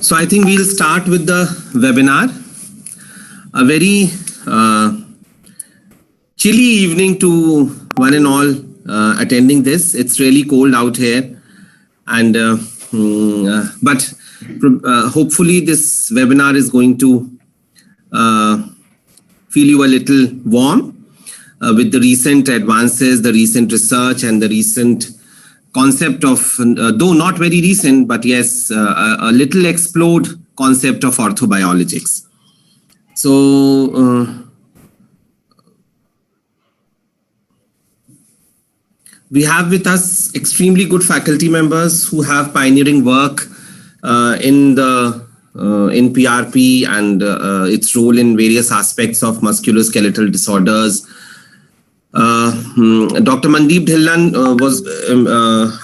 So I think we'll start with the webinar. A very chilly evening to one and all attending this. It's really cold out here, and but hopefully this webinar is going to feel you a little warm with the recent advances, the recent research, and the recent concept of, though not very recent, but yes, a little explode concept of orthobiologics. So we have with us extremely good faculty members who have pioneering work in PRP and its role in various aspects of musculoskeletal disorders. Dr. Mandeep Dhillon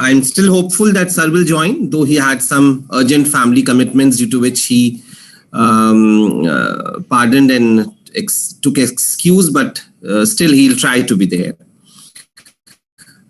I'm still hopeful that sir will join, though he had some urgent family commitments due to which he pardoned and took excuse, but still he'll try to be there.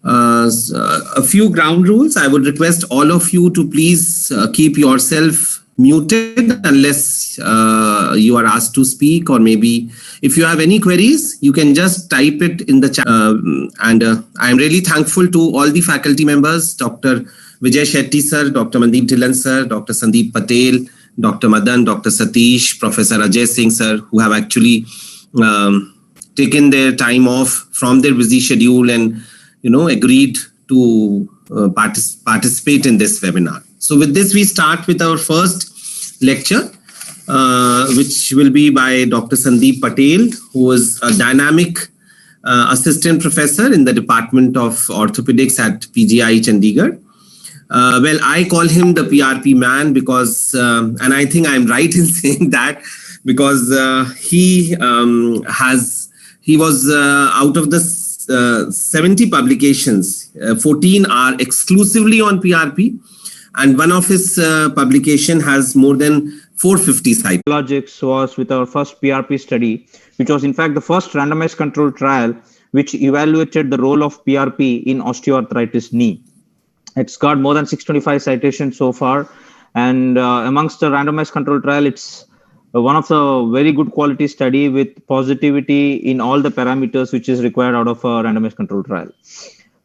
A few ground rules. I would request all of you to please keep yourself muted unless you are asked to speak, or maybe if you have any queries, you can just type it in the chat. And I'm really thankful to all the faculty members, Dr. Vijay Shetty sir, Dr. Mandeep Dhillon sir, Dr. Sandeep Patel, Dr. Madan, Dr. Satish, Professor Ajay Singh sir, who have actually taken their time off from their busy schedule and agreed to participate in this webinar. So with this, we start with our first lecture, which will be by Dr. Sandeep Patel, who is a dynamic assistant professor in the Department of Orthopaedics at PGI Chandigarh. Well, I call him the PRP man because, and I think I'm right in saying that, because he was out of the 70 publications, 14 are exclusively on PRP, and one of his publication has more than 450 sites. Orthobiologics was with our first PRP study, which was in fact the first randomized controlled trial which evaluated the role of PRP in osteoarthritis knee. It's got more than 625 citations so far, and amongst the randomized controlled trial, it's one of the very good quality study with positivity in all the parameters which is required out of a randomized controlled trial.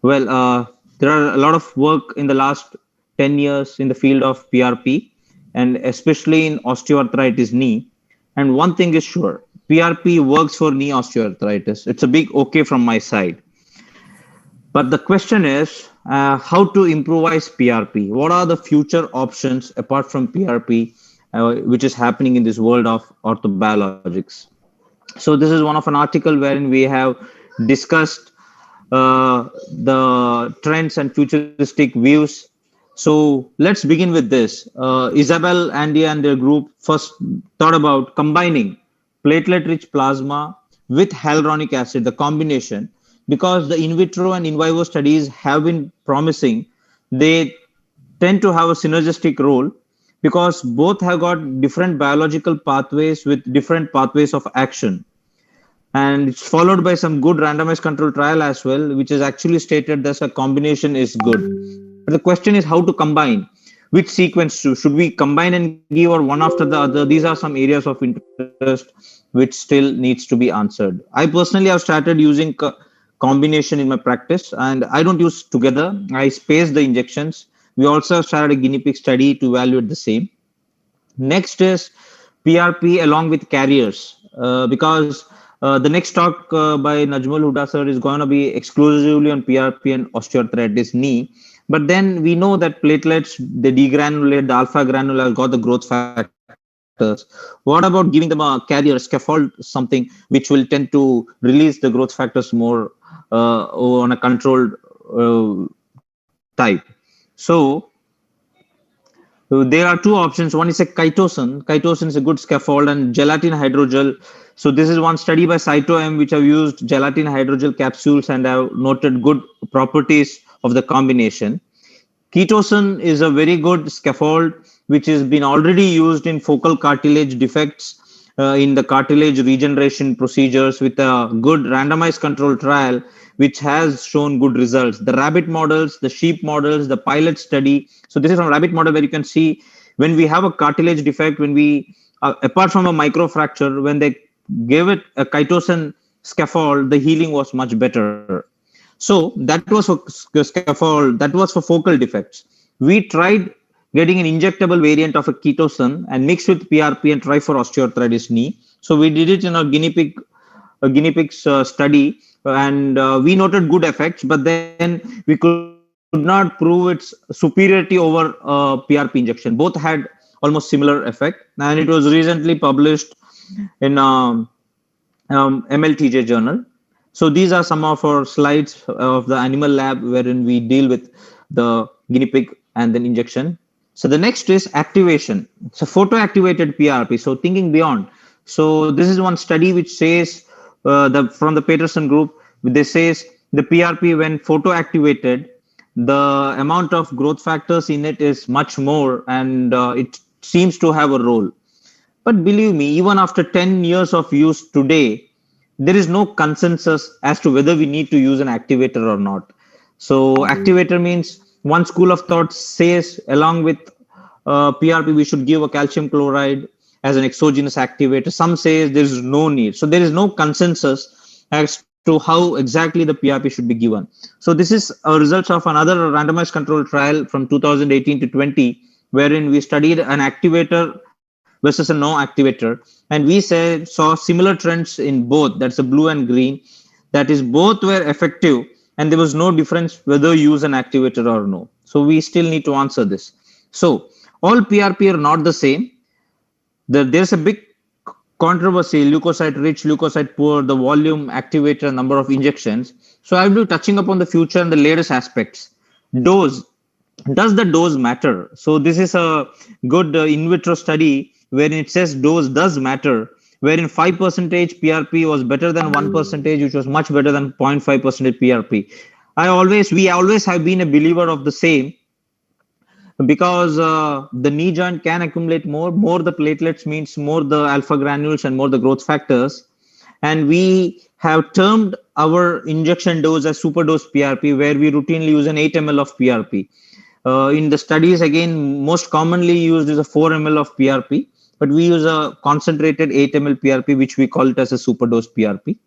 Well, there are a lot of work in the last 10 years in the field of PRP, and especially in osteoarthritis knee. And one thing is sure, PRP works for knee osteoarthritis. It's a big okay from my side. But the question is, how to improvise PRP? What are the future options apart from PRP, which is happening in this world of orthobiologics? So this is one of an article wherein we have discussed the trends and futuristic views. So let's begin with this. Isabel, Andy and their group first thought about combining platelet-rich plasma with hyaluronic acid, the combination, because the in vitro and in vivo studies have been promising. They tend to have a synergistic role because both have got different biological pathways with different pathways of action. And it's followed by some good randomized control trial as well, which is actually stated that a combination is good. But the question is how to combine. Which sequence should we combine and give, or one after the other? These are some areas of interest which still needs to be answered. I personally have started using combination in my practice, and I don't use together. I space the injections. We also started a guinea pig study to evaluate the same. Next is PRP along with carriers, because the next talk by Najmul Huda sir is going to be exclusively on PRP and osteoarthritis knee. But then we know that platelets, the degranulate, the alpha granule has got the growth factors. What about giving them a carrier, scaffold, something which will tend to release the growth factors more on a controlled type? So there are two options. One is a chitosan. Chitosan is a good scaffold, and gelatin hydrogel. So this is one study by Cyto M, which have used gelatin hydrogel capsules and have noted good properties of the combination. Chitosan is a very good scaffold, which has been already used in focal cartilage defects in the cartilage regeneration procedures with a good randomized control trial, which has shown good results. The rabbit models, the sheep models, the pilot study. So this is a rabbit model where you can see when we have a cartilage defect, when we, apart from a microfracture, when they gave it a chitosan scaffold, the healing was much better. So that was for scaffold, that was for focal defects. We tried getting an injectable variant of a chitosan and mixed with PRP and try for osteoarthritis knee. So we did it in a guinea pig's study, and we noted good effects, but then we could not prove its superiority over PRP injection. Both had almost similar effect, and it was recently published in MLTJ journal. So these are some of our slides of the animal lab wherein we deal with the guinea pig and then injection. So the next is activation. So photo activated PRP. So thinking beyond. So this is one study which says from the Peterson group, they says the PRP when photo activated, the amount of growth factors in it is much more, and it seems to have a role. But believe me, even after 10 years of use today, there is no consensus as to whether we need to use an activator or not. So activator means one school of thought says along with PRP, we should give a calcium chloride as an exogenous activator. Some say there is no need. So there is no consensus as to how exactly the PRP should be given. So this is a result of another randomized control trial from 2018 to 20, wherein we studied an activator versus a no activator, and we saw similar trends in both, that's a blue and green, that is both were effective, and there was no difference whether you use an activator or no. So we still need to answer this. So all PRP are not the same. There's a big controversy, leukocyte rich, leukocyte poor, the volume, activator, number of injections. So I'll be touching upon the future and the latest aspects. Dose. Does the dose matter? So this is a good in vitro study wherein it says dose does matter, wherein 5% PRP was better than 1%, which was much better than 0.5% PRP. We always have been a believer of the same, because the knee joint can accumulate more the platelets means more the alpha granules and more the growth factors. And we have termed our injection dose as superdose PRP, where we routinely use an 8 ml of PRP. In the studies, again, most commonly used is a 4 ml of PRP, but we use a concentrated 8 ml PRP, which we call it as a superdose PRP.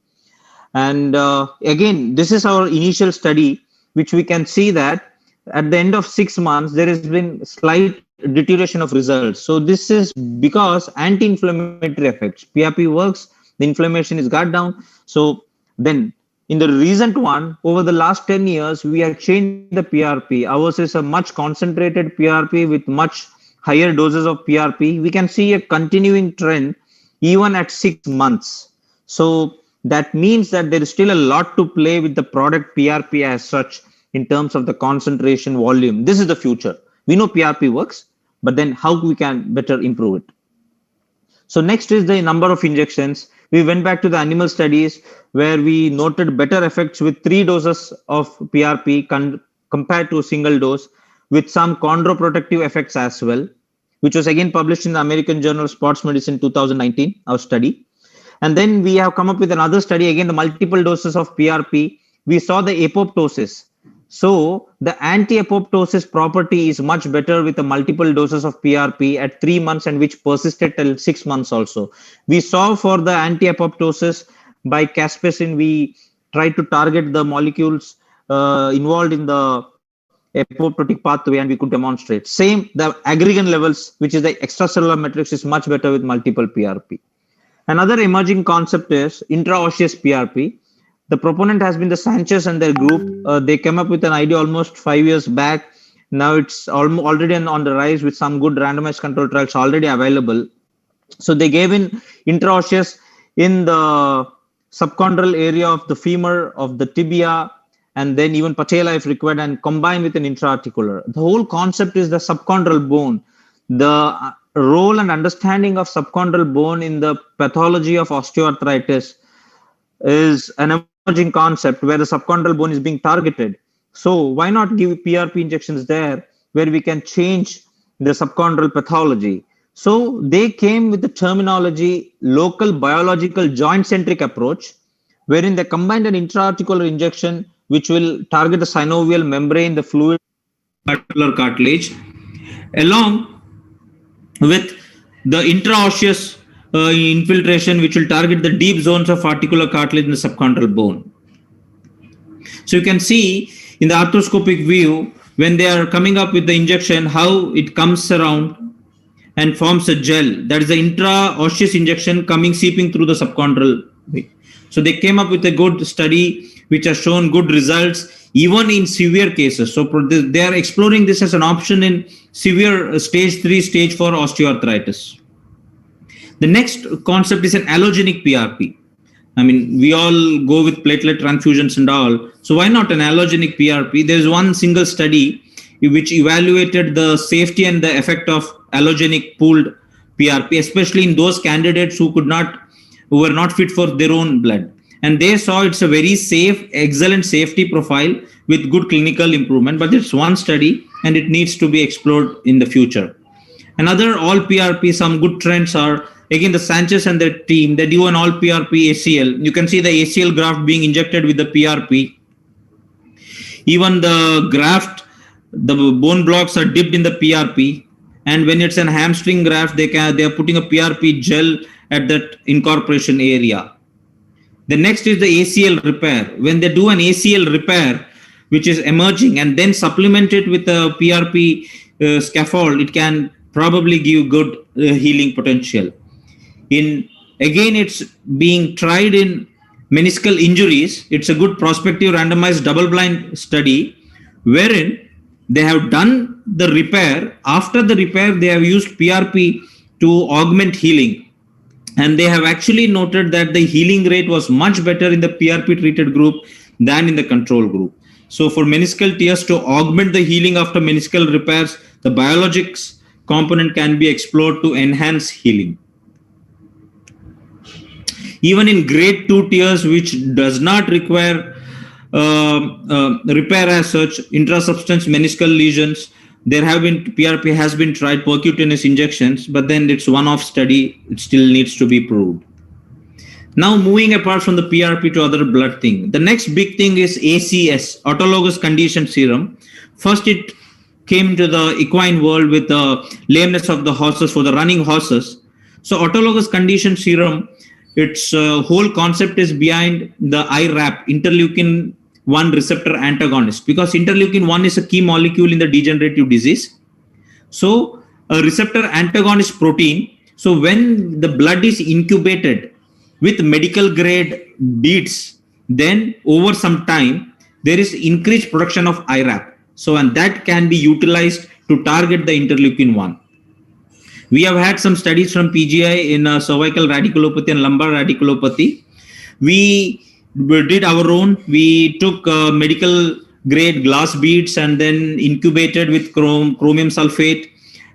And again, this is our initial study, which we can see that at the end of 6 months, there has been slight deterioration of results. So this is because anti-inflammatory effects. PRP works, the inflammation is got down. So then in the recent one, over the last 10 years, we have changed the PRP. Ours is a much concentrated PRP with much higher doses of PRP. We can see a continuing trend even at 6 months. So that means that there is still a lot to play with the product PRP as such in terms of the concentration volume. This is the future. We know PRP works, but then how we can better improve it. So next is the number of injections. We went back to the animal studies where we noted better effects with 3 doses of PRP compared to a single dose, with some chondroprotective effects as well, which was again published in the American Journal of Sports Medicine 2019, our study. And then we have come up with another study, again, the multiple doses of PRP. We saw the apoptosis. So the anti-apoptosis property is much better with the multiple doses of PRP at 3 months, and which persisted till 6 months also. We saw for the anti-apoptosis by caspacin, we tried to target the molecules involved in the apoptotic pathway, and we could demonstrate. Same, the aggregate levels, which is the extracellular matrix, is much better with multiple PRP. Another emerging concept is intraosseous PRP. The proponent has been the Sanchez and their group. They came up with an idea almost 5 years back. Now it's already on the rise with some good randomized control trials already available. So they gave in intraosseous in the subchondral area of the femur, of the tibia, and then even patella if required, and combined with an intraarticular. The whole concept is the subchondral bone. The role and understanding of subchondral bone in the pathology of osteoarthritis is an emerging concept where the subchondral bone is being targeted. So why not give PRP injections there where we can change the subchondral pathology? So they came with the terminology local biological joint-centric approach, wherein they combined an intraarticular injection which will target the synovial membrane, the fluid cartilage, along with the intraosseous infiltration, which will target the deep zones of articular cartilage in the subchondral bone. So you can see in the arthroscopic view, when they are coming up with the injection, how it comes around and forms a gel. That is the intraosseous injection coming seeping through the subchondral way. So they came up with a good study which has shown good results even in severe cases. So they are exploring this as an option in severe stage 3, stage 4 osteoarthritis. The next concept is an allogenic PRP. I mean, we all go with platelet transfusions and all. So why not an allogenic PRP? There's one single study which evaluated the safety and the effect of allogenic pooled PRP, especially in those candidates who were not fit for their own blood. And they saw it's a very safe, excellent safety profile with good clinical improvement. But it's one study and it needs to be explored in the future. Another all PRP, some good trends are, again, the Sanchez and their team, they do an all PRP ACL. You can see the ACL graft being injected with the PRP. Even the graft, the bone blocks are dipped in the PRP. And when it's an hamstring graft, they are putting a PRP gel at that incorporation area. The next is the ACL repair. When they do an ACL repair, which is emerging, and then supplement it with a PRP scaffold, it can probably give good healing potential. Again, it's being tried in meniscal injuries. It's a good prospective randomized double-blind study wherein they have done the repair. After the repair, they have used PRP to augment healing. And they have actually noted that the healing rate was much better in the PRP treated group than in the control group. So for meniscal tears to augment the healing after meniscal repairs, the biologics component can be explored to enhance healing. Even in grade 2 tears, which does not require repair as such, intrasubstance meniscal lesions, PRP has been tried, percutaneous injections, but then it's one-off study. It still needs to be proved. Now moving apart from the PRP to other blood thing, the next big thing is ACS, autologous conditioned serum. First, it came to the equine world with the lameness of the horses for the running horses. So autologous conditioned serum, its whole concept is behind the IRAP, interleukin 1 receptor antagonist, because interleukin 1 is a key molecule in the degenerative disease. So a receptor antagonist protein. So when the blood is incubated with medical grade beads, then over some time, there is increased production of IRAP. So, and that can be utilized to target the interleukin 1. We have had some studies from PGI in cervical radiculopathy and lumbar radiculopathy. We did our own. We took medical grade glass beads and then incubated with chromium sulfate,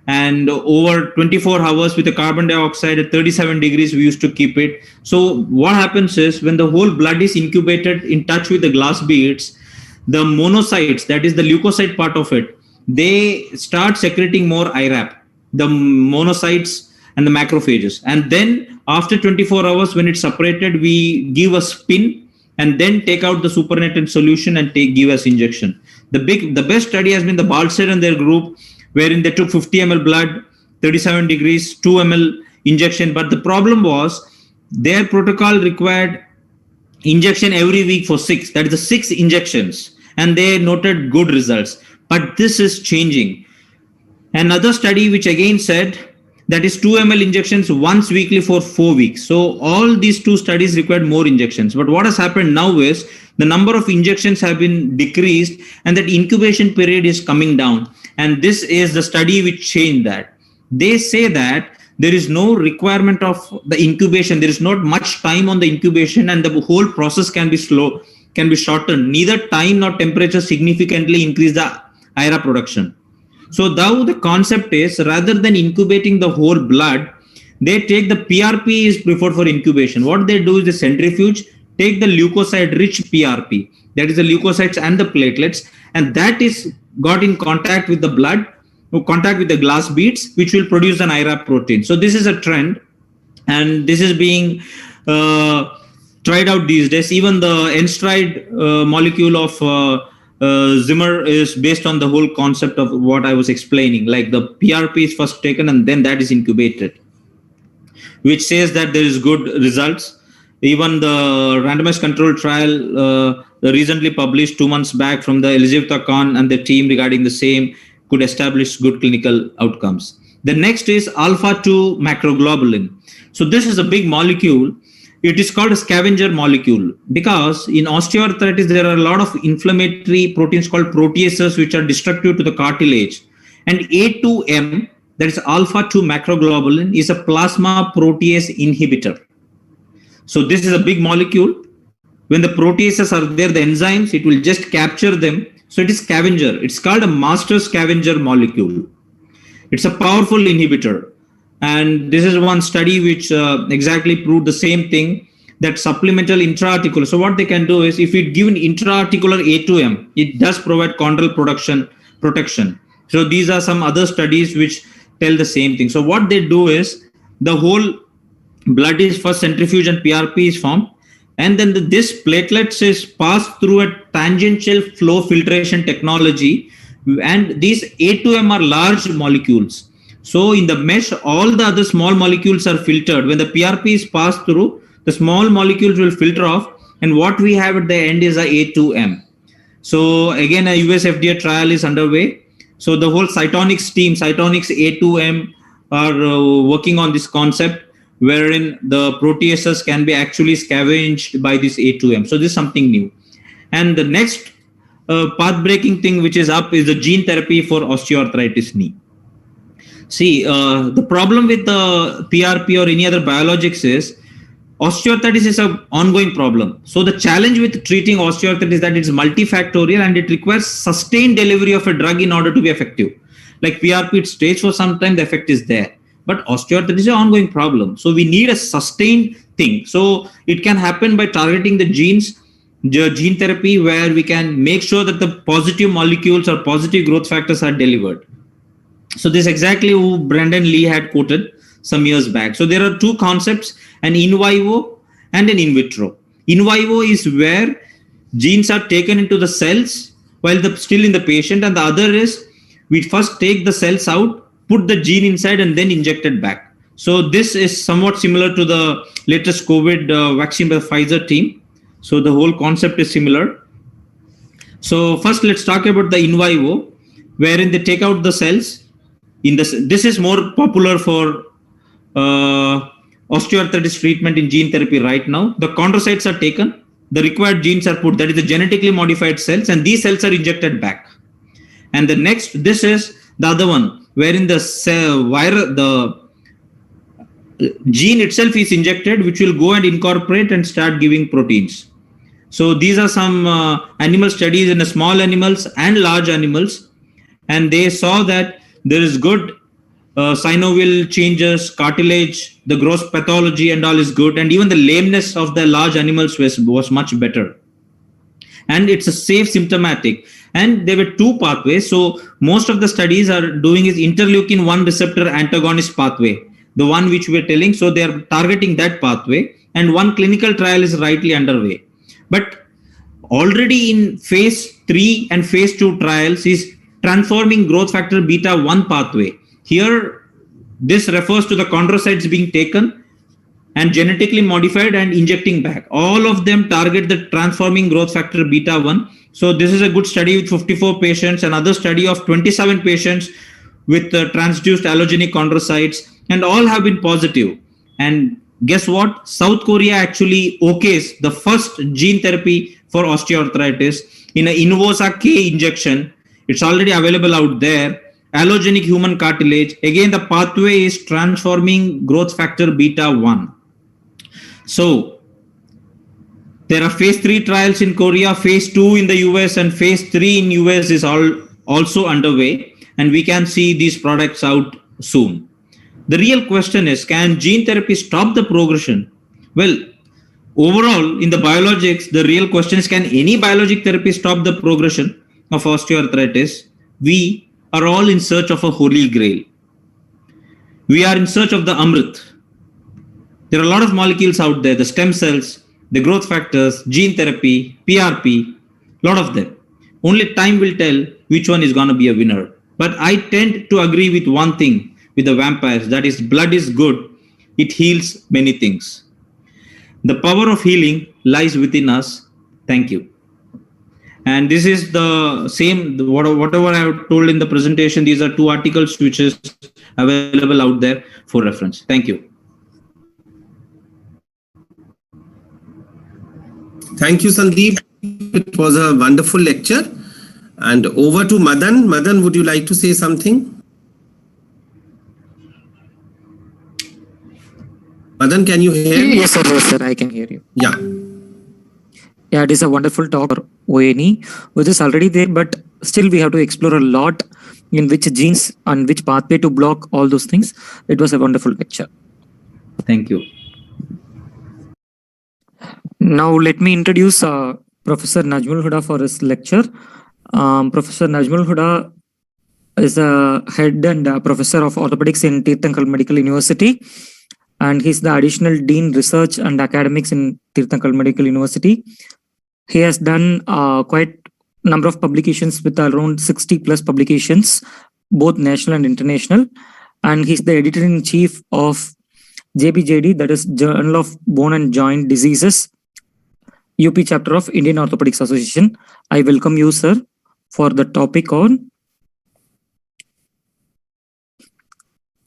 and over 24 hours with the carbon dioxide at 37 degrees, we used to keep it. So what happens is when the whole blood is incubated in touch with the glass beads, the monocytes, that is the leukocyte part of it, they start secreting more IRAP, the monocytes and the macrophages. And then after 24 hours, when it's separated, we give a spin and then take out the supernatant solution and give us injection. The best study has been the Balser and their group, wherein they took 50 ml blood, 37 degrees, 2 ml injection. But the problem was their protocol required injection every week for 6. That is the 6 injections. And they noted good results. But this is changing. Another study which again said that is 2 ml injections once weekly for 4 weeks. So all these 2 studies required more injections. But what has happened now is the number of injections have been decreased and that incubation period is coming down. And this is the study which changed that. They say that there is no requirement of the incubation. There is not much time on the incubation and the whole process can be slow, can be shortened. Neither time nor temperature significantly increase the IRA production. So now the concept is rather than incubating the whole blood, they take the PRP is preferred for incubation. What they do is the centrifuge, take the leukocyte rich PRP, that is the leukocytes and the platelets, and that is got in contact with the blood, contact with the glass beads, which will produce an IRAP protein. So this is a trend and this is being tried out these days. Even the Enstride molecule of Zimmer is based on the whole concept of what I was explaining, like the PRP is first taken and then that is incubated, which says that there is good results. Even the randomized control trial recently published 2 months back from the Elizabeth Khan and the team regarding the same could establish good clinical outcomes. The next is alpha-2 macroglobulin. So this is a big molecule. It is called a scavenger molecule because in osteoarthritis, there are a lot of inflammatory proteins called proteases which are destructive to the cartilage. And A2M, that is alpha-2 macroglobulin, is a plasma protease inhibitor. So this is a big molecule. When the proteases are there, the enzymes, it will just capture them. So it is scavenger. It's called a master scavenger molecule. It's a powerful inhibitor. And this is one study which exactly proved the same thing, that supplemental intraarticular. So what they can do is if it given intraarticular A2M, it does provide chondral protection. So these are some other studies which tell the same thing. So what they do is the whole blood is first centrifuge and PRP is formed. And then this platelets is passed through a tangential flow filtration technology. And these A2M are large molecules. So in the mesh, all the other small molecules are filtered. When the PRP is passed through, the small molecules will filter off. And what we have at the end is a A2M. So again, a US FDA trial is underway. So the whole Cytonics team, Cytonics A2M, are working on this concept wherein the proteases can be actually scavenged by this A2M. So this is something new. And the next path-breaking thing which is up is the gene therapy for osteoarthritis knee. See, the problem with the PRP or any other biologics is osteoarthritis is an ongoing problem. So the challenge with treating osteoarthritis is that it's multifactorial and it requires sustained delivery of a drug in order to be effective. Like PRP, it stays for some time, the effect is there. But osteoarthritis is an ongoing problem. So we need a sustained thing. So it can happen by targeting the genes, the gene therapy, where we can make sure that the positive molecules or positive growth factors are delivered. So this is exactly who Brendan Lee had quoted some years back. So there are two concepts, an in vivo and an in vitro. In vivo is where genes are taken into the cells while still in the patient, and the other is we first take the cells out, put the gene inside and then inject it back. So this is somewhat similar to the latest COVID vaccine by the Pfizer team. So the whole concept is similar. So first let's talk about the in vivo, wherein they take out the cells. This is more popular for osteoarthritis treatment in gene therapy right now. The chondrocytes are taken, the required genes are put, that is the genetically modified cells, and these cells are injected back. And the next, this is the other one, wherein the gene itself is injected, which will go and incorporate and start giving proteins. So these are some animal studies in the small animals and large animals, and they saw that there is good synovial changes, cartilage, the gross pathology and all is good, and even the lameness of the large animals was much better. And it's a safe symptomatic. And there were two pathways. So most of the studies are doing is interleukin-1 receptor antagonist pathway, the one which we're telling. So they are targeting that pathway, and one clinical trial is rightly underway. But already in phase 3 and phase 2 trials is transforming growth factor beta 1 pathway. Here, this refers to the chondrocytes being taken and genetically modified and injecting back. All of them target the transforming growth factor beta 1. So this is a good study with 54 patients, another study of 27 patients with transduced allogenic chondrocytes, and all have been positive. And guess what? South Korea actually okays the first gene therapy for osteoarthritis in an Invosa K injection. It's already available out there. Allogenic human cartilage. Again, the pathway is transforming growth factor beta 1. So there are phase 3 trials in Korea, phase 2 in the US, and phase 3 in US is also underway. And we can see these products out soon. The real question is, can gene therapy stop the progression? Well, overall, in the biologics, the real question is, can any biologic therapy stop the progression of osteoarthritis? We are all in search of a holy grail. We are in search of the Amrit. There are a lot of molecules out there, the stem cells, the growth factors, gene therapy, PRP, a lot of them. Only time will tell which one is going to be a winner. But I tend to agree with one thing with the vampires, that is, blood is good. It heals many things. The power of healing lies within us. Thank you. And this is the same, whatever I have told in the presentation. These are 2 articles which is available out there for reference. Thank you. Thank you, Sandeep. It was a wonderful lecture. And over to Madan. Madan, would you like to say something? Madan, can you hear me? Yes, sir, I can hear you. Yeah. Yeah, it is a wonderful talk for ONE, which is already there, but still we have to explore a lot in which genes and which pathway to block all those things. It was a wonderful lecture. Thank you. Now let me introduce Professor Najmul Huda for his lecture. Professor Najmul Huda is a head and professor of orthopedics in Tirthankal Medical University, and he's the additional dean research and academics in Tirthankal Medical University. He has done quite a number of publications with around 60 plus publications, both national and international, and he's the editor-in-chief of JBJD, that is Journal of Bone and Joint Diseases, UP chapter of Indian Orthopedics Association. I welcome you, sir, for the topic on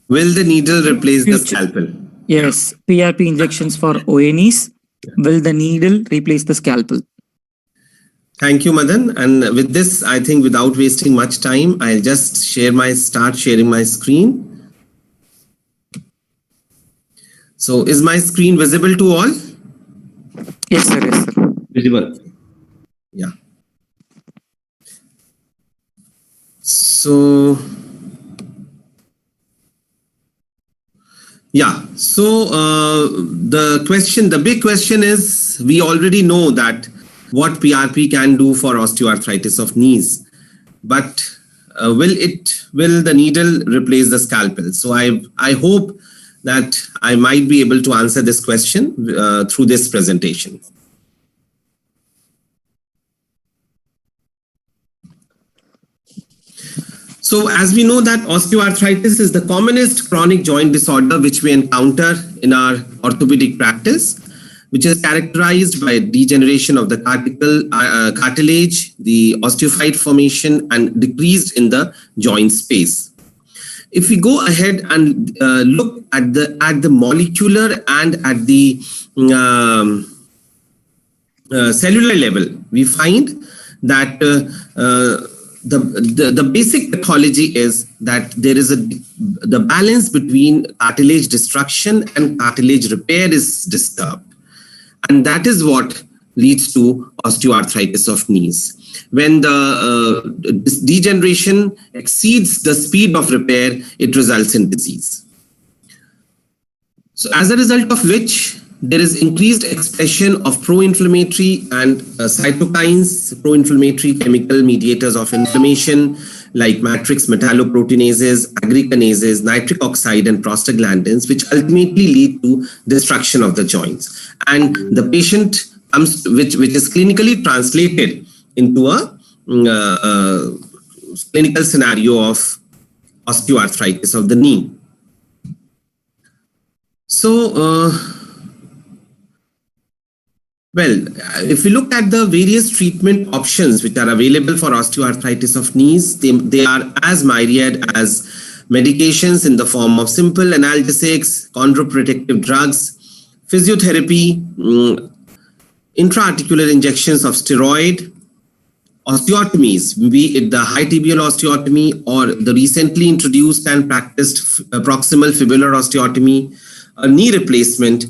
Will the needle replace the scalpel? Yes, PRP injections for ONEs. Will the needle replace the scalpel? Thank you, Madan. And with this, I think without wasting much time, I'll just start sharing my screen. So is my screen visible to all? Yes, sir. Yes, sir. Visible. Yeah. So, yeah. So the big question is, we already know that what PRP can do for osteoarthritis of knees, but will the needle replace the scalpel? So I hope that I might be able to answer this question through this presentation. So as we know that osteoarthritis is the commonest chronic joint disorder which we encounter in our orthopedic practice, which is characterized by degeneration of the cartilage, the osteophyte formation, and decreased in the joint space. If we go ahead and look at the molecular and at the cellular level, we find that the basic pathology is that there is the balance between cartilage destruction and cartilage repair is disturbed. And that is what leads to osteoarthritis of knees. When the degeneration exceeds the speed of repair, it results in disease. So as a result of which, there is increased expression of pro-inflammatory and cytokines, pro-inflammatory chemical mediators of inflammation like matrix metalloproteinases, agrikinases, nitric oxide, and prostaglandins, which ultimately lead to destruction of the joints. And the patient comes, which is clinically translated into a clinical scenario of osteoarthritis of the knee. So, well, if we look at the various treatment options which are available for osteoarthritis of knees, they are as myriad as medications in the form of simple analgesics, chondroprotective drugs, physiotherapy, intra-articular injections of steroid, osteotomies, be it the high tibial osteotomy or the recently introduced and practiced proximal fibular osteotomy, a knee replacement,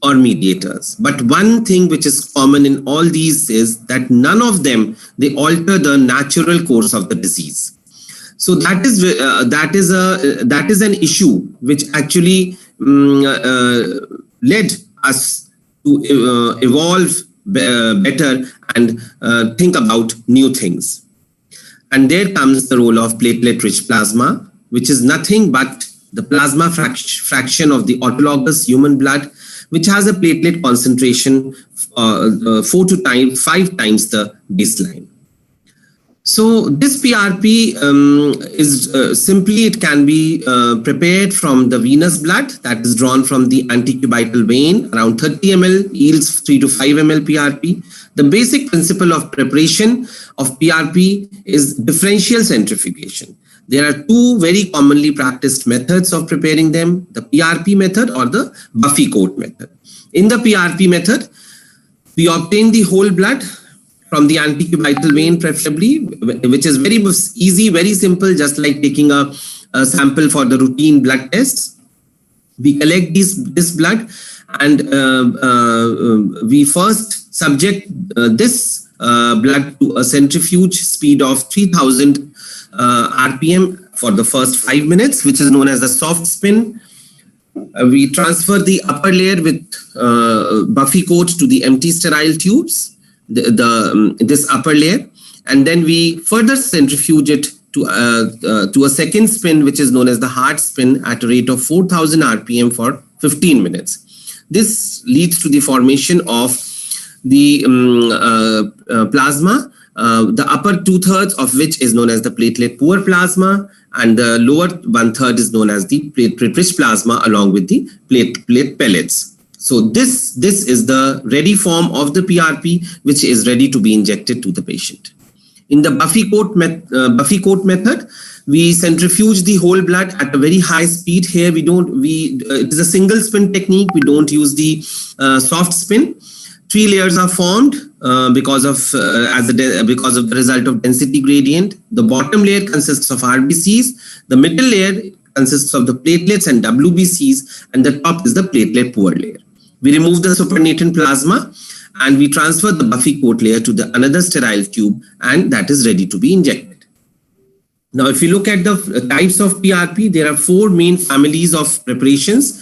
or mediators. But one thing which is common in all these is that none of them, they alter the natural course of the disease. So that is an issue which actually led us to evolve better and think about new things. And there comes the role of platelet-rich plasma, which is nothing but the plasma fraction of the autologous human blood, which has a platelet concentration 4 to 5 times the baseline. So this PRP is simply, it can be prepared from the venous blood that is drawn from the antecubital vein. Around 30 ml yields 3 to 5 ml PRP. The basic principle of preparation of PRP is differential centrifugation. There are two very commonly practiced methods of preparing them, the PRP method or the Buffy coat method. In the PRP method, we obtain the whole blood from the antecubital vein preferably, which is very easy, very simple, just like taking a sample for the routine blood tests. We collect this blood and we first subject this blood to a centrifuge speed of 3000 RPM for the first 5 minutes, which is known as the soft spin. We transfer the upper layer with Buffy coat to the empty sterile tubes, this upper layer, and then we further centrifuge it to a second spin, which is known as the hard spin, at a rate of 4000 RPM for 15 minutes. This leads to the formation of the plasma, the upper 2/3 of which is known as the platelet poor plasma, and the lower 1/3 is known as the platelet rich plasma, along with the platelet pellets. So this is the ready form of the PRP, which is ready to be injected to the patient. In the Buffy coat method, we centrifuge the whole blood at a very high speed. Here it is a single spin technique. We don't use the soft spin. 3 layers are formed because of the result of density gradient. The bottom layer consists of RBCs. The middle layer consists of the platelets and WBCs, and the top is the platelet poor layer. We remove the supernatant plasma and we transfer the Buffy coat layer to another sterile tube, and that is ready to be injected. Now, if you look at the types of PRP, there are 4 main families of preparations.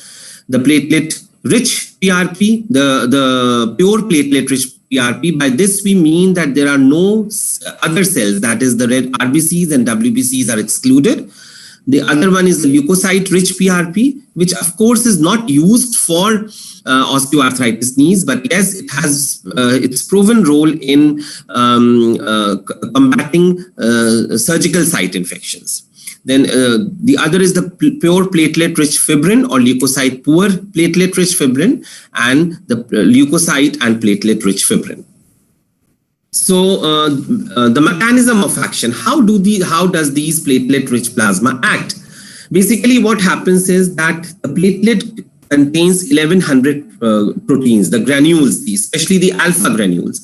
The platelet-rich PRP, the pure platelet-rich PRP. By this, we mean that there are no other cells, that is the red RBCs and WBCs are excluded. The other one is the leukocyte-rich PRP, which of course is not used for osteoarthritis knees, but yes, it has its proven role in combating surgical site infections. Then the other is the pure platelet-rich fibrin or leukocyte-poor platelet-rich fibrin, and the leukocyte and platelet-rich fibrin. So the mechanism of action, how does these platelet-rich plasma act? Basically, what happens is that the platelet contains 1100 proteins, the granules, especially the alpha granules,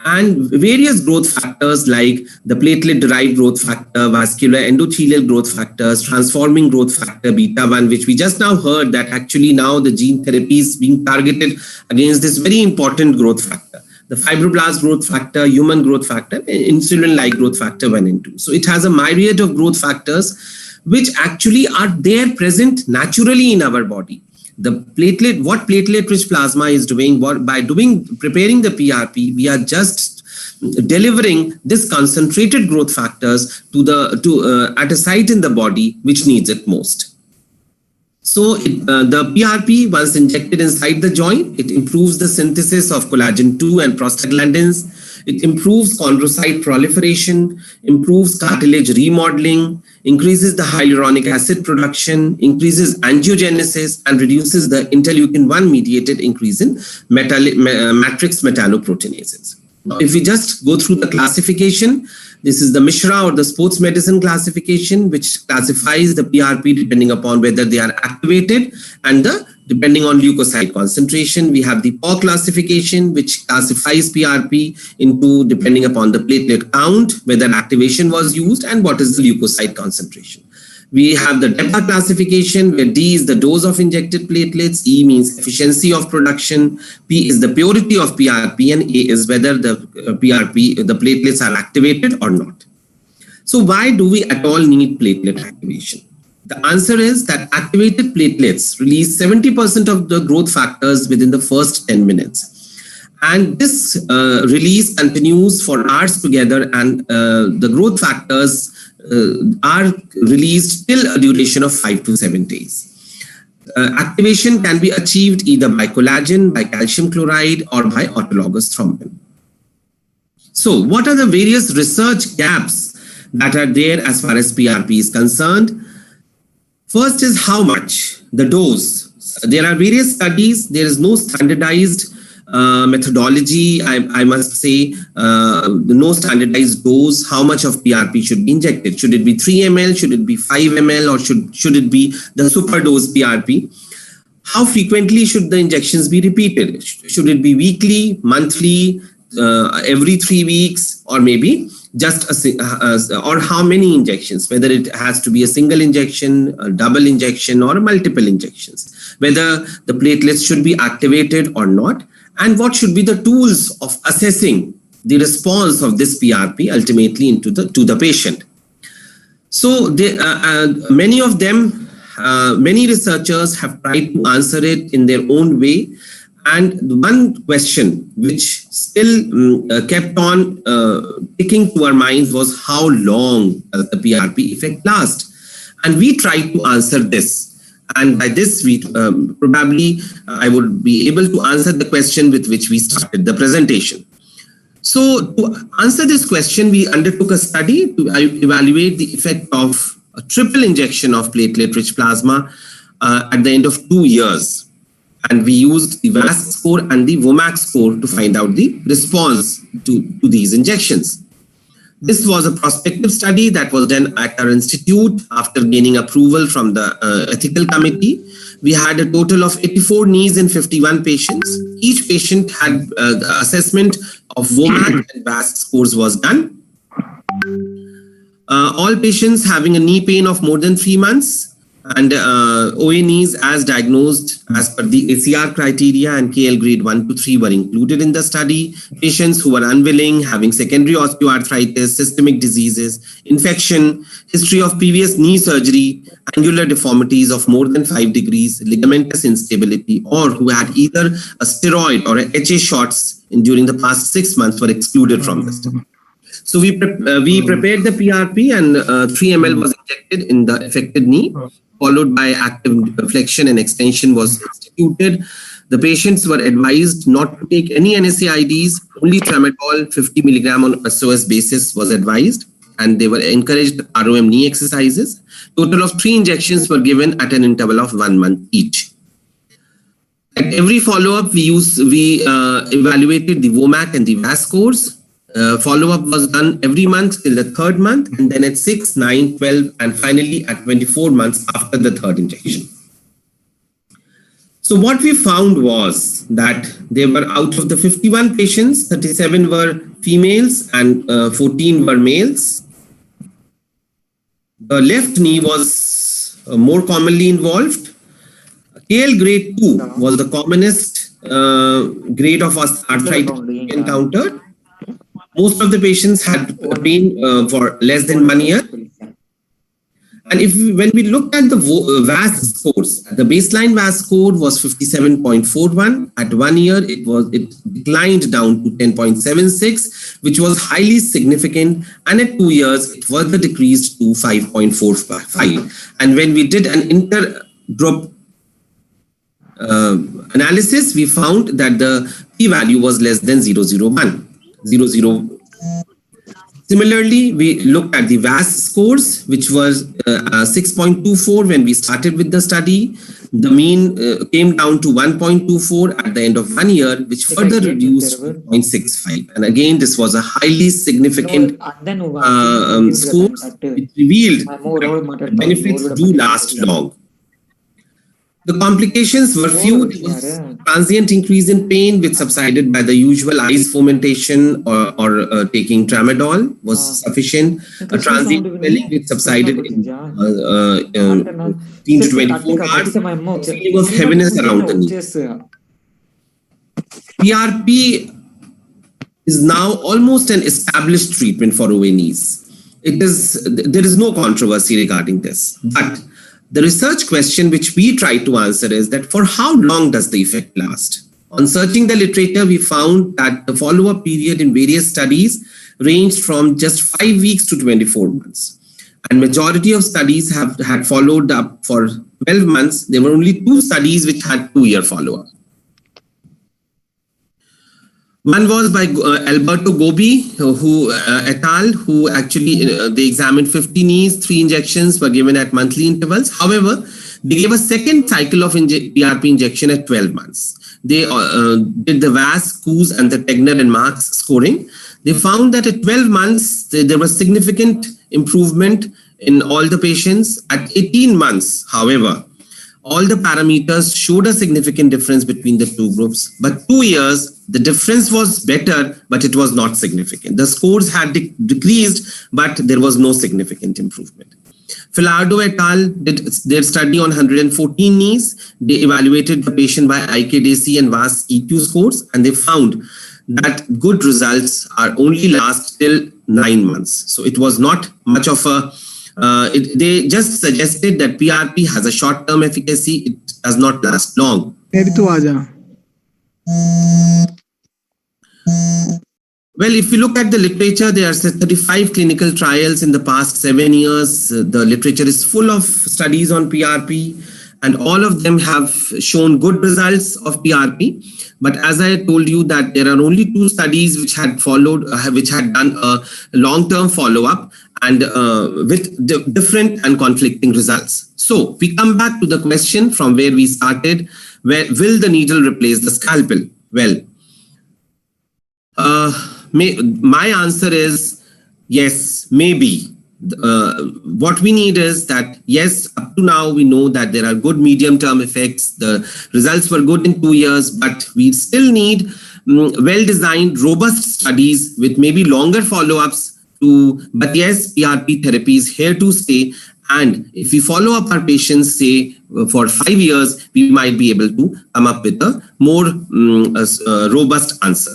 and various growth factors like the platelet-derived growth factor, vascular endothelial growth factors, transforming growth factor beta-1, which we just now heard that actually now the gene therapy is being targeted against this very important growth factor. The fibroblast growth factor, human growth factor, insulin-like growth factor 1 and 2. So it has a myriad of growth factors which actually are there present naturally in our body. What platelet-rich plasma is doing, preparing the PRP, we are just delivering this concentrated growth factors at a site in the body which needs it most. So the PRP, once injected inside the joint, it improves the synthesis of collagen 2 and prostaglandins. It improves chondrocyte proliferation, improves cartilage remodeling, increases the hyaluronic acid production, increases angiogenesis, and reduces the interleukin-1 mediated increase in matrix metalloproteinases. Now, if we just go through the classification, this is the Mishra or the sports medicine classification, which classifies the PRP depending upon whether they are activated and depending on leukocyte concentration. We have the PAW classification, which classifies PRP into depending upon the platelet count, whether activation was used, and what is the leukocyte concentration. We have the DEPA classification, where D is the dose of injected platelets, E means efficiency of production, P is the purity of PRP, and A is whether the platelets are activated or not. So why do we at all need platelet activation? The answer is that activated platelets release 70% of the growth factors within the first 10 minutes. And this release continues for hours together, and the growth factors are released till a duration of 5 to 7 days. Activation can be achieved either by collagen, by calcium chloride, or by autologous thrombin. So what are the various research gaps that are there as far as PRP is concerned? First is how much, the dose. There are various studies. There is no standardized methodology, I must say, no standardized dose, how much of PRP should be injected. Should it be 3 ml, should it be 5 ml, or should it be the super dose PRP? How frequently should the injections be repeated? Should it be weekly, monthly, every 3 weeks, or maybe just or how many injections, whether it has to be a single injection, a double injection, or multiple injections, whether the platelets should be activated or not, and what should be the tools of assessing the response of this PRP ultimately to the patient. So many of them, many researchers have tried to answer it in their own way. And one question which still kept on ticking to our minds was how long does the PRP effect last? And we tried to answer this. And by this, we probably I would be able to answer the question with which we started the presentation. So to answer this question, we undertook a study to evaluate the effect of a triple injection of platelet-rich plasma at the end of 2 years. And we used the VAS score and the WOMAC score to find out the response to these injections. This was a prospective study that was done at our institute after gaining approval from the ethical committee. We had a total of 84 knees in 51 patients. Each patient had the assessment of WOMAC and VAS scores was done. All patients having a knee pain of more than 3 months and OA knees as diagnosed as per the ACR criteria and KL grade 1 to 3 were included in the study. Patients who were unwilling, having secondary osteoarthritis, systemic diseases, infection, history of previous knee surgery, angular deformities of more than 5 degrees, ligamentous instability, or who had either a steroid or a HA shots during the past 6 months were excluded from the study. So we prepared the PRP and 3 ml was injected in the affected knee, followed by active flexion and extension was instituted. The patients were advised not to take any NSAIDs, only tramadol 50 milligram on SOS basis was advised, and they were encouraged ROM knee exercises. Total of 3 injections were given at an interval of 1 month each. At every follow-up, we evaluated the WOMAC and the VAS scores. Follow-up was done every month till the 3rd month, and then at 6, 9, 12, and finally at 24 months after the 3rd injection. So what we found was that there were, out of the 51 patients, 37 were females and 14 were males. The left knee was more commonly involved. KL grade 2 was the commonest grade of arthritis encountered. Most of the patients had pain for less than 1 year. And when we looked at the VAS scores, the baseline VAS score was 57.41. At 1 year, it declined down to 10.76, which was highly significant. And at 2 years, it further decreased to 5.45. And when we did an inter-group analysis, we found that the p-value was less than 0.001. Similarly, we looked at the VAS scores, which was 6.24 when we started with the study. The mean came down to 1.24 at the end of 1 year, which further reduced to 0.65. And again, this was a highly significant score, which revealed that benefits do last long. The complications were few. Transient increase in pain, which subsided by the usual eyes fomentation or taking tramadol was sufficient. A transient swelling, which subsided in 15 to 24 hours. Feeling of heaviness around the knee. PRP is now almost an established treatment for OA knees. There is no controversy regarding this, but the research question which we try to answer is that for how long does the effect last? On searching the literature, we found that the follow-up period in various studies ranged from just 5 weeks to 24 months. And majority of studies had followed up for 12 months. There were only 2 studies which had 2-year follow-up. One was by Alberto Gobi, who et al., who actually they examined 50 knees, 3 injections were given at monthly intervals. However, they gave a second cycle of PRP injection at 12 months. They did the VAS, Coos, and the Tegner and Marks scoring. They found that at 12 months, there was significant improvement in all the patients. At 18 months, however, all the parameters showed a significant difference between the two groups. But 2 years, the difference was better, but it was not significant. The scores had decreased, but there was no significant improvement. Filardo et al. Did their study on 114 knees. They evaluated the patient by IKDC and VAS EQ scores, and they found that good results are only last till 9 months. So it was not much of a they just suggested that PRP has a short-term efficacy. It does not last long. Well, if you look at the literature, there are 35 clinical trials in the past 7 years. The literature is full of studies on PRP, and all of them have shown good results of PRP. But as I told you that there are only 2 studies which had followed, which had done a long-term follow-up and with different and conflicting results. So we come back to the question from where we started, where will the needle replace the scalpel? Well, my answer is yes, maybe. What we need is that, yes, up to now, we know that there are good medium-term effects. The results were good in 2 years, but we still need well-designed, robust studies with maybe longer follow-ups. But yes, PRP therapy is here to stay. And if we follow up our patients, say, for 5 years, we might be able to come up with a more robust answer.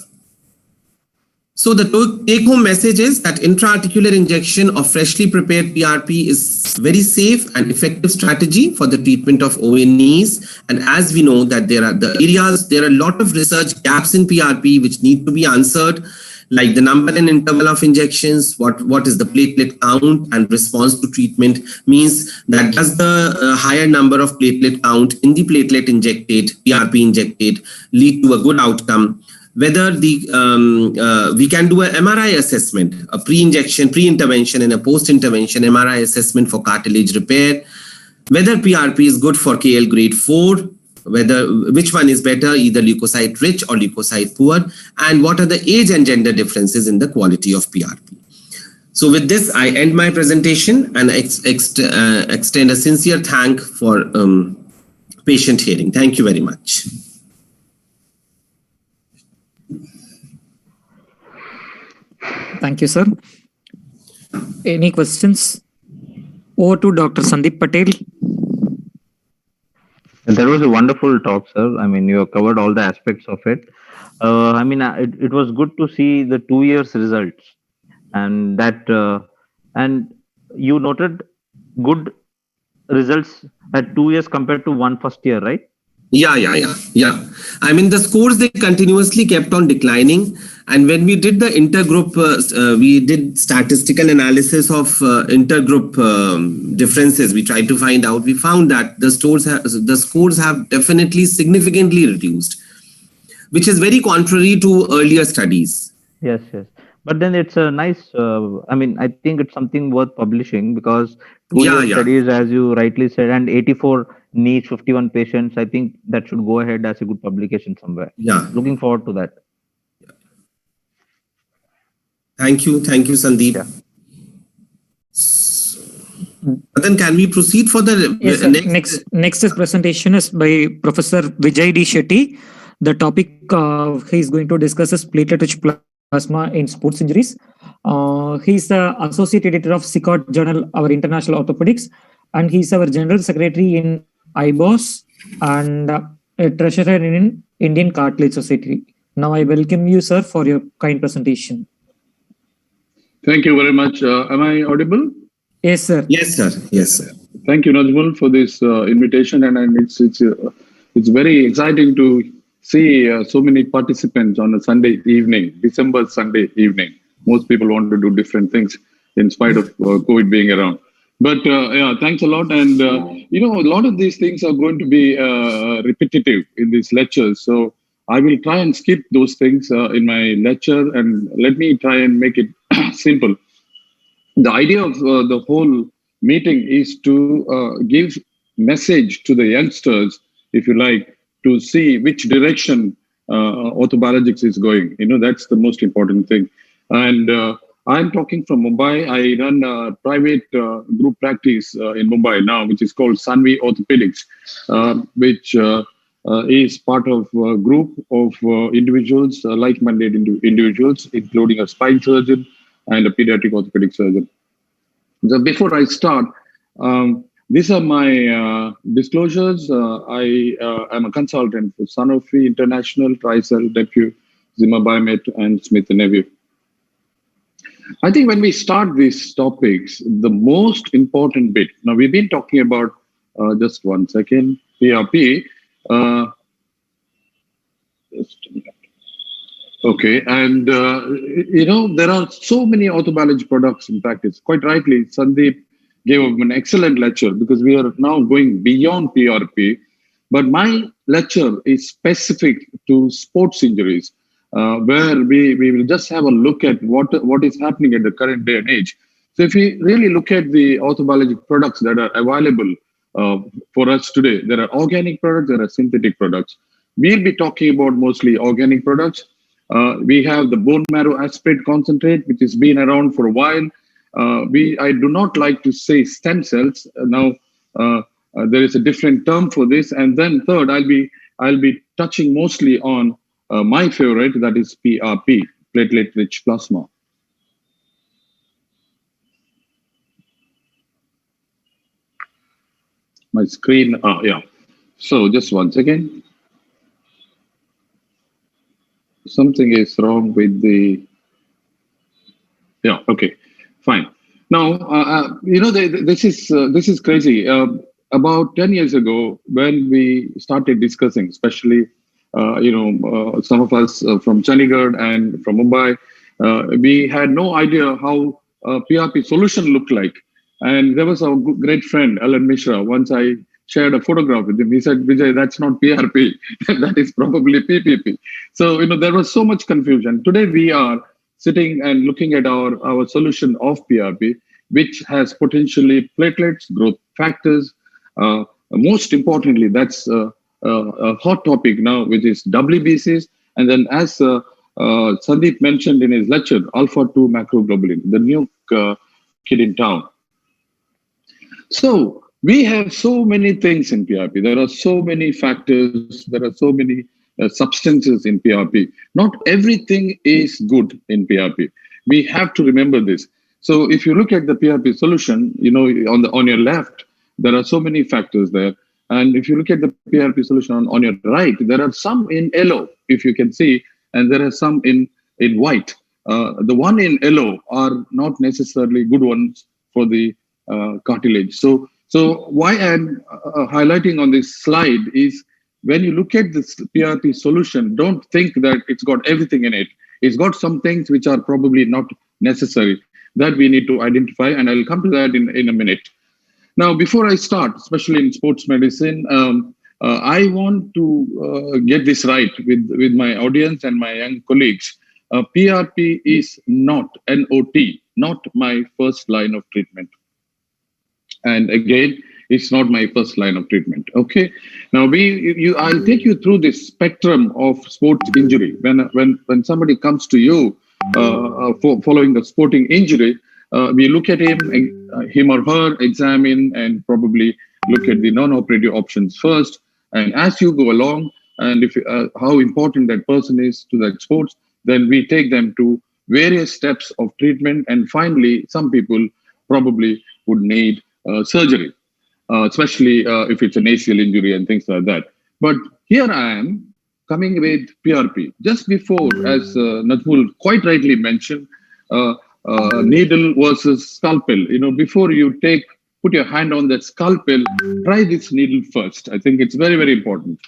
So the take-home message is that intra-articular injection of freshly prepared PRP is very safe and effective strategy for the treatment of OA knees. And as we know that there are a lot of research gaps in PRP which need to be answered, like the number and interval of injections, what is the platelet count, and response to treatment means that does the higher number of platelet count in the platelet injected, PRP injected, lead to a good outcome. Whether we can do an MRI assessment, a pre-injection, pre-intervention and a post-intervention MRI assessment for cartilage repair, whether PRP is good for KL grade 4, which one is better, either leukocyte rich or leukocyte poor, and what are the age and gender differences in the quality of PRP. So with this, I end my presentation and extend a sincere thank for patient hearing. Thank you very much. Thank you, sir. Any questions? Over to Dr. Sandeep Patel. That was a wonderful talk, sir. I mean, you have covered all the aspects of it. I mean, it was good to see the 2 years results, and that and you noted good results at 2 years compared to 1 first year, right? Yeah. I mean, the scores, they continuously kept on declining. And when we did the intergroup, we did statistical analysis of intergroup differences. We tried to find out. We found that the scores have definitely significantly reduced, which is very contrary to earlier studies. Yes. But then it's a nice, I mean, I think it's something worth publishing because 2 year studies, as you rightly said, and 84 niche, 51 patients, I think that should go ahead as a good publication somewhere. Yeah. Looking forward to that. Thank you, Sandeep. Yeah. But then can we proceed for the next presentation is by Professor Vijay D. Shetty. The topic he is going to discuss is platelet-rich plasma in sports injuries. He is the associate editor of SICOT journal, our International Orthopaedics, and he is our general secretary in Ibos and a treasurer in Indian Cartilage Society. Now I welcome you, sir, for your kind presentation. Thank you very much. Am I audible? Yes, sir. Yes, sir. Thank you, Najmul, for this invitation, and it's very exciting to see so many participants on a Sunday evening, December Sunday evening. Most people want to do different things in spite of COVID being around. But yeah, thanks a lot. And a lot of these things are going to be repetitive in these lectures. So I will try and skip those things in my lecture, and let me try and make it simple. The idea of the whole meeting is to give message to the youngsters, if you like, to see which direction orthobiologics is going. That's the most important thing. And I'm talking from Mumbai. I run a private group practice in Mumbai now, which is called Orthopaedics, which is part of a group of individuals, like-minded individuals, including a spine surgeon and a pediatric orthopedic surgeon. So before I start, these are my disclosures. I am a consultant for Sanofi International, Tricell, DePuy, Zimmer Biomet, and Smith & Nephew. I think when we start these topics, the most important bit, now we've been talking about, just one second, PRP. Just a minute. Okay, and there are so many orthobiology products in practice. Quite rightly, Sandeep gave an excellent lecture because we are now going beyond PRP. But my lecture is specific to sports injuries, where we will just have a look at what is happening at the current day and age. So if we really look at the orthobiologic products that are available for us today, there are organic products, there are synthetic products. We'll be talking about mostly organic products. We have the bone marrow aspirate concentrate, which has been around for a while. I do not like to say stem cells. Now, there is a different term for this. And then third, I'll be touching mostly on my favorite, that is PRP, platelet-rich plasma. My screen, yeah. So just one second. Something is wrong with the, yeah, okay, fine. Now, this is crazy. About 10 years ago, when we started discussing, especially, some of us from Chandigarh and from Mumbai, we had no idea how PRP solution looked like. And there was a great friend, Alan Mishra. Once I shared a photograph with him. He said, Vijay, that's not PRP. That is probably PPP. So, there was so much confusion. Today, we are sitting and looking at our solution of PRP, which has potentially platelets, growth factors. Most importantly, that's a hot topic now, which is WBCs. And then as Sandeep mentioned in his lecture, alpha-2 macroglobulin, the new kid in town. So we have so many things in PRP. There are so many factors. There are so many substances in PRP. Not everything is good in PRP. We have to remember this. So if you look at the PRP solution, on your left, there are so many factors there. And if you look at the PRP solution on your right, there are some in yellow, if you can see, and there are some in white. The one in yellow are not necessarily good ones for the cartilage. So why I'm highlighting on this slide is when you look at this PRP solution, don't think that it's got everything in it. It's got some things which are probably not necessary that we need to identify, and I'll come to that in a minute. Now, before I start, especially in sports medicine, I want to get this right with my audience and my young colleagues. PRP is not NOT, not my first line of treatment. And again, it's not my first line of treatment. Okay. Now, I'll take you through this spectrum of sports injury. When somebody comes to you following a sporting injury, we look at him or her, examine, and probably look at the non-operative options first. And as you go along, and if how important that person is to that sports, then we take them to various steps of treatment. And finally, some people probably would need surgery, especially if it's an ACL injury and things like that. But here I am coming with PRP. Just before, as Najmul quite rightly mentioned, needle versus scalpel. Before you put your hand on that scalpel, try this needle first. I think it's very, very important.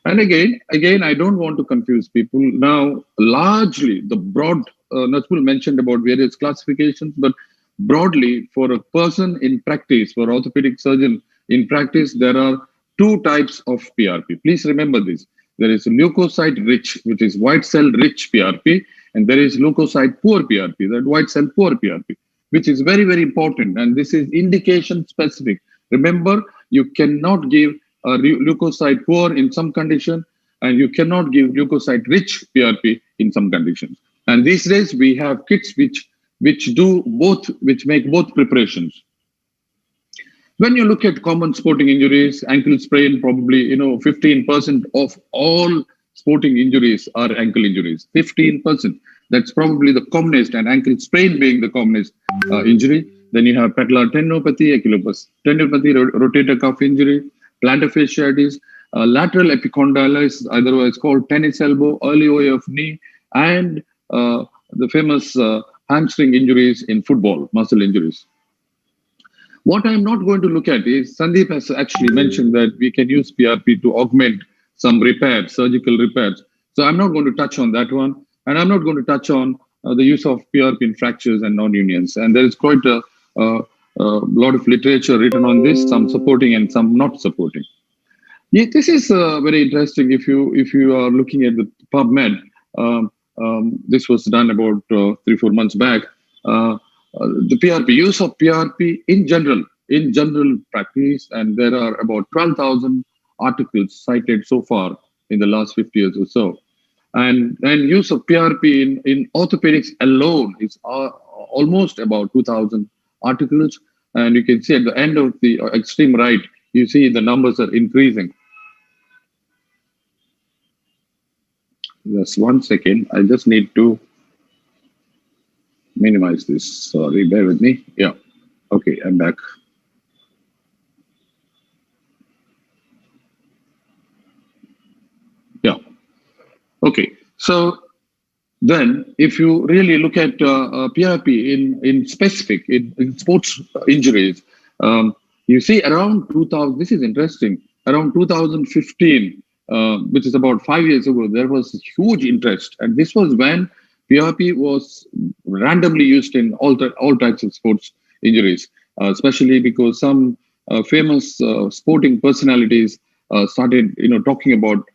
And again, I don't want to confuse people. Now, largely, the broad, Najmul mentioned about various classifications, but broadly, for a person in practice, for orthopedic surgeon in practice, there are two types of PRP. Please remember this. There is leukocyte rich, which is white cell rich PRP, and there is leukocyte poor PRP, that white cell poor PRP, which is very, very important. And this is indication specific. Remember, you cannot give a leukocyte poor in some condition, and you cannot give leukocyte rich PRP in some conditions. And these days we have kits which do both, which make both preparations. When you look at common sporting injuries, ankle sprain, probably 15% of all sporting injuries are ankle injuries. 15%. That's probably the commonest, and ankle sprain being the commonest injury. Then you have patellar tendinopathy, ankylosing tendinopathy, rotator cuff injury, plantar fasciitis, lateral epicondylitis, otherwise called tennis elbow, early OA of knee, and the famous hamstring injuries in football, muscle injuries. What I'm not going to look at is, Sandeep has actually mentioned that we can use PRP to augment some repairs, surgical repairs. So I'm not going to touch on that one. And I'm not going to touch on the use of PRP in fractures and non-unions. And there is quite a lot of literature written on this, some supporting and some not supporting. Yeah, this is very interesting. If you are looking at the PubMed, this was done about 3-4 months back. The PRP, use of PRP in general practice, and there are about 12,000 articles cited so far in the last 50 years or so. And use of PRP in orthopedics alone is almost about 2,000 articles. And you can see at the end of the extreme right, you see the numbers are increasing. Just 1 second, I just need to minimize this. Sorry, bear with me. Yeah. Okay, I'm back. Yeah. Okay. So then, if you really look at PRP in specific, in sports injuries, you see around 2000, this is interesting, around 2015, which is about 5 years ago, there was huge interest. And this was when PRP was randomly used in all types of sports injuries, especially because some famous sporting personalities started, talking about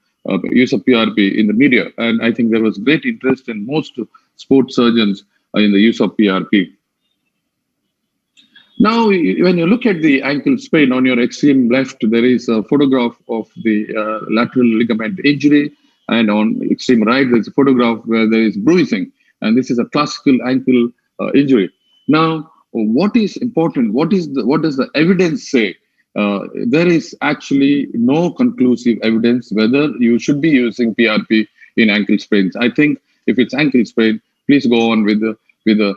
use of PRP in the media. And I think there was great interest in most sports surgeons in the use of PRP. Now, when you look at the ankle sprain on your extreme left, there is a photograph of the lateral ligament injury. And on extreme right, there's a photograph where there is bruising. And this is a classical ankle injury. Now, what is important? What does the evidence say? There is actually no conclusive evidence whether you should be using PRP in ankle sprains. I think if it's ankle sprain, please go on with the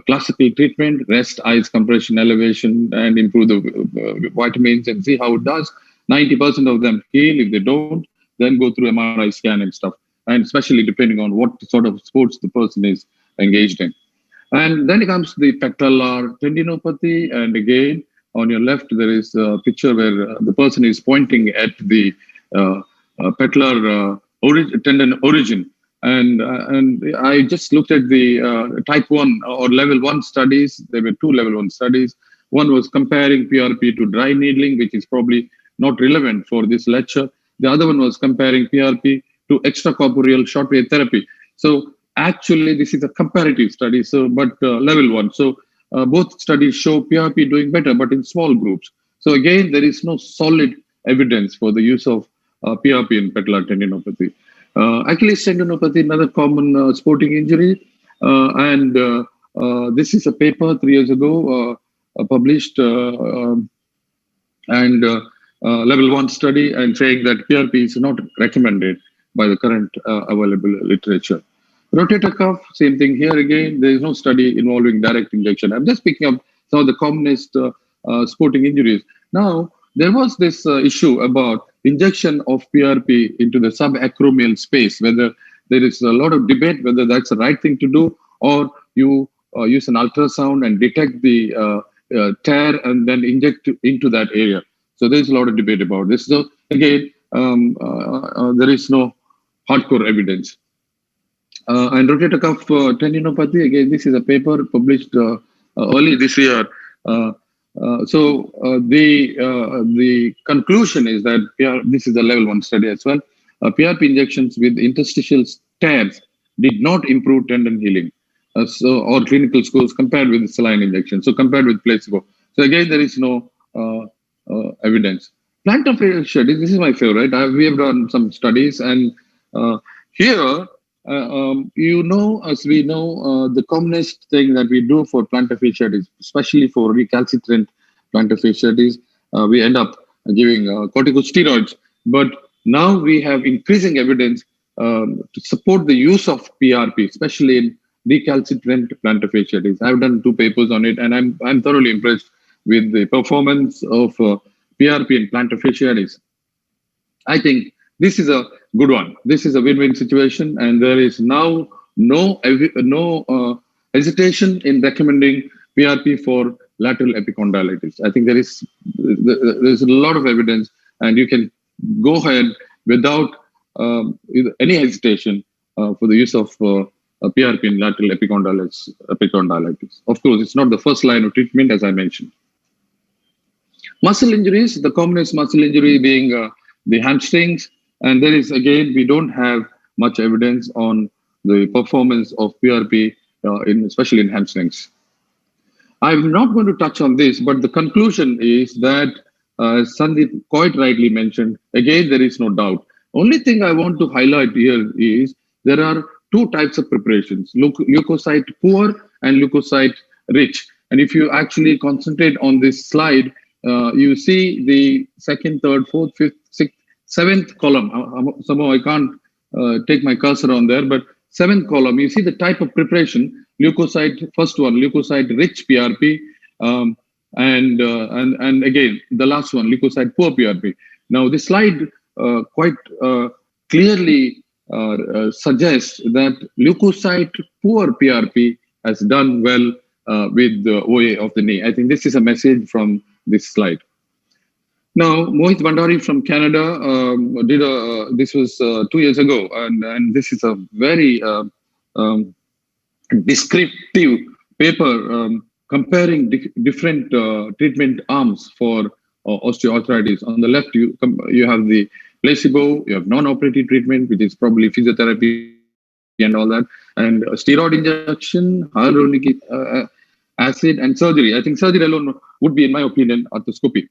classical treatment, rest, ice, compression, elevation, and improve the vitamins and see how it does. 90% of them heal. If they don't, then go through MRI scan and stuff, and especially depending on what sort of sports the person is engaged in. And then it comes to the patellar tendinopathy, and again, on your left, there is a picture where the person is pointing at the patellar tendon origin. And I just looked at the type 1 or level 1 studies. There were 2 level 1 studies. One was comparing PRP to dry needling, which is probably not relevant for this lecture. The other one was comparing PRP to extracorporeal shortwave therapy. So actually, this is a comparative study, but level 1. So both studies show PRP doing better, but in small groups. So again, there is no solid evidence for the use of PRP in patellar tendinopathy. Achilles tendinopathy, another common sporting injury. This is a paper 3 years ago published level 1 study, and saying that PRP is not recommended by the current available literature. Rotator cuff, same thing here again. There is no study involving direct injection. I'm just picking up some of the commonest sporting injuries. Now, there was this issue about injection of PRP into the subacromial space, whether there is a lot of debate whether that's the right thing to do, or you use an ultrasound and detect the tear and then inject into that area. So there's a lot of debate about this. So again, there is no hardcore evidence. And rotator cuff tendinopathy, again, this is a paper published early this year. The conclusion is that this is a level 1 study as well. PRP injections with interstitial tears did not improve tendon healing or clinical scores compared with saline injection. So compared with placebo. So again, there is no evidence. Plantar fascia, this is my favorite. We have done some studies, and here, as we know, the commonest thing that we do for plantar fasciitis, especially for recalcitrant plantar fasciitis, we end up giving corticosteroids. But now we have increasing evidence to support the use of PRP, especially in recalcitrant plantar fasciitis. I've done 2 papers on it, and I'm thoroughly impressed with the performance of PRP in plantar fasciitis. I think this is a good one. This is a win-win situation, and there is now no hesitation in recommending PRP for lateral epicondylitis. I think there's a lot of evidence, and you can go ahead without any hesitation for the use of PRP in lateral epicondylitis. Of course, it's not the first line of treatment, as I mentioned. Muscle injuries, the commonest muscle injury being the hamstrings, and there is, again, we don't have much evidence on the performance of PRP, especially in hamstrings. I'm not going to touch on this, but the conclusion is that, Sandeep quite rightly mentioned, again, there is no doubt. Only thing I want to highlight here is there are 2 types of preparations, leukocyte poor and leukocyte rich. And if you actually concentrate on this slide, you see the 2nd, 3rd, 4th, 5th, 6th, 7th column. Somehow I can't take my cursor on there, but 7th column, you see the type of preparation. Leukocyte, first one, leukocyte rich PRP, and again the last one, leukocyte poor PRP. Now this slide quite clearly suggests that leukocyte poor PRP has done well with the OA of the knee. I think this is a message from this slide. Now, Mohit Bhandari from Canada did this was 2 years ago, and this is a very descriptive paper comparing different treatment arms for osteoarthritis. On the left, you have the placebo, you have non-operative treatment, which is probably physiotherapy and all that, and steroid injection, hyaluronic acid, and surgery. I think surgery alone would be, in my opinion, arthroscopy.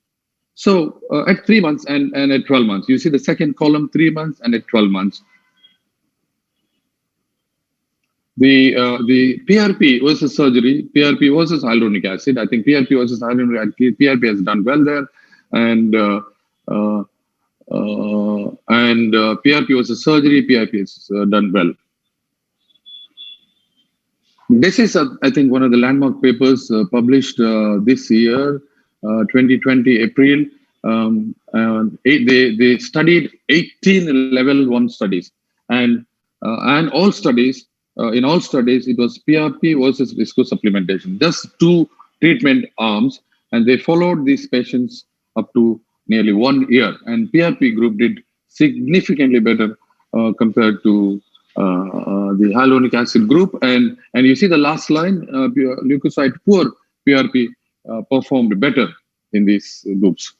So at 3 months and at 12 months, you see the second column, 3 months and at 12 months. The PRP versus surgery, PRP versus hyaluronic acid. I think PRP versus hyaluronic acid, PRP has done well there, and PRP versus surgery, PRP has done well. This is, I think, one of the landmark papers published this year, 2020 April. They studied 18 level 1 studies, and all studies. In all studies, it was PRP versus viscosupplementation, just 2 treatment arms, and they followed these patients up to nearly 1 year. And PRP group did significantly better compared to the hyaluronic acid group. And you see the last line, leukocyte poor PRP performed better in these groups.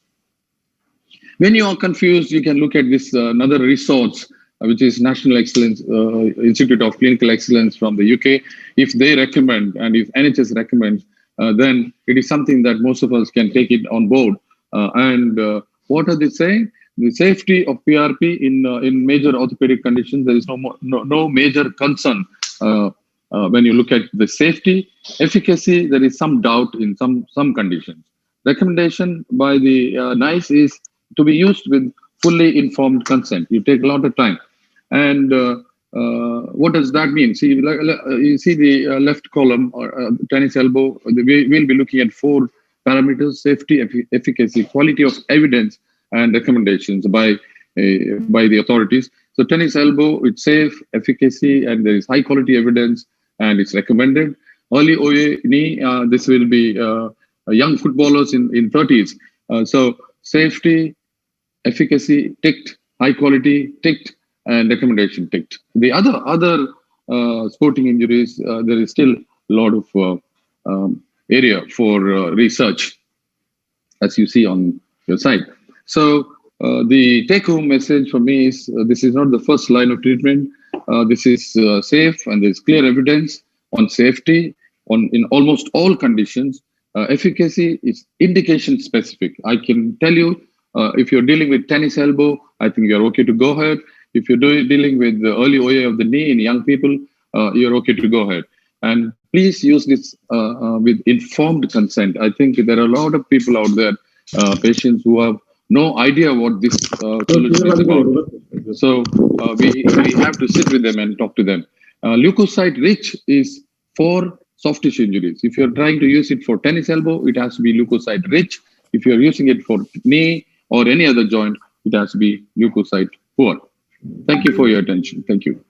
When you are confused, you can look at this another resource, which is National Excellence Institute of Clinical Excellence from the UK. If they recommend, and if NHS recommends, then it is something that most of us can take it on board. What are they saying? The safety of PRP in major orthopedic conditions, there is no major concern. When you look at the safety, efficacy, there is some doubt in some conditions. Recommendation by the NICE is to be used with fully informed consent. You take a lot of time. And what does that mean? See, you see the left column, or tennis elbow, we'll be looking at 4 parameters: safety, efficacy, quality of evidence, and recommendations by the authorities. So tennis elbow, it's safe, efficacy, and there is high quality evidence, and it's recommended. Early OA knee, this will be young footballers in 30s. So safety, efficacy ticked, high quality ticked, and recommendation ticked. The other sporting injuries, there is still a lot of area for research, as you see on your side. So the take-home message for me is this is not the first line of treatment. This is safe, and there's clear evidence on safety in almost all conditions. Efficacy is indication specific. I can tell you, if you're dealing with tennis elbow, I think you're okay to go ahead. If you're dealing with the early OA of the knee in young people, you're okay to go ahead. And please use this with informed consent. I think there are a lot of people out there, patients who have no idea what this solution is about. So we have to sit with them and talk to them. Leukocyte rich is for soft tissue injuries. If you're trying to use it for tennis elbow, it has to be leukocyte rich. If you're using it for knee or any other joint, it has to be leukocyte poor. Thank you for your attention. Thank you.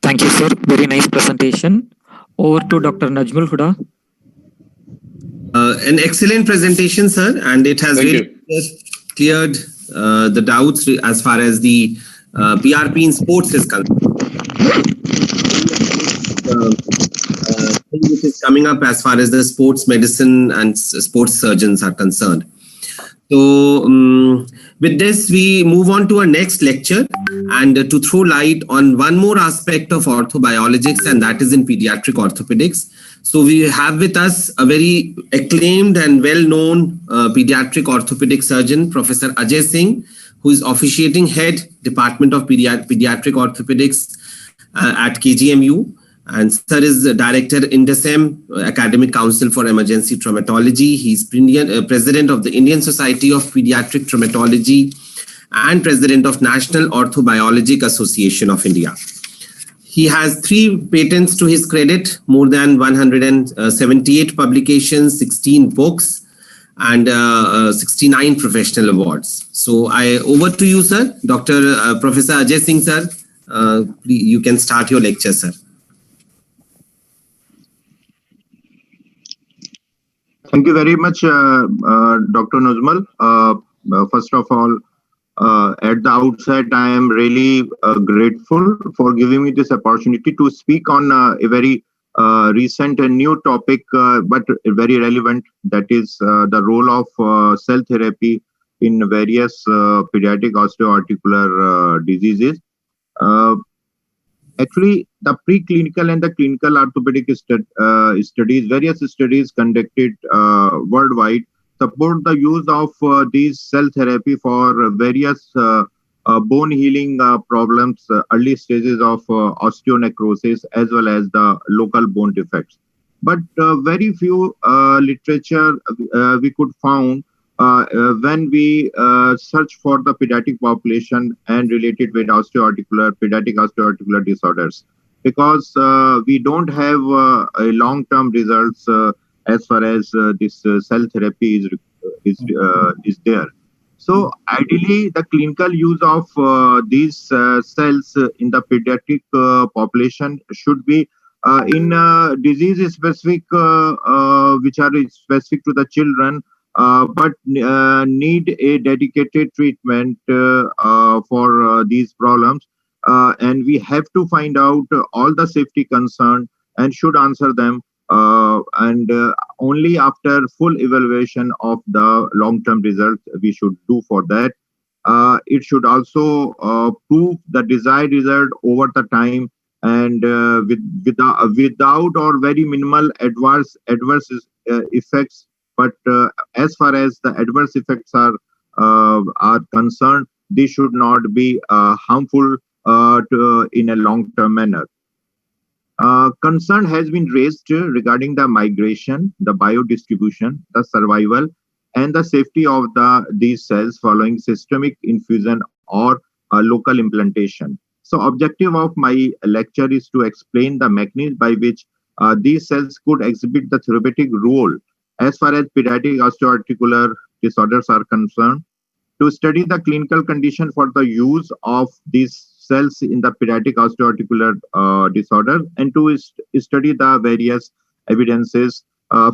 Thank you, sir. Very nice presentation. Over to Dr. Najmul Huda. An excellent presentation, sir, and it has really cleared the doubts as far as the PRP in sports is concerned. Thing which is coming up as far as the sports medicine and sports surgeons are concerned. So with this, we move on to our next lecture, and to throw light on one more aspect of orthobiologics, and that is in pediatric orthopedics. So we have with us a very acclaimed and well-known pediatric orthopedic surgeon, Professor Ajay Singh, who is officiating head Department of Pediatric Orthopedics at KGMU. And sir is the director INDESEM, Academic Council for Emergency Traumatology. He's president of the Indian Society of Pediatric Traumatology and president of National Orthobiologic Association of India. He has 3 patents to his credit, more than 178 publications, 16 books, and 69 professional awards. So over to you, sir. Professor Ajay Singh, sir. You can start your lecture, sir. Thank you very much, Dr. Najmul. First of all, at the outset, I am really grateful for giving me this opportunity to speak on a very recent and new topic, but very relevant. That is the role of cell therapy in various pediatric osteoarticular diseases. Actually, the preclinical and the clinical orthopedic studies, various studies conducted worldwide, support the use of these cell therapy for various bone healing problems, early stages of osteonecrosis, as well as the local bone defects. But very few literature we could found when we search for the pediatric population and related with pediatric osteoarticular disorders, because we don't have a long-term results as far as this cell therapy is there. So ideally, the clinical use of these cells in the pediatric population should be in disease-specific, which are specific to the children, but need a dedicated treatment for these problems. And we have to find out all the safety concerns and should answer them. And only after full evaluation of the long-term results we should do for that. It should also prove the desired result over the time, and without or very minimal adverse effects. But as far as the adverse effects are concerned, they should not be harmful in a long-term manner. Concern has been raised regarding the migration, the biodistribution, the survival, and the safety of these cells following systemic infusion or local implantation. So objective of my lecture is to explain the mechanism by which these cells could exhibit the therapeutic role as far as pediatric osteoarticular disorders are concerned, to study the clinical condition for the use of these cells in the pediatric osteoarticular disorder, and to study the various evidences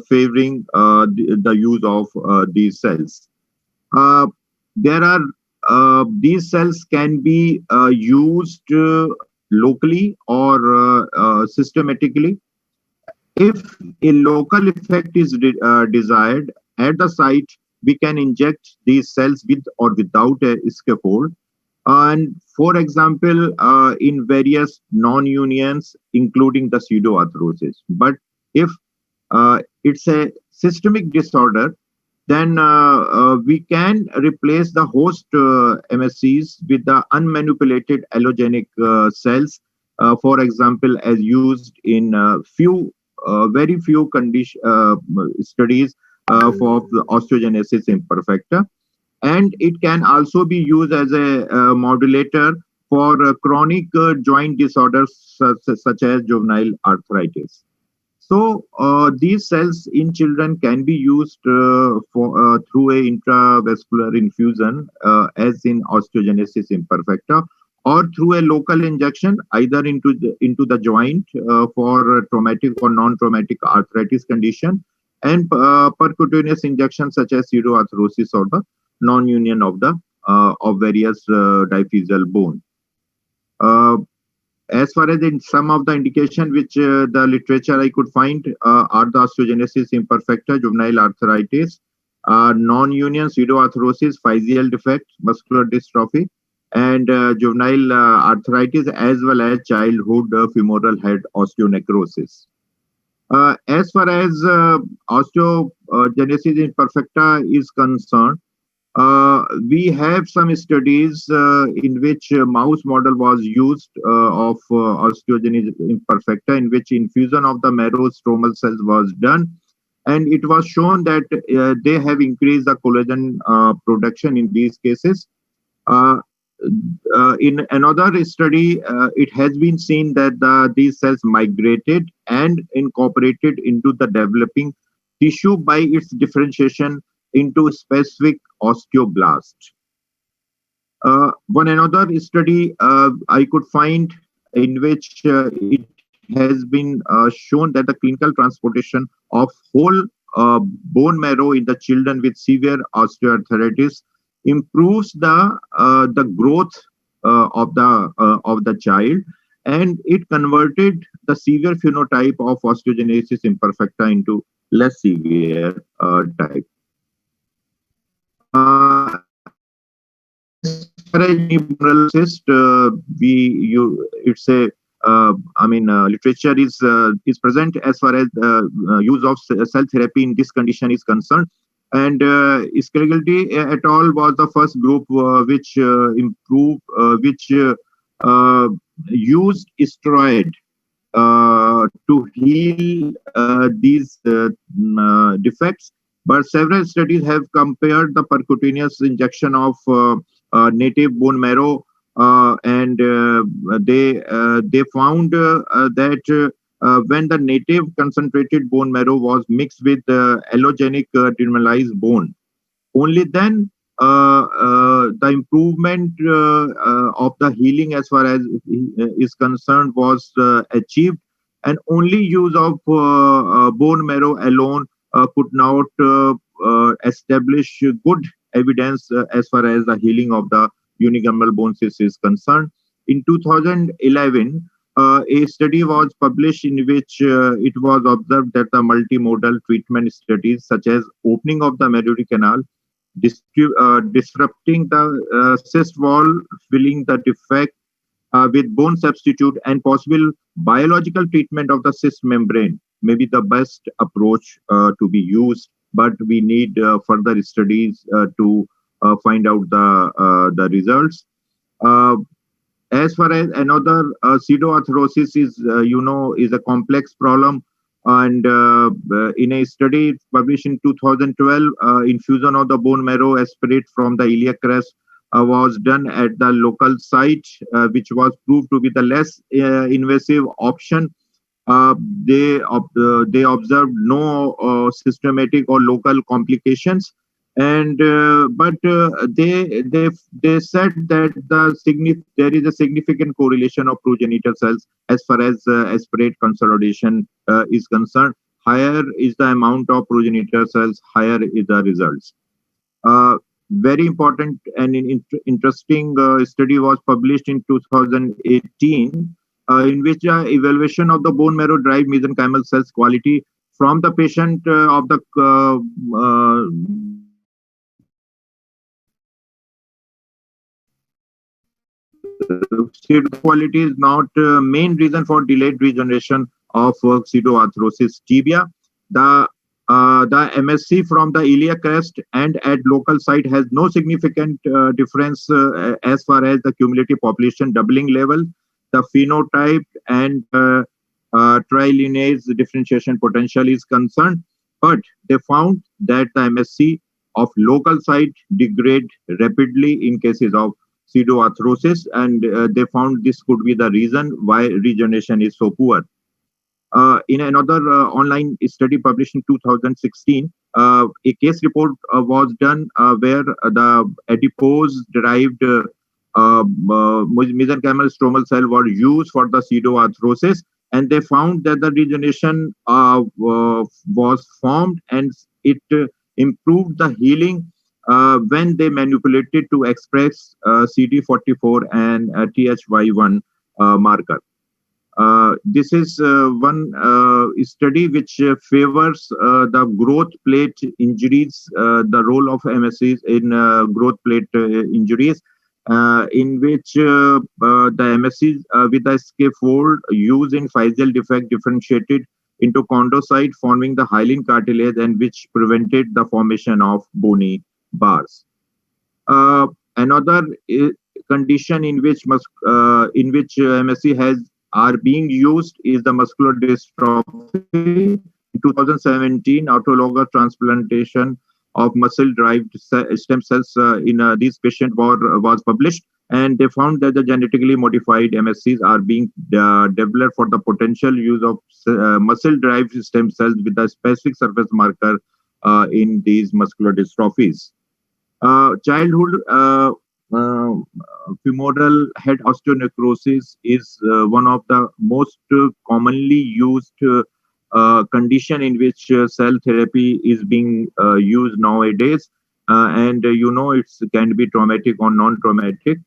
favoring the use of these cells. These cells can be used locally or systematically. If a local effect is desired at the site, we can inject these cells with or without a scaffold. And for example, in various non-unions, including the pseudoarthrosis. But if it's a systemic disorder, then we can replace the host MSCs with the unmanipulated allogenic cells, for example, as used in very few studies for the osteogenesis imperfecta. And it can also be used as a modulator for chronic joint disorders such as juvenile arthritis. So these cells in children can be used through a intravascular infusion, as in osteogenesis imperfecta, or through a local injection either into the joint for traumatic or non-traumatic arthritis condition, and percutaneous injections such as pseudoarthrosis or the non-union of the of various diaphyseal bone. As far as in some of the indication which the literature I could find are the osteogenesis imperfecta, juvenile arthritis, non-union pseudoarthrosis, physeal defect, muscular dystrophy, and juvenile arthritis, as well as childhood femoral head osteonecrosis. As far as osteogenesis imperfecta is concerned, we have some studies in which mouse model was used of osteogenesis imperfecta, in which infusion of the marrow stromal cells was done, and it was shown that they have increased the collagen production in these cases. In another study, it has been seen that these cells migrated and incorporated into the developing tissue by its differentiation into specific osteoblast. One another study I could find in which it has been shown that the clinical transportation of whole bone marrow in the children with severe osteoarthritis improves the growth of the child, and it converted the severe phenotype of osteogenesis imperfecta into less severe type. As far as neural cyst, literature is present as far as use of cell therapy in this condition is concerned. And Scalgilty et al. Was the first group which used steroid to heal these defects. But several studies have compared the percutaneous injection of native bone marrow, and they found that when the native concentrated bone marrow was mixed with allogenic demineralized bone, only then the improvement of the healing as far as is concerned was achieved, and only use of bone marrow alone could not establish good evidence as far as the healing of the unicameral bone cyst is concerned. In 2011, a study was published in which it was observed that the multimodal treatment studies such as opening of the medullary canal, disrupting the cyst wall, filling the defect with bone substitute, and possible biological treatment of the cyst membrane may be the best approach to be used, but we need further studies to find out the results. As far as another pseudoarthrosis is a complex problem, and in a study published in 2012, infusion of the bone marrow aspirate from the iliac crest was done at the local site, which was proved to be the less invasive option. They observed no systematic or local complications, and but they said that there is a significant correlation of progenitor cells as far as aspirate consolidation is concerned. Higher is the amount of progenitor cells, higher is the results. Very important and interesting study was published in 2018, in which evaluation of the bone marrow derived mesenchymal cells quality from the patient of the quality is not main reason for delayed regeneration of pseudoarthrosis tibia. The MSC from the iliac crest and at local site has no significant difference as far as the cumulative population doubling level, the phenotype and trilineage differentiation potential is concerned. But they found that the MSC of local site degrade rapidly in cases of pseudoarthrosis, and they found this could be the reason why regeneration is so poor. In another online study published in 2016, a case report was done where the adipose-derived mesenchymal stromal cell were used for the pseudoarthrosis, and they found that the regeneration was formed and it improved the healing when they manipulated to express CD44 and THY1 marker. This is one study which favors the growth plate injuries, the role of MSCs in growth plate injuries, in which the MSCs with the scaffold used in physeal defect differentiated into chondrocyte, forming the hyaline cartilage, and which prevented the formation of bony bars. Another condition in which MSC are being used is the muscular dystrophy. In 2017, autologous transplantation of muscle-derived stem cells in these patients was published, and they found that the genetically modified MSCs are being developed for the potential use of muscle-derived stem cells with a specific surface marker in these muscular dystrophies. Childhood femoral head osteonecrosis is one of the most commonly used condition in which cell therapy is being used nowadays, and it can be traumatic or non-traumatic.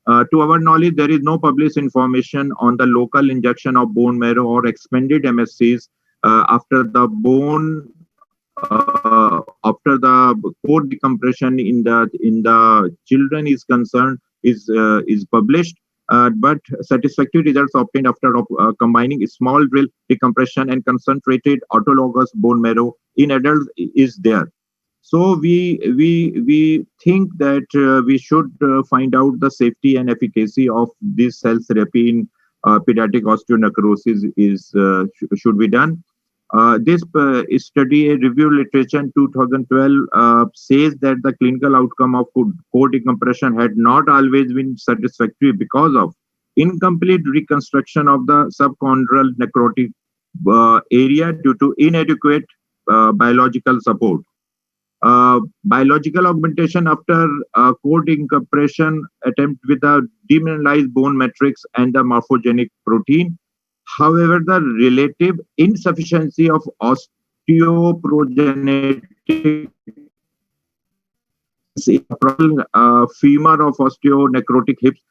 To our knowledge, there is no published information on the local injection of bone marrow or expanded MSCs after the bone after the core decompression in the children is concerned is published, but satisfactory results obtained after combining small drill decompression and concentrated autologous bone marrow in adults is there. So we think that we should find out the safety and efficacy of this cell therapy in pediatric osteonecrosis should be done. This study, a review literature in 2012, says that the clinical outcome of core decompression had not always been satisfactory because of incomplete reconstruction of the subchondral necrotic area due to inadequate biological support. Biological augmentation after core decompression attempt with a demineralized bone matrix and the morphogenic protein. However, the relative insufficiency of osteoprogenetic femur of osteonecrotic hips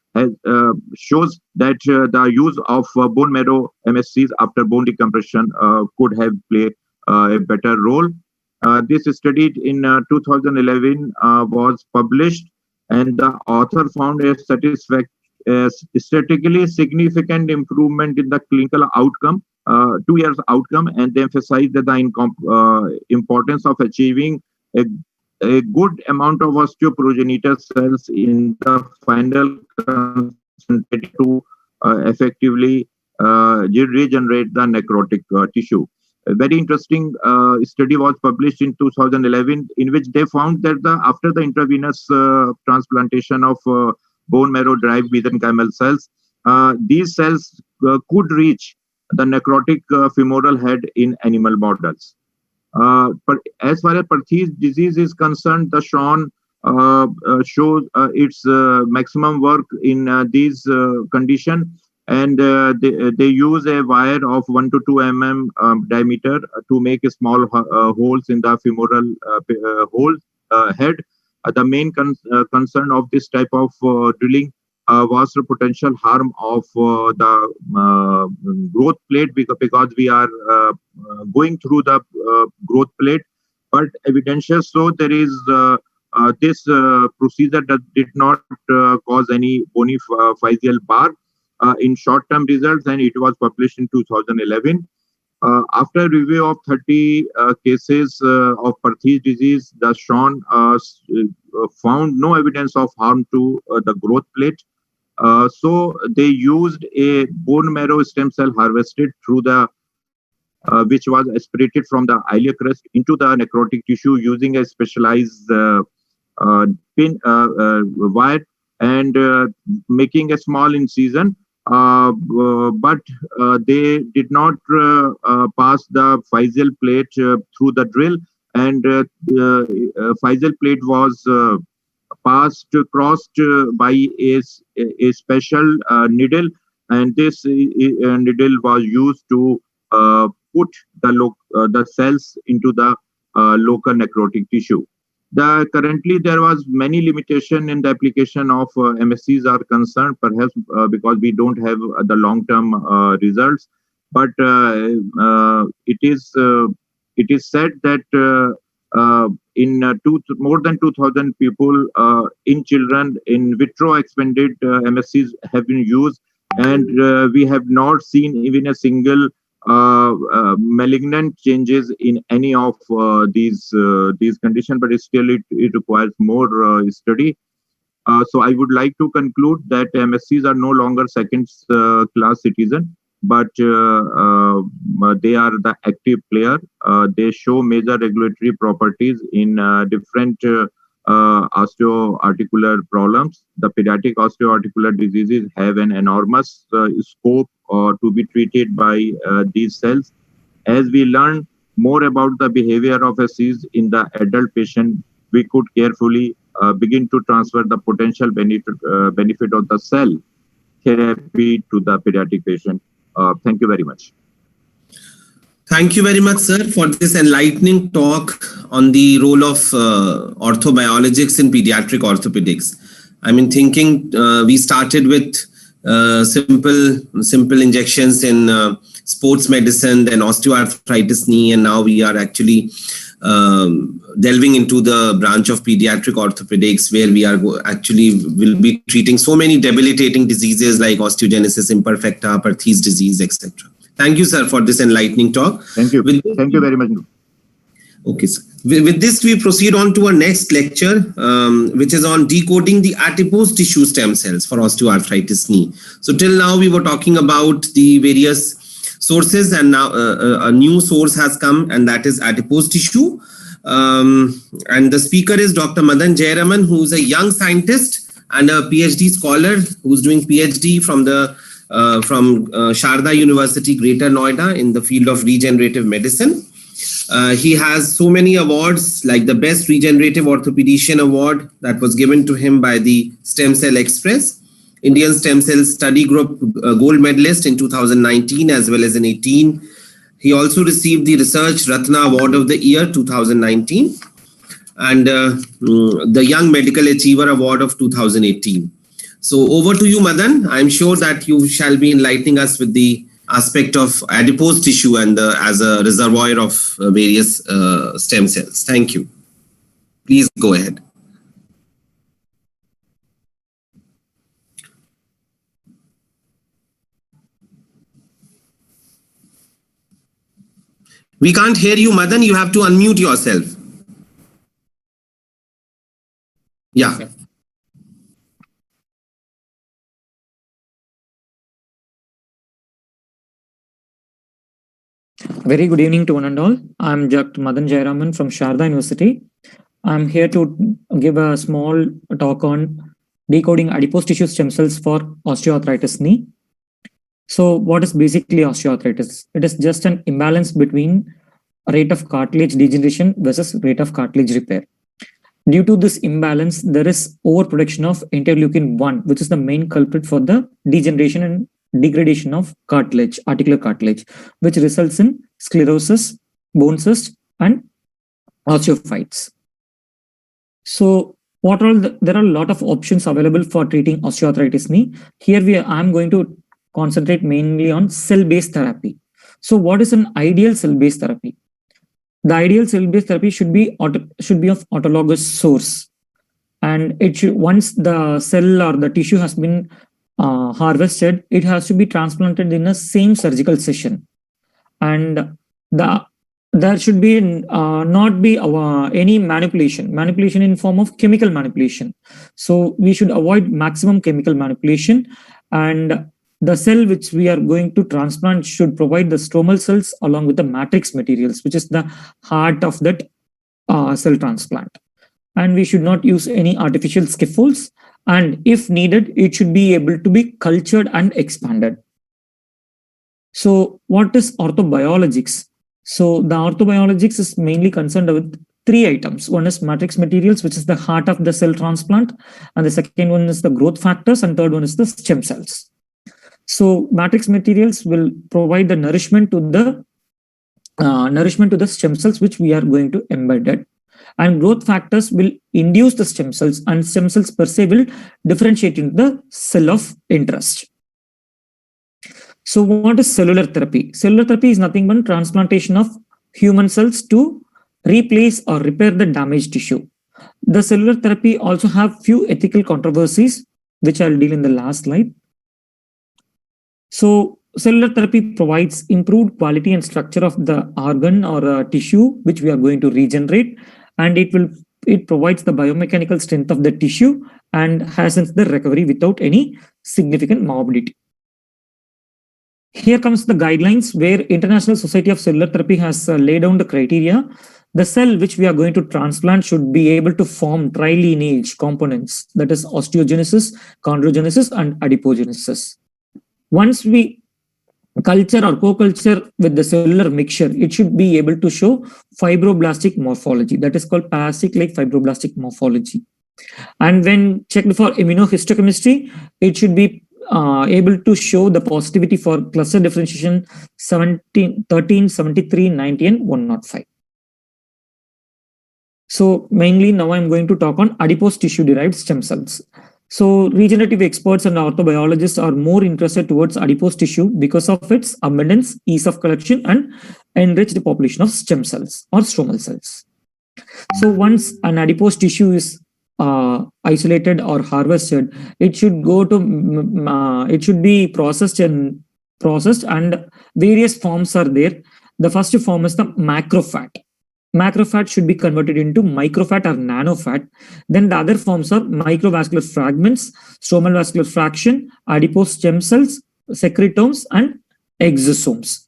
shows that the use of bone marrow MSCs after bone decompression could have played a better role. This study in 2011 was published, and the author found a statistically significant improvement in the clinical outcome, 2 years outcome, and they emphasized that the importance of achieving a good amount of osteoprogenitor cells in the final concentration to effectively regenerate the necrotic tissue. A very interesting study was published in 2011 in which they found that after the intravenous transplantation of bone marrow derived mesenchymal cells, these cells could reach the necrotic femoral head in animal models. But as far as Perthes disease is concerned, the Sean shows its maximum work in these conditions, and they use a wire of 1 to 2 mm diameter to make small holes in the femoral head. The main concern of this type of drilling was the potential harm of the growth plate because we are going through the growth plate. But evidence shows so there is This procedure did not cause any bony physial bar in short-term results, and it was published in 2011. After review of 30 cases of Perthes disease, the Sean found no evidence of harm to the growth plate. So they used a bone marrow stem cell harvested through the which was aspirated from the iliac crest into the necrotic tissue using a specialized pin wire and making a small incision. But they did not pass the physial plate through the drill, and physial plate was crossed by a special needle, and this needle was used to put the cells into the local necrotic tissue. Currently, there was many limitation in the application of MSCs are concerned, perhaps because we don't have the long-term results. But it is said that in more than 2,000 people in children in vitro expanded MSCs have been used, and we have not seen even a single malignant changes in any of these conditions, but still it requires more study. So I would like to conclude that MSCs are no longer second-class citizen, but they are the active player. They show major regulatory properties in different osteoarticular problems. The pediatric osteoarticular diseases have an enormous scope to be treated by these cells. As we learn more about the behavior of SCs in the adult patient, we could carefully begin to transfer the potential benefit of the cell therapy to the pediatric patient. Thank you very much. Thank you very much, sir, for this enlightening talk on the role of orthobiologics in pediatric orthopedics. I mean, thinking we started with simple injections in sports medicine, then osteoarthritis knee, and now we are actually delving into the branch of pediatric orthopedics, where we are will be treating so many debilitating diseases like osteogenesis imperfecta, Perthes disease, etc. Thank you, sir, for this enlightening talk. Thank you. Thank you very much. Okay, sir. With this, we proceed on to our next lecture, which is on decoding the adipose tissue stem cells for osteoarthritis knee. So till now, we were talking about the various sources, and now a new source has come, and that is adipose tissue. And the speaker is Dr. Madan Jayaraman, who is a young scientist and a PhD scholar who's doing PhD from Sharda University, Greater Noida, in the field of regenerative medicine. He has so many awards, like the Best Regenerative Orthopedician Award that was given to him by the Stem Cell Express, Indian Stem Cell Study Group Gold Medalist in 2019 as well as in 18. He also received the Research Ratna Award of the Year 2019 and the Young Medical Achiever Award of 2018. So over to you, Madan. I'm sure that you shall be enlightening us with the aspect of adipose tissue and as a reservoir of various stem cells. Thank you. Please go ahead. We can't hear you, Madan. You have to unmute yourself. Yeah. Very good evening to one and all. I'm Dr. Madan Jayaraman from Sharda University. I'm here to give a small talk on decoding adipose tissue stem cells for osteoarthritis knee. So what is basically osteoarthritis? It is just an imbalance between rate of cartilage degeneration versus rate of cartilage repair. Due to this imbalance, there is overproduction of interleukin-1, which is the main culprit for the degeneration and degradation of cartilage, articular cartilage, which results in sclerosis, bone cyst, and osteophytes. So there are a lot of options available for treating osteoarthritis knee. Here I'm going to concentrate mainly on cell-based therapy. So what is an ideal cell-based therapy? The ideal cell-based therapy should be of autologous source. and it should, once the cell or the tissue has been harvested, it has to be transplanted in the same surgical session, and there should be not be any manipulation in form of chemical manipulation. So we should avoid maximum chemical manipulation, and the cell which we are going to transplant should provide the stromal cells along with the matrix materials, which is the heart of that cell transplant. And we should not use any artificial scaffolds, and if needed, it should be able to be cultured and expanded. So what is orthobiologics? So the orthobiologics is mainly concerned with three items. One is matrix materials, which is the heart of the cell transplant, and the second one is the growth factors, and third one is the stem cells. So matrix materials will provide the nourishment to the stem cells, which we are going to embed it. And growth factors will induce the stem cells, and stem cells per se will differentiate into the cell of interest. So what is cellular therapy? Cellular therapy is nothing but transplantation of human cells to replace or repair the damaged tissue. The cellular therapy also have few ethical controversies, which I'll deal in the last slide. So cellular therapy provides improved quality and structure of the organ or tissue which we are going to regenerate, and it provides the biomechanical strength of the tissue and hastens the recovery without any significant morbidity. Here comes the guidelines where International Society of Cellular Therapy has laid down the criteria. The cell which we are going to transplant should be able to form trilineage components, that is osteogenesis, chondrogenesis, and adipogenesis. Once we culture or co-culture with the cellular mixture, it should be able to show fibroblastic morphology, that is called parasitic-like fibroblastic morphology. And when checked for immunohistochemistry, it should be able to show the positivity for cluster differentiation 13, 73, 90, and 105. So mainly now I'm going to talk on adipose tissue derived stem cells. So regenerative experts and orthobiologists are more interested towards adipose tissue because of its abundance, ease of collection, and enriched population of stem cells or stromal cells. So once an adipose tissue is isolated or harvested, it should go to it should be processed and various forms are there. The first form is the macrofat. Macrofat should be converted into microfat or nanofat. Then the other forms are microvascular fragments, stromal vascular fraction, adipose stem cells, secretomes, and exosomes.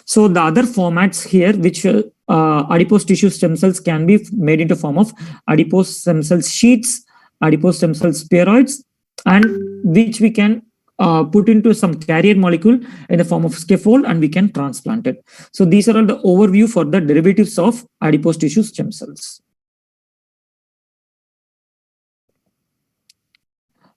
So the other formats here, which adipose tissue stem cells can be made into form of adipose stem cell sheets, adipose stem cell spheroids, and which we can put into some carrier molecule in the form of scaffold, and we can transplant it. So these are all the overview for the derivatives of adipose tissue stem cells.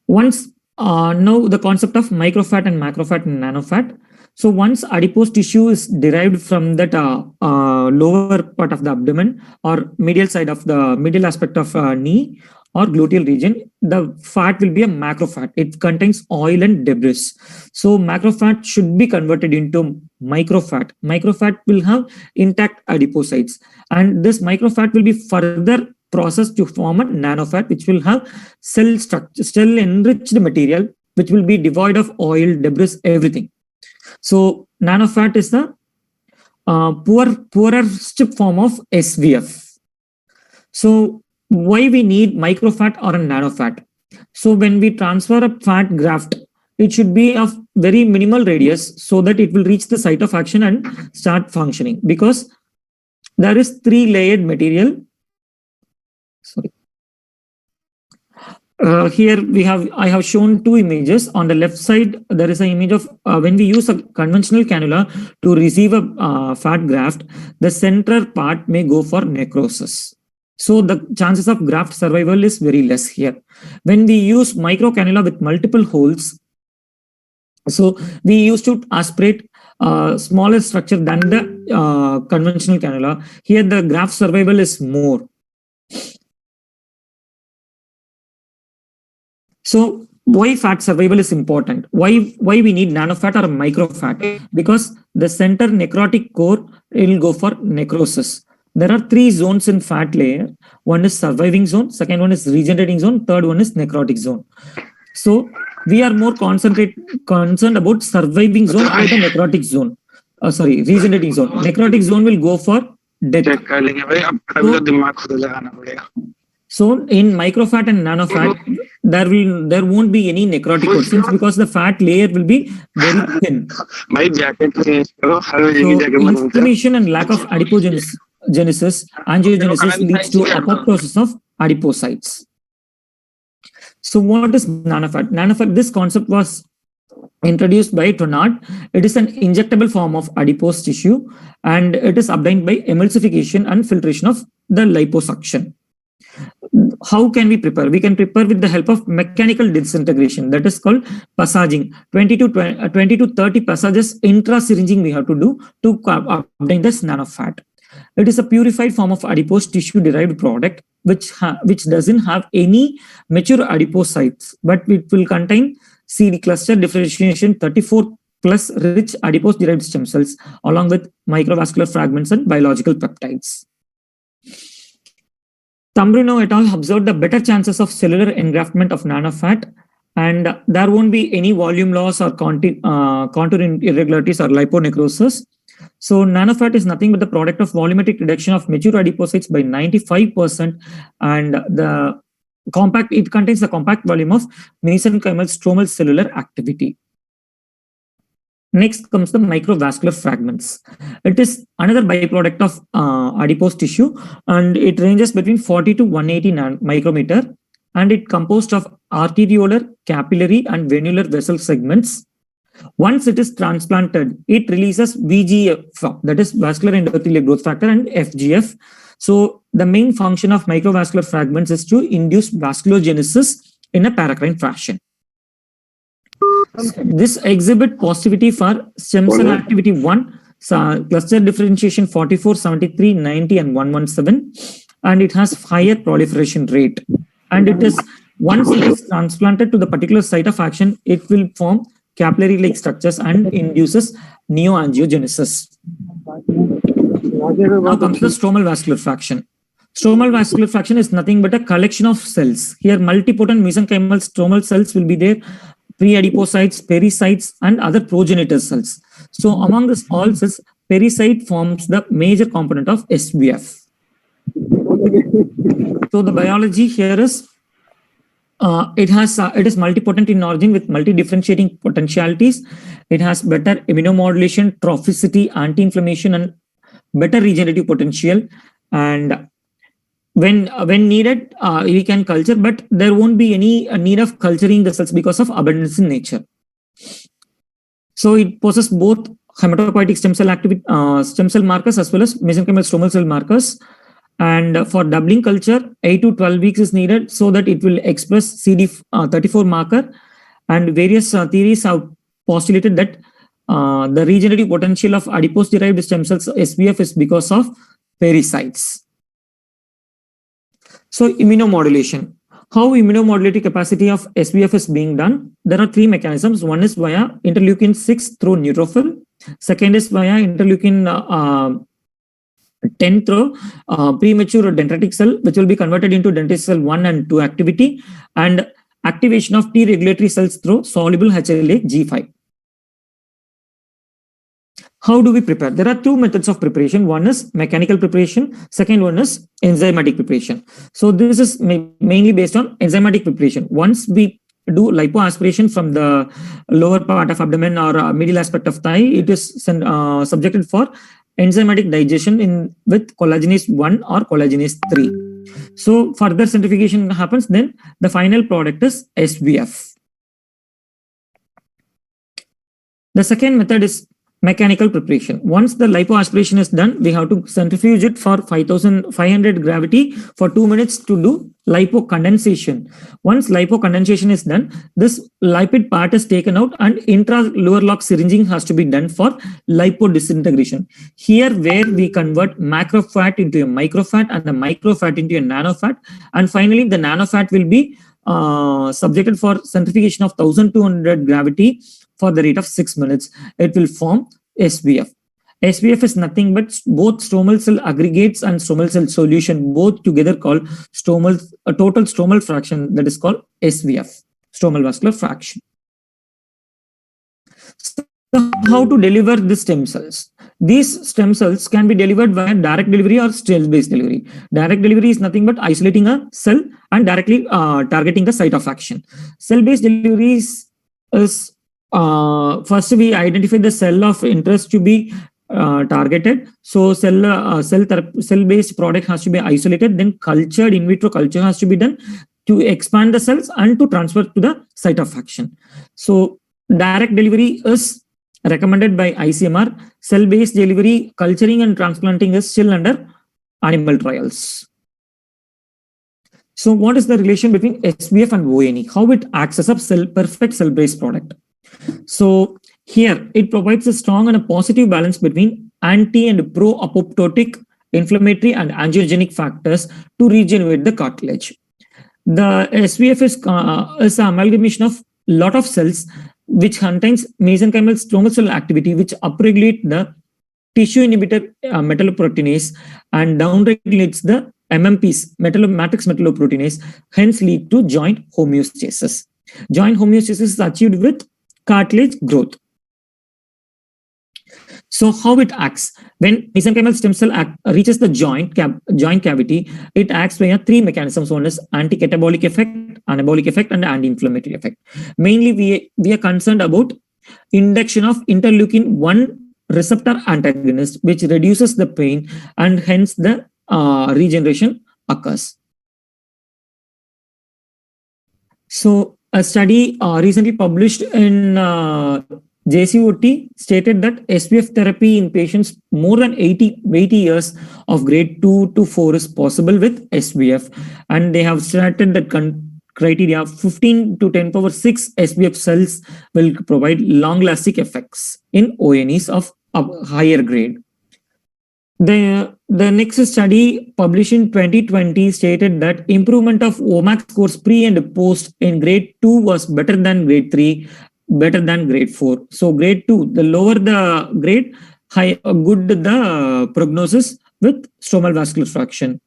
Once now the concept of microfat and macrofat and nanofat. So once adipose tissue is derived from that lower part of the abdomen or medial side of the middle aspect of knee or gluteal region, the fat will be a macrofat. It contains oil and debris. So macrofat should be converted into microfat. Microfat will have intact adipocytes, and this microfat will be further processed to form a nanofat, which will have cell structure, cell enriched material, which will be devoid of oil, debris, everything. So nanofat is the poorest form of SVF. So why we need microfat or a nanofat? So when we transfer a fat graft, it should be of very minimal radius so that it will reach the site of action and start functioning, because there is 3-layered material. Sorry. Here I have shown two images. On the left side, there is an image of when we use a conventional cannula to receive a fat graft, the center part may go for necrosis. So the chances of graft survival is very less here. When we use micro cannula with multiple holes, so we used to aspirate smaller structure than the conventional cannula. Here the graft survival is more. So why fat survival is important? Why we need nanofat or microfat? Because the center necrotic core will go for necrosis. There are 3 zones in fat layer. One is surviving zone, second one is regenerating zone, third one is necrotic zone. So we are more concerned about surviving zone or the necrotic zone. Regenerating zone. Necrotic zone will go for death. So in microfat and nanofat, there won't be any necrotic portions because the fat layer will be very thin. So inflammation and lack of angiogenesis leads to apoptosis of adipocytes. So what is nanofat? Nanofat, this concept was introduced by Tonard. It is an injectable form of adipose tissue, and it is obtained by emulsification and filtration of the liposuction. How can we prepare? We can prepare with the help of mechanical disintegration, that is called passaging. 20 to 30 passages intra-syringing we have to do to obtain this nanofat. It is a purified form of adipose tissue derived product which doesn't have any mature adipocytes, but it will contain CD cluster differentiation 34 plus rich adipose derived stem cells along with microvascular fragments and biological peptides. Tambrino et al. Observed the better chances of cellular engraftment of nanofat, and there won't be any volume loss or contour irregularities or liponecrosis. So nanofat is nothing but the product of volumetric reduction of mature adipocytes by 95%, and it contains the compact volume of mesenchymal stromal cellular activity. Next comes the microvascular fragments. It is another byproduct of adipose tissue, and it ranges between 40 to 180 micrometer, and it composed of arteriolar, capillary, and venular vessel segments. Once it is transplanted, it releases VGF, that is vascular endothelial growth factor, and FGF. So the main function of microvascular fragments is to induce vasculogenesis in a paracrine fashion. This exhibit positivity for stem cell activity 1, cluster differentiation 44, 73, 90, and 117, and it has higher proliferation rate. And it is, once it is transplanted to the particular site of action, it will form capillary-like structures and induces neoangiogenesis. Now comes the stromal vascular fraction. Stromal vascular fraction is nothing but a collection of cells. Here, multipotent mesenchymal stromal cells will be there, pre-adipocytes, pericytes, and other progenitor cells. So among this all cells, pericyte forms the major component of SVF. So the biology here is, it is multipotent in origin with multi-differentiating potentialities. It has better immunomodulation, trophicity, anti-inflammation, and better regenerative potential. And when needed, we can culture, but there won't be any need of culturing the cells because of abundance in nature. So it possesses both hematopoietic stem cell markers as well as mesenchymal stromal cell markers. And for doubling culture, 8 to 12 weeks is needed so that it will express CD34 marker. And various theories have postulated that the regenerative potential of adipose-derived stem cells, SVF, is because of pericytes. So immunomodulation. How immunomodulative capacity of SVF is being done? There are 3 mechanisms. One is via interleukin 6 through neutrophil. Second is via interleukin 10 through premature dendritic cell, which will be converted into dendritic cell 1 and 2 activity, and activation of T regulatory cells through soluble HLA G5. How do we prepare? There are 2 methods of preparation. One is mechanical preparation. Second one is enzymatic preparation. So this is mainly based on enzymatic preparation. Once we do lipoaspiration from the lower part of abdomen or middle aspect of thigh, it is subjected for enzymatic digestion with collagenase 1 or collagenase 3. So further centrifugation happens, then the final product is SVF. The second method is mechanical preparation. Once the lipoaspiration is done, we have to centrifuge it for 5,500 gravity for 2 minutes to do lipocondensation. Once lipocondensation is done, this lipid part is taken out and intra-lower lock syringing has to be done for lipodisintegration. Here where we convert macrofat into a microfat and the microfat into a nanofat, and finally the nanofat will be subjected for centrifugation of 1,200 gravity for the rate of 6 minutes. It will form SVF. SVF is nothing but both stromal cell aggregates and stromal cell solution, both together called a total stromal fraction, that is called SVF, stromal vascular fraction. So how to deliver the stem cells? These stem cells can be delivered via direct delivery or cell-based delivery. Direct delivery is nothing but isolating a cell and directly targeting the site of action. Cell-based delivery is first we identify the cell of interest to be targeted. So cell-based product has to be isolated, then cultured, in vitro culture has to be done to expand the cells and to transfer to the site of action. So direct delivery is recommended by ICMR. Cell-based delivery, culturing and transplanting is still under animal trials. So what is the relation between SVF and ONE? How it acts as a perfect cell-based product? So here it provides a strong and a positive balance between anti and pro-apoptotic, inflammatory and angiogenic factors to regenerate the cartilage. The SVF is an amalgamation of lot of cells which contains mesenchymal stromal cell activity, which upregulate the tissue inhibitor metalloproteinase and downregulates the MMPs, matrix metalloproteinase, hence lead to joint homeostasis. Joint homeostasis is achieved with cartilage growth. So how it acts? When mesenchymal stem cell reaches the joint cavity, it acts via three mechanisms. One is anti-catabolic effect, anabolic effect, and anti-inflammatory effect. Mainly, we are concerned about induction of interleukin-1 receptor antagonist, which reduces the pain and hence the regeneration occurs. So a study recently published in JCOT stated that SVF therapy in patients more than 80 years of grade 2 to 4 is possible with SVF, and they have stated that criteria 15 to 10 power 6 SVF cells will provide long-lasting effects in ONEs of higher grade. The next study published in 2020 stated that improvement of OMAC scores pre and post in grade 2 was better than grade 3, better than grade 4. So grade 2, the lower the grade, good the prognosis with stromal vascular fraction.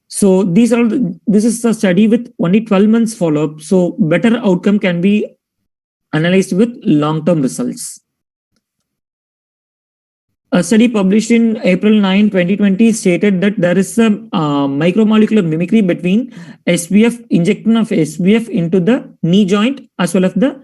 So this is a study with only 12 months follow-up. So better outcome can be analyzed with long-term results. A study published in April 9, 2020 stated that there is a micromolecular mimicry between SVF, injection of SVF into the knee joint as well as the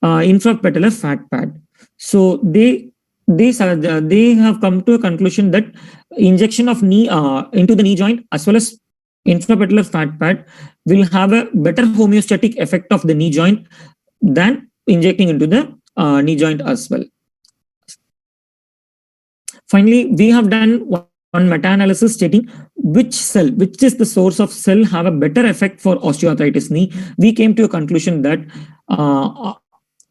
infrapatellar fat pad. So they have come to a conclusion that injection of knee into the knee joint as well as infrapatellar fat pad will have a better homeostatic effect of the knee joint than injecting into the knee joint as well. Finally, we have done one meta-analysis stating which is the source of cell have a better effect for osteoarthritis knee. We came to a conclusion that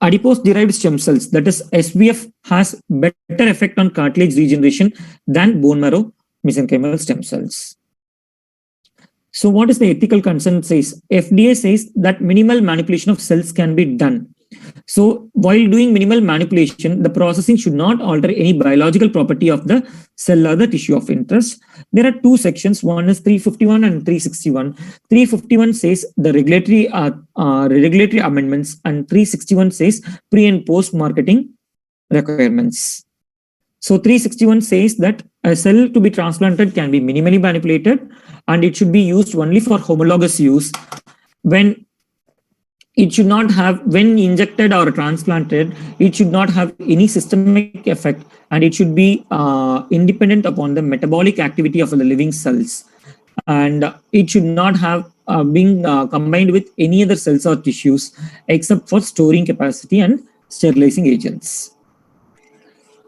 adipose-derived stem cells, that is SVF, has better effect on cartilage regeneration than bone marrow mesenchymal stem cells. So what is the ethical concern says? FDA says that minimal manipulation of cells can be done. So while doing minimal manipulation, the processing should not alter any biological property of the cell or the tissue of interest. There are two sections. One is 351 and 361. 351 says the regulatory amendments, and 361 says pre and post marketing requirements. So 361 says that a cell to be transplanted can be minimally manipulated and it should be used only for homologous use. When it should not have, when injected or transplanted, it should not have any systemic effect, and it should be independent upon the metabolic activity of the living cells, and it should not have been combined with any other cells or tissues except for storing capacity and sterilizing agents.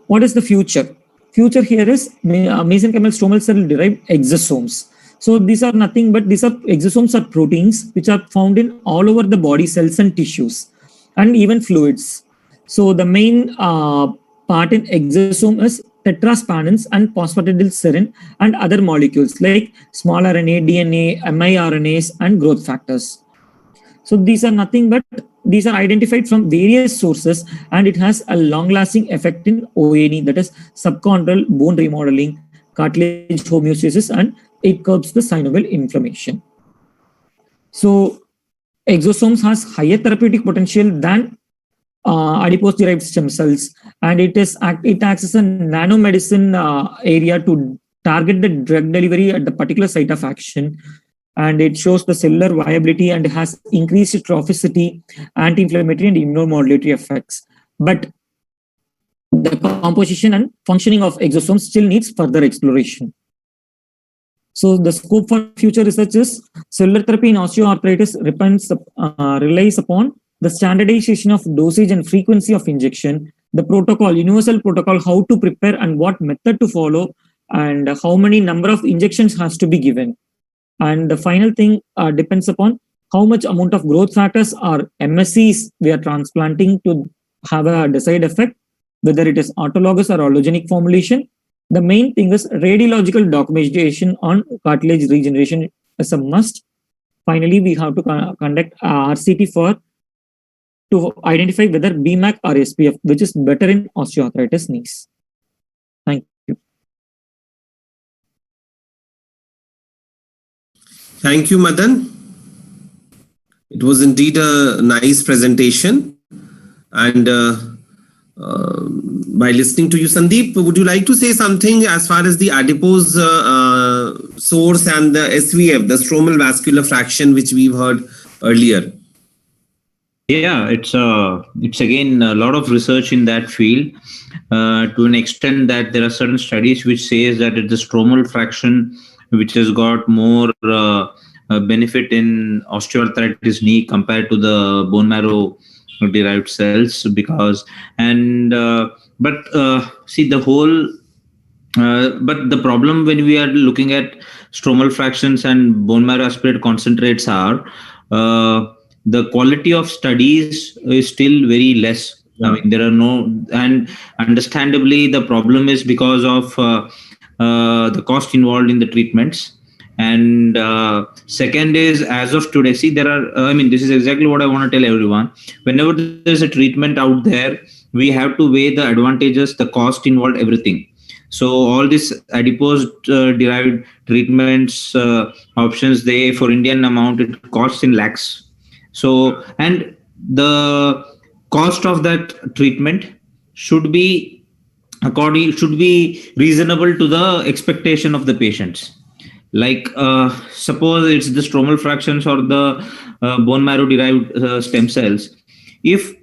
What is the future? Future here is mesenchymal stromal cell derived exosomes. So these are nothing but exosomes are proteins which are found in all over the body cells and tissues and even fluids. So the main part in exosome is tetraspanins and phosphatidylserine and other molecules like small RNA, DNA, miRNAs and growth factors. So these are nothing but these are identified from various sources, and it has a long-lasting effect in ONE, that is subchondral bone remodeling, cartilage homeostasis, and it curbs the synovial inflammation. So exosomes has higher therapeutic potential than adipose-derived stem cells, and it acts as a nanomedicine area to target the drug delivery at the particular site of action, and it shows the cellular viability and has increased trophicity, anti-inflammatory and immunomodulatory effects. But the composition and functioning of exosomes still needs further exploration. So the scope for future research is cellular therapy in osteoarthritis relies upon the standardization of dosage and frequency of injection, the protocol, universal protocol, how to prepare and what method to follow, and how many number of injections has to be given. And the final thing depends upon how much amount of growth factors or MSCs we are transplanting to have a desired effect, whether it is autologous or allogenic formulation. The main thing is radiological documentation on cartilage regeneration is a must. Finally, we have to conduct RCT to identify whether BMAC or SPF, which is better in osteoarthritis knees. Thank you. Thank you, Madan. It was indeed a nice presentation. And by listening to you, Sandeep, would you like to say something as far as the adipose source and the SVF, the stromal vascular fraction, which we've heard earlier? Yeah, it's again a lot of research in that field to an extent that there are certain studies which says that it's the stromal fraction which has got more benefit in osteoarthritis knee compared to the bone marrow derived cells, because see the whole but the problem when we are looking at stromal fractions and bone marrow aspirate concentrates are the quality of studies is still very less. I mean, there are no, and understandably the problem is because of the cost involved in the treatments. And second is, as of today, see, there are, this is exactly what I want to tell everyone. Whenever there's a treatment out there, we have to weigh the advantages, the cost involved, everything. So all these adipose derived treatments options, they for Indian amount, it costs in lakhs. So, and the cost of that treatment should be reasonable to the expectation of the patients. Like suppose it's the stromal fractions or the bone marrow derived stem cells. If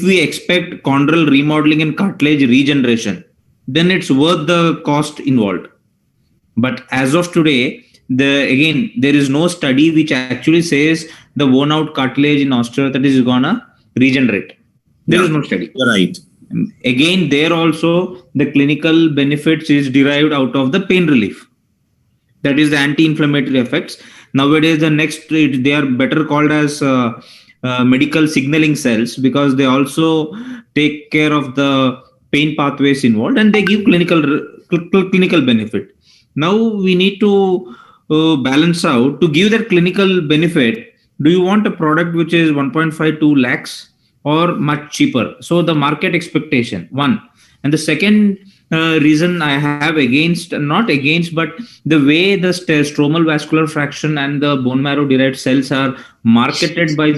we expect chondral remodeling and cartilage regeneration, then it's worth the cost involved. But as of today, there is no study which actually says the worn out cartilage in osteoarthritis is gonna regenerate. There is no study. Right. Again, there also the clinical benefits is derived out of the pain relief. That is the anti-inflammatory effects. Nowadays, they are better called as medical signaling cells, because they also take care of the pain pathways involved and they give clinical benefit. Now we need to balance out to give that clinical benefit. Do you want a product which is 1.52 lakhs or much cheaper? So the market expectation, one. And the second reason I have not against, but the way the stromal vascular fraction and the bone marrow derived cells are marketed by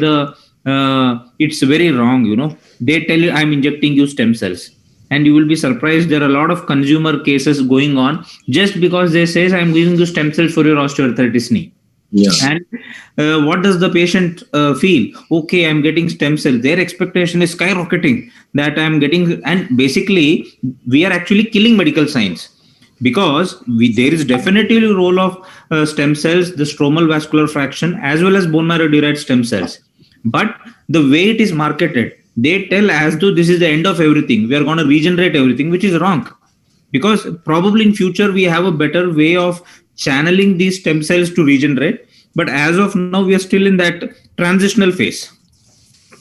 it's very wrong. They tell you, I'm injecting you stem cells. And you will be surprised, there are a lot of consumer cases going on just because they say, I'm giving you stem cells for your osteoarthritis knee. Yeah. And what does the patient feel? Okay, I'm getting stem cells. Their expectation is skyrocketing that I'm getting, and basically we are actually killing medical science, because there is definitely a role of stem cells, the stromal vascular fraction, as well as bone marrow derived stem cells. But the way it is marketed, they tell as though this is the end of everything. We are going to regenerate everything, which is wrong. Because probably in future, we have a better way of channeling these stem cells to regenerate. But as of now, we are still in that transitional phase.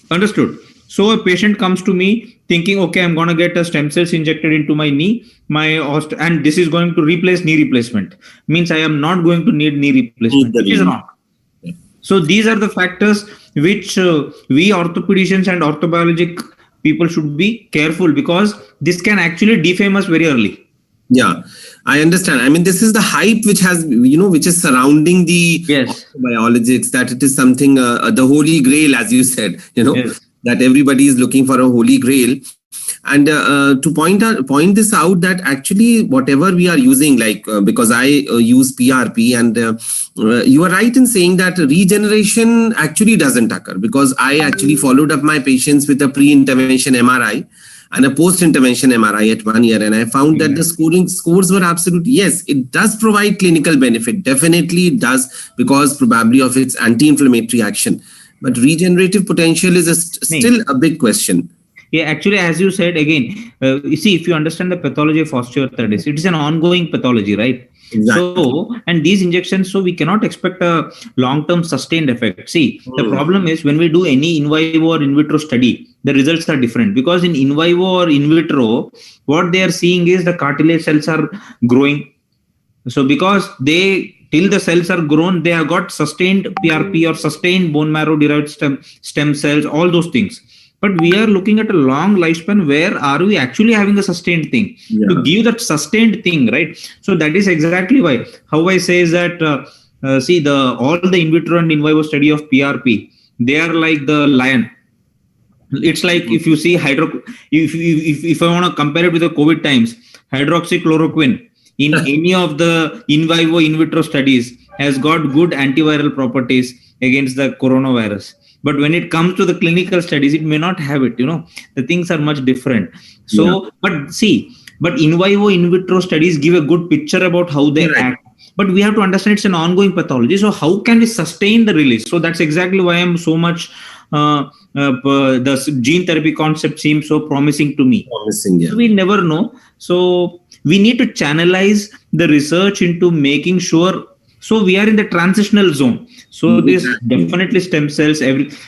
Understood? So a patient comes to me thinking, okay, I'm going to get a stem cells injected into my knee, and this is going to replace knee replacement. Means I am not going to need knee replacement, which is wrong. So these are the factors which we orthopedicians and orthobiologic people should be careful, because this can actually defame us very early. Yeah, I understand. I mean, this is the hype which has, which is surrounding the Yes. orthobiologics, that it is something, the holy grail, as you said, Yes. that everybody is looking for a holy grail. And to point this out, that actually whatever we are using, like because I use PRP, and you are right in saying that regeneration actually doesn't occur, because I actually followed up my patients with a pre-intervention MRI and a post-intervention MRI at 1 year, and I found that the scores were absolutely, yes, it does provide clinical benefit, definitely it does, because probably of its anti-inflammatory action, but regenerative potential is still a big question. Yeah, actually, as you said, again, you see, if you understand the pathology of osteoarthritis, it is an ongoing pathology, right? Exactly. So, and these injections, so we cannot expect a long-term sustained effect. See, the problem is when we do any in vivo or in vitro study, the results are different, because in vivo or in vitro, what they are seeing is the cartilage cells are growing. So because till the cells are grown, they have got sustained PRP or sustained bone marrow derived stem cells, all those things. But we are looking at a long lifespan. Where are we actually having a sustained thing? Yeah. To give that sustained thing, right? So that is exactly why, how I say is that, see, all the in vitro and in vivo study of PRP, they are like the lion. It's like if you see if I want to compare it with the COVID times, hydroxychloroquine in any of the in vivo in vitro studies has got good antiviral properties against the coronavirus. But when it comes to the clinical studies, it may not have it. The things are much different. So, but in vivo in vitro studies give a good picture about how they act. But we have to understand it's an ongoing pathology. So how can we sustain the release? So that's exactly why I'm so much. The gene therapy concept seems so promising to me. Promising, yeah. So we never know. So we need to channelize the research into making sure. So we are in the transitional zone. So this definitely stem cells.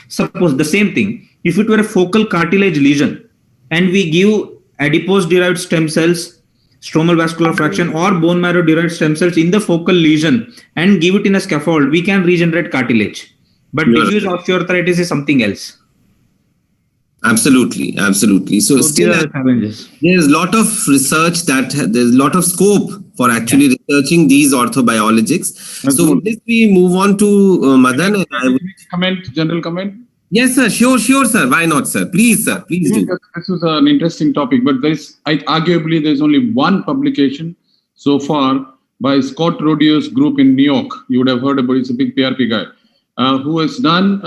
Suppose the same thing. If it were a focal cartilage lesion, and we give adipose derived stem cells, stromal vascular fraction, or bone marrow derived stem cells in the focal lesion and give it in a scaffold, we can regenerate cartilage. But diffuse osteoarthritis is something else. Absolutely. So still there's a lot of research, there's a lot of scope for actually researching these orthobiologics. So with this, we move on to Madan. General comment? Yes, sir. Sure, sir. Why not, sir? Please, sir. Please do. This was an interesting topic, but arguably there's only one publication so far by Scott Rodio's group in New York. You would have heard about it. He's a big PRP guy. Who has done,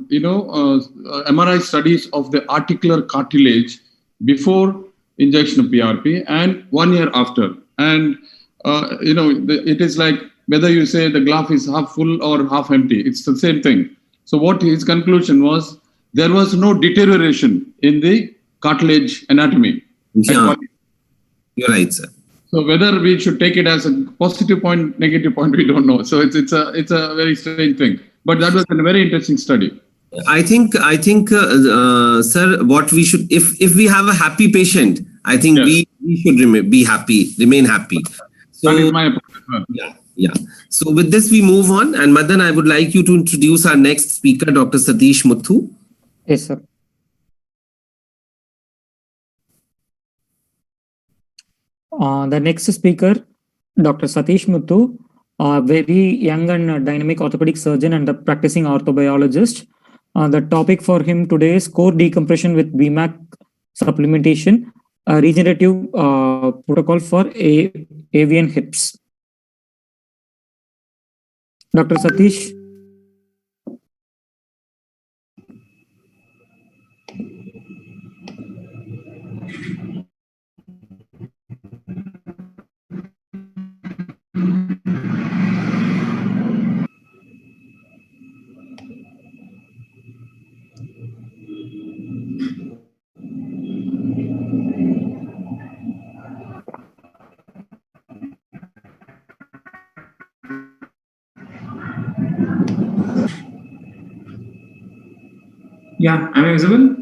MRI studies of the articular cartilage before injection of PRP and 1 year after. And, it is like whether you say the glass is half full or half empty, it's the same thing. So what his conclusion was, there was no deterioration in the cartilage anatomy. Yeah. You're right, sir. So whether we should take it as a positive point, negative point, we don't know. So it's a very strange thing. But that was a very interesting study. I think, sir, what we should, if we have a happy patient, I think we should remain happy. So, that is my opinion. Yeah. So with this, we move on. And Madan, I would like you to introduce our next speaker, Dr. Satish Muthu. Yes, sir. The next speaker, Dr. Satish Muthu, a very young and dynamic orthopedic surgeon and a practicing orthobiologist. The topic for him today is core decompression with BMAC supplementation, a regenerative protocol for avian hips. Dr. Satish. Yeah, am I visible?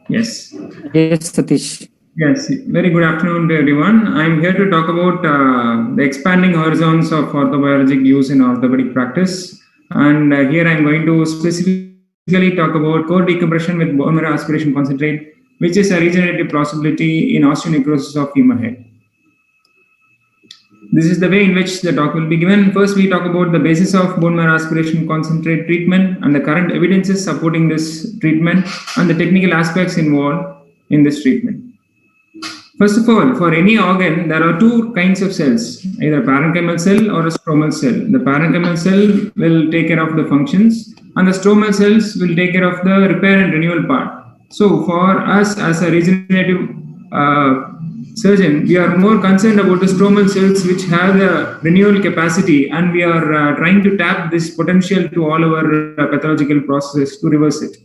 Yes. Yes, Satish. Yes, very good afternoon to everyone. I'm here to talk about the expanding horizons of orthobiologic use in orthopedic practice. And here I'm going to specifically talk about core decompression with bone marrow aspiration concentrate, which is a regenerative possibility in osteonecrosis of femur head. This is the way in which the talk will be given. First, we talk about the basis of bone marrow aspiration concentrate treatment and the current evidences supporting this treatment and the technical aspects involved in this treatment. First of all, for any organ, there are two kinds of cells, either parenchymal cell or a stromal cell. The parenchymal cell will take care of the functions and the stromal cells will take care of the repair and renewal part. So for us as a regenerative surgeon, we are more concerned about the stromal cells which have the renewal capacity, and we are trying to tap this potential to all our pathological processes to reverse it.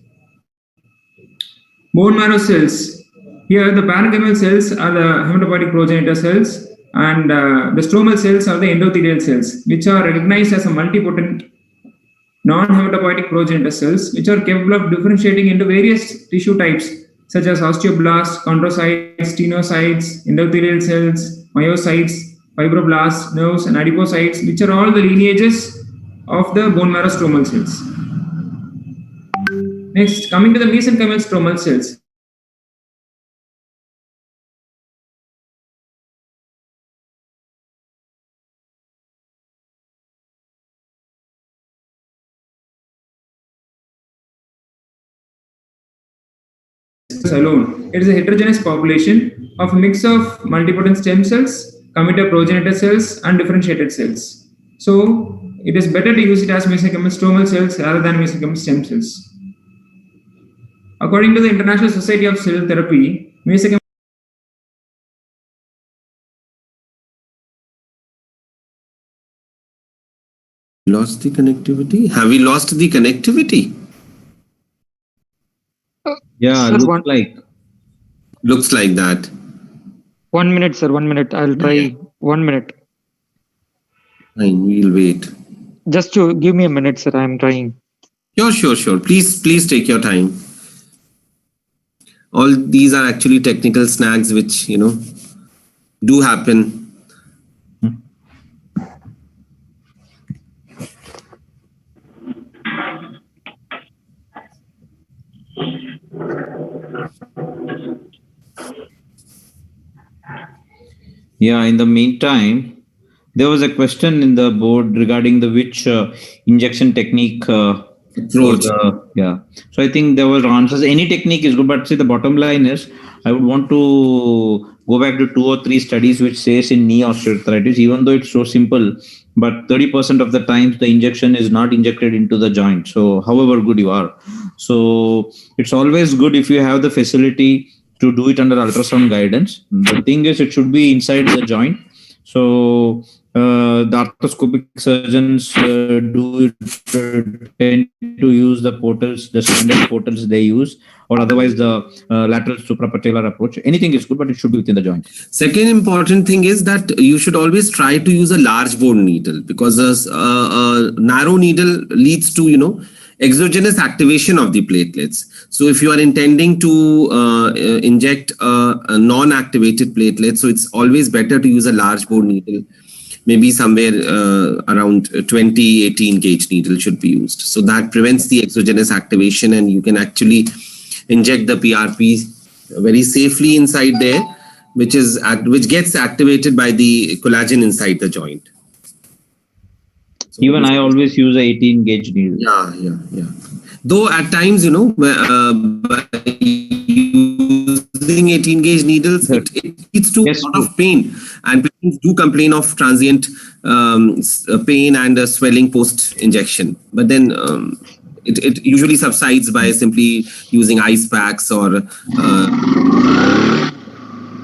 Bone marrow cells. Here, the parenchymal cells are the hematopoietic progenitor cells, and the stromal cells are the endothelial cells, which are recognized as a multipotent non-hematopoietic progenitor cells, which are capable of differentiating into various tissue types, such as osteoblasts, chondrocytes, tenocytes, endothelial cells, myocytes, fibroblasts, nerves, and adipocytes, which are all the lineages of the bone marrow stromal cells. Next, coming to the mesenchymal stromal cells. Alone, it is a heterogeneous population of a mix of multipotent stem cells, committer progenitor cells, and differentiated cells. So, it is better to use it as mesenchymal stromal cells rather than mesenchymal stem cells. According to the International Society of Cell Therapy, mesenchymal Lost the connectivity? Have we lost the connectivity? Yeah, Sir, Looks like that. 1 minute, sir. 1 minute. I'll try 1 minute. Fine, we'll wait. Just to give me a minute, sir. I'm trying. Sure. Please take your time. All these are actually technical snags which, do happen. Yeah, in the meantime, there was a question in the board regarding the which injection technique. Approach. Yeah. So I think there were answers. Any technique is good, but see, the bottom line is I would want to go back to 2 or 3 studies which says in knee osteoarthritis, even though it's so simple, but 30% of the times the injection is not injected into the joint. So however good you are. So it's always good if you have the facility to do it under ultrasound guidance. The thing is, it should be inside the joint. So the arthroscopic surgeons tend to use the portals, the standard portals they use, or otherwise the lateral suprapatellar approach. Anything is good, but it should be within the joint. Second important thing is that you should always try to use a large bore needle, because a narrow needle leads to, exogenous activation of the platelets. So if you are intending to inject a non-activated platelet, so it's always better to use a large bore needle. Maybe somewhere around 20-18 gauge needle should be used. So that prevents the exogenous activation, and you can actually inject the PRP very safely inside there, which gets activated by the collagen inside the joint. So even I always use a 18 gauge needle. Yeah. Though at times, using 18 gauge needles, it leads to a lot of pain, and patients do complain of transient pain and swelling post injection. But then it usually subsides by simply using ice packs or.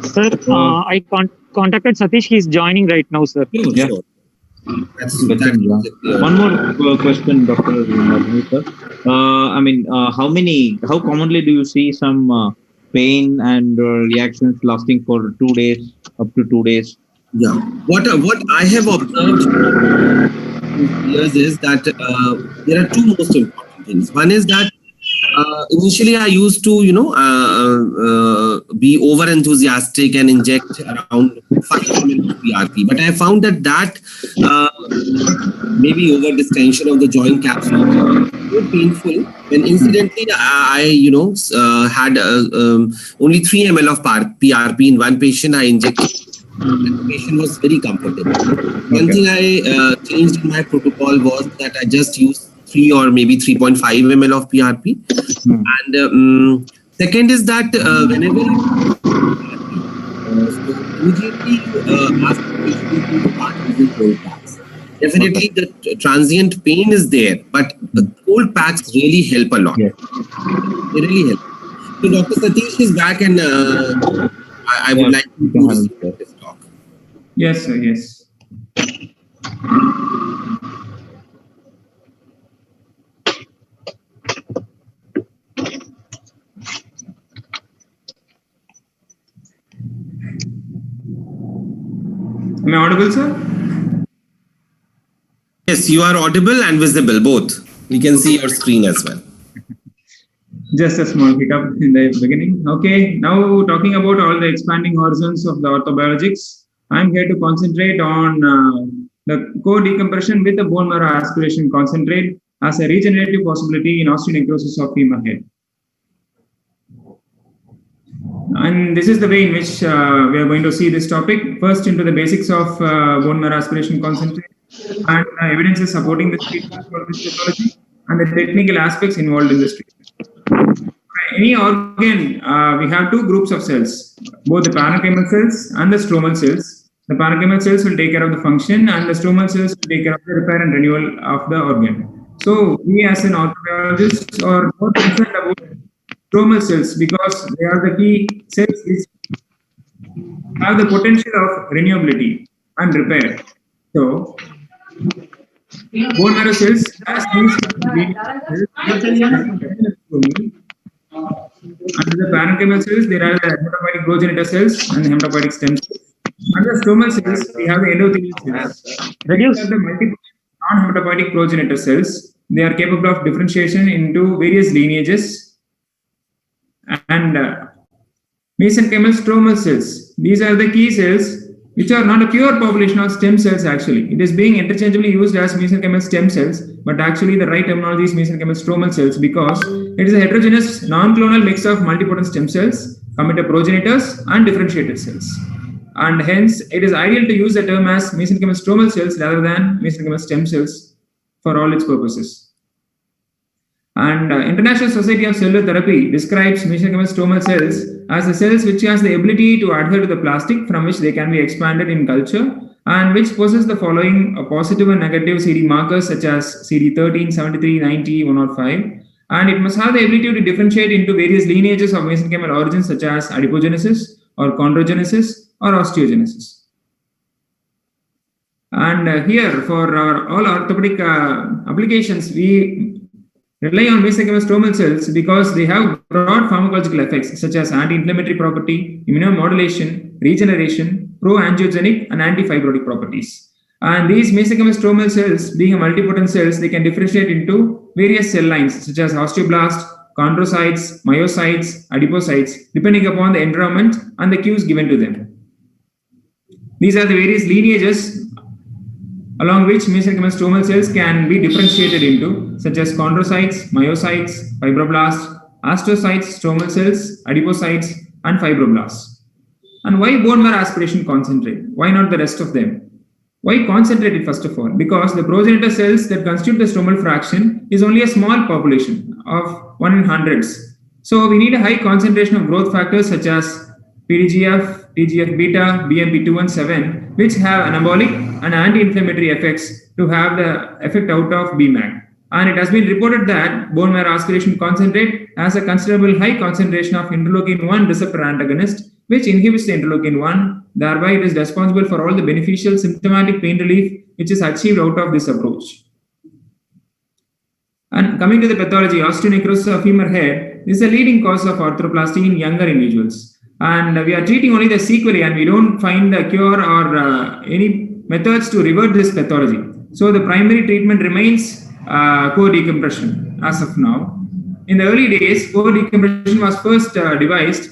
Sir, I contacted Satish. He's joining right now, sir. Yeah. Sure. One more question, Dr. Najmul, sir. How commonly do you see some pain and reactions lasting for 2 days, up to 2 days? Yeah. What I have observed years is that there are 2 most important things. One is that initially I used to, be over enthusiastic and inject around 5 ml PRP, but I found that maybe over distension of the joint capsule. So painful. When incidentally, I had only 3 ml of PRP in one patient. I injected. And the patient was very comfortable. One thing I changed in my protocol was that I just used 3 or maybe 3.5 ml of PRP. And second is that whenever immediately ask the patient to start using cold packs. Definitely the transient pain is there, but the cold packs really help a lot. They really help. So Dr. Satish is back, and I would like to do this talk. Yes, sir. Yes. Am I audible, sir? Yes, you are audible and visible, both. We can see your screen as well. Just a small hiccup in the beginning. Okay, now talking about all the expanding horizons of the orthobiologics, I'm here to concentrate on the co-decompression with the bone marrow aspiration concentrate as a regenerative possibility in osteonecrosis of femur head. And this is the way in which we are going to see this topic. First, into the basics of bone marrow aspiration concentrate and evidences supporting this treatment for this pathology and the technical aspects involved in this treatment. Any organ, we have 2 groups of cells, both the parenchymal cells and the stromal cells. The parenchymal cells will take care of the function, and the stromal cells will take care of the repair and renewal of the organ. So, we as an orthobiologist are more concerned about stromal cells because they are the key cells which have the potential of renewability and repair. So, bone marrow cells as these under the parenchymal cells, there are the hematopoietic progenitor cells and the hematopoietic stem cells. Under the stromal cells, we have the endothelial cells. These are the multiple non-hematopoietic progenitor cells. They are capable of differentiation into various lineages. And mesenchymal stromal cells. These are the key cells which are not a pure population of stem cells actually. It is being interchangeably used as mesenchymal stem cells, but actually the right terminology is mesenchymal stromal cells because it is a heterogeneous non-clonal mix of multipotent stem cells, committed progenitors and differentiated cells. And hence, it is ideal to use the term as mesenchymal stromal cells rather than mesenchymal stem cells for all its purposes. And International Society of Cellular Therapy describes mesenchymal stromal cells as the cells which has the ability to adhere to the plastic from which they can be expanded in culture and which possess the following positive and negative CD markers such as CD13, 73, 90, 105. And it must have the ability to differentiate into various lineages of mesenchymal origins such as adipogenesis or chondrogenesis or osteogenesis. And here for all orthopedic applications, we rely on mesenchymal stromal cells because they have broad pharmacological effects such as anti-inflammatory property, immunomodulation, regeneration, pro-angiogenic and anti-fibrotic properties. And these mesenchymal stromal cells, being a multipotent cells, they can differentiate into various cell lines such as osteoblasts, chondrocytes, myocytes, adipocytes, depending upon the environment and the cues given to them. These are the various lineages along which mesenchymal stromal cells can be differentiated into, such as chondrocytes, myocytes, fibroblasts, astrocytes, stromal cells, adipocytes, and fibroblasts. And why bone marrow aspiration concentrate? Why not the rest of them? Why concentrated first of all? Because the progenitor cells that constitute the stromal fraction is only a small population of 1 in hundreds. So we need a high concentration of growth factors such as PDGF, TGF-beta, BMP217, which have anabolic and anti-inflammatory effects to have the effect out of BMAG. And it has been reported that bone marrow aspiration concentrate has a considerable high concentration of interleukin-1 receptor antagonist, which inhibits the interleukin-1. Thereby, it is responsible for all the beneficial symptomatic pain relief which is achieved out of this approach. And coming to the pathology, osteonecrosis of femur head is the leading cause of arthroplasty in younger individuals. And we are treating only the sequelae, and we don't find the cure or any methods to revert this pathology. So the primary treatment remains co-decompression as of now. In the early days, co-decompression was first devised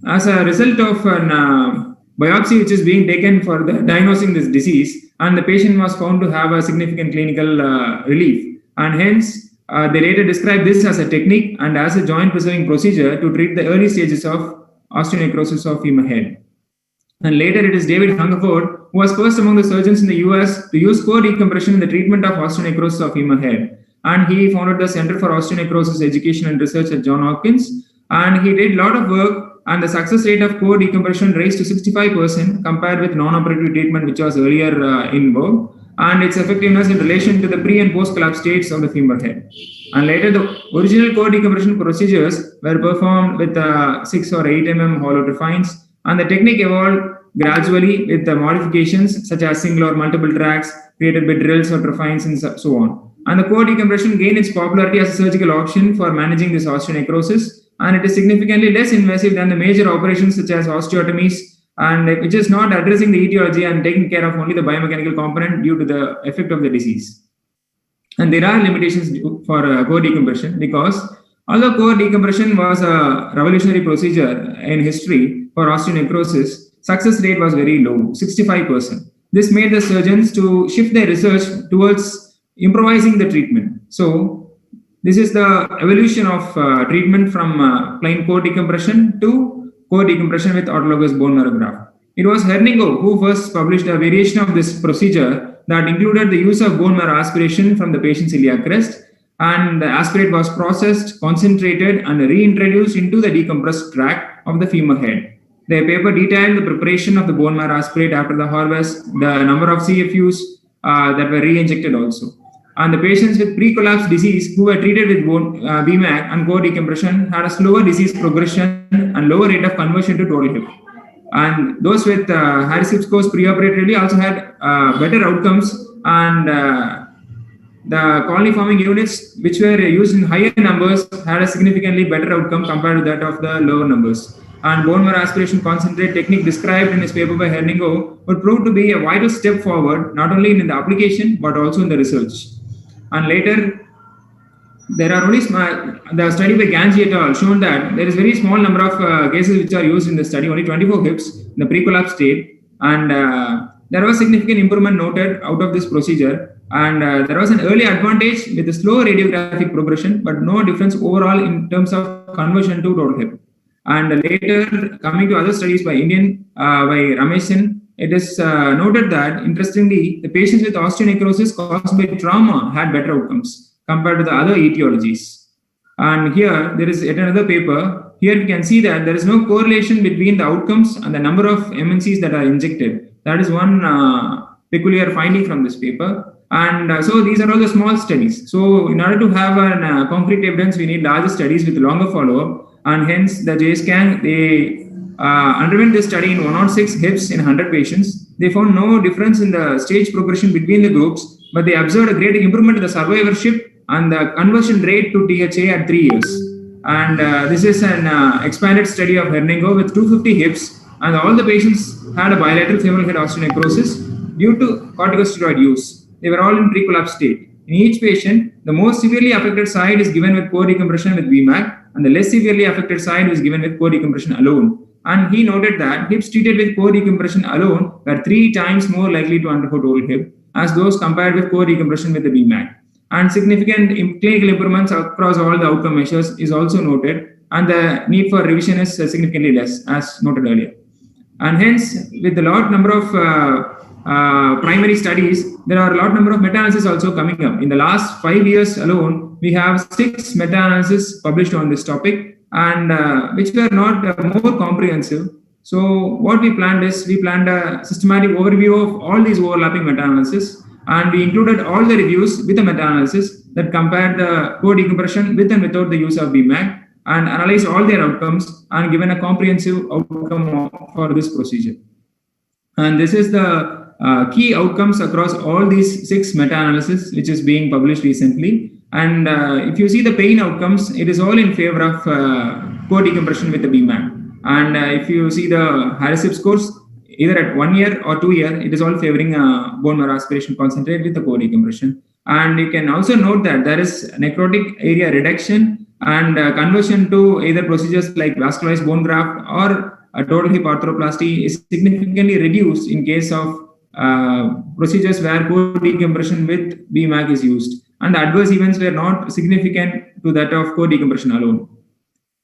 as a result of an biopsy which is being taken for the diagnosing this disease, and the patient was found to have a significant clinical relief. And hence, they later described this as a technique and as a joint preserving procedure to treat the early stages of osteonecrosis of femur head. And later it is David Hungerford who was first among the surgeons in the US to use core decompression in the treatment of osteonecrosis of femur head. And he founded the Center for Osteonecrosis Education and Research at Johns Hopkins. And he did a lot of work, and the success rate of core decompression raised to 65% compared with non-operative treatment, which was earlier in vogue, and its effectiveness in relation to the pre and post collapse states of the femur head. And later, the original core decompression procedures were performed with 6 or 8 mm hollow trephines, and the technique evolved gradually with the modifications such as single or multiple tracks created by drills or trephines and so on. And the core decompression gained its popularity as a surgical option for managing this osteonecrosis, and it is significantly less invasive than the major operations such as osteotomies, and which is not addressing the etiology and taking care of only the biomechanical component due to the effect of the disease. And there are limitations for core decompression because although core decompression was a revolutionary procedure in history for osteonecrosis, success rate was very low, 65%. This made the surgeons to shift their research towards improvising the treatment. So this is the evolution of treatment from plain core decompression to core decompression with autologous bone marrow graft. It was Herningo who first published a variation of this procedure that included the use of bone marrow aspiration from the patient's iliac crest, and the aspirate was processed, concentrated, and reintroduced into the decompressed tract of the femur head. The paper detailed the preparation of the bone marrow aspirate after the harvest, the number of CFUs that were re-injected also. And the patients with pre-collapse disease who were treated with BMAC and core decompression had a slower disease progression and lower rate of conversion to total hip. And those with Harris hip scores preoperatively also had better outcomes, and the colony forming units which were used in higher numbers had a significantly better outcome compared to that of the lower numbers. And bone marrow aspiration concentrate technique described in his paper by Herningo would prove to be a vital step forward, not only in the application but also in the research. And later, there are only the study by Ganji et al. Shown that there is very small number of cases which are used in the study, only 24 hips in the pre-collapse state, and there was significant improvement noted out of this procedure, and there was an early advantage with a slow radiographic progression, but no difference overall in terms of conversion to total hip. And later, coming to other studies by by Ramesh, it is noted that, interestingly, the patients with osteonecrosis caused by trauma had better outcomes compared to the other etiologies. And here, there is yet another paper. Here we can see that there is no correlation between the outcomes and the number of MNCs that are injected. That is one peculiar finding from this paper. And so these are all the small studies. So in order to have a concrete evidence, we need larger studies with longer follow-up. And hence, the JSCAN, they underwent this study in 106 hips in 100 patients. They found no difference in the stage progression between the groups, but they observed a great improvement in the survivorship and the conversion rate to THA at 3 years. And this is an expanded study of Herningo with 250 hips, and all the patients had a bilateral femoral head osteonecrosis due to corticosteroid use. They were all in pre-collapse state. In each patient, the most severely affected side is given with core decompression with VMAC, and the less severely affected side is given with core decompression alone. And he noted that hips treated with core decompression alone were 3 times more likely to undergo total hip as those compared with core decompression with the BMAC. And significant clinical improvements across all the outcome measures is also noted, and the need for revision is significantly less, as noted earlier. And hence, with the large number of primary studies, there are a large number of meta-analyses also coming up. In the last 5 years alone, we have 6 meta-analyses published on this topic, and which were not more comprehensive. So what we planned is, we planned a systematic overview of all these overlapping meta-analyses, and we included all the reviews with a meta-analysis that compared the core decompression with and without the use of BMAC, and analyzed all their outcomes and given a comprehensive outcome for this procedure. And this is the key outcomes across all these 6 meta-analyses which is being published recently. And if you see the pain outcomes, it is all in favor of core decompression with the BMAC. And if you see the Harris hip scores, either at 1 year or 2 year, it is all favoring bone marrow aspiration concentrate with the core decompression. And you can also note that there is necrotic area reduction and conversion to either procedures like vascularized bone graft or a total hip arthroplasty is significantly reduced in case of procedures where core decompression with BMAC is used, and the adverse events were not significant to that of core decompression alone.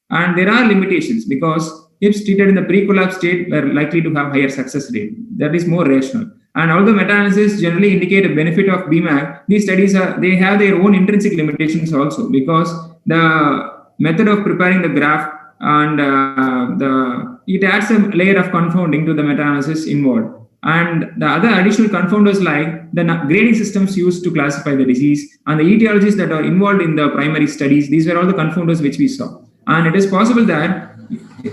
And there are limitations because hips treated in the pre-collapse state were likely to have higher success rate. That is more rational. And although meta-analysis generally indicate a benefit of BMAC, these studies they have their own intrinsic limitations also, because the method of preparing the graft and it adds a layer of confounding to the meta-analysis involved. And the other additional confounders like the grading systems used to classify the disease and the etiologies that are involved in the primary studies, these were all the confounders which we saw. And it is possible that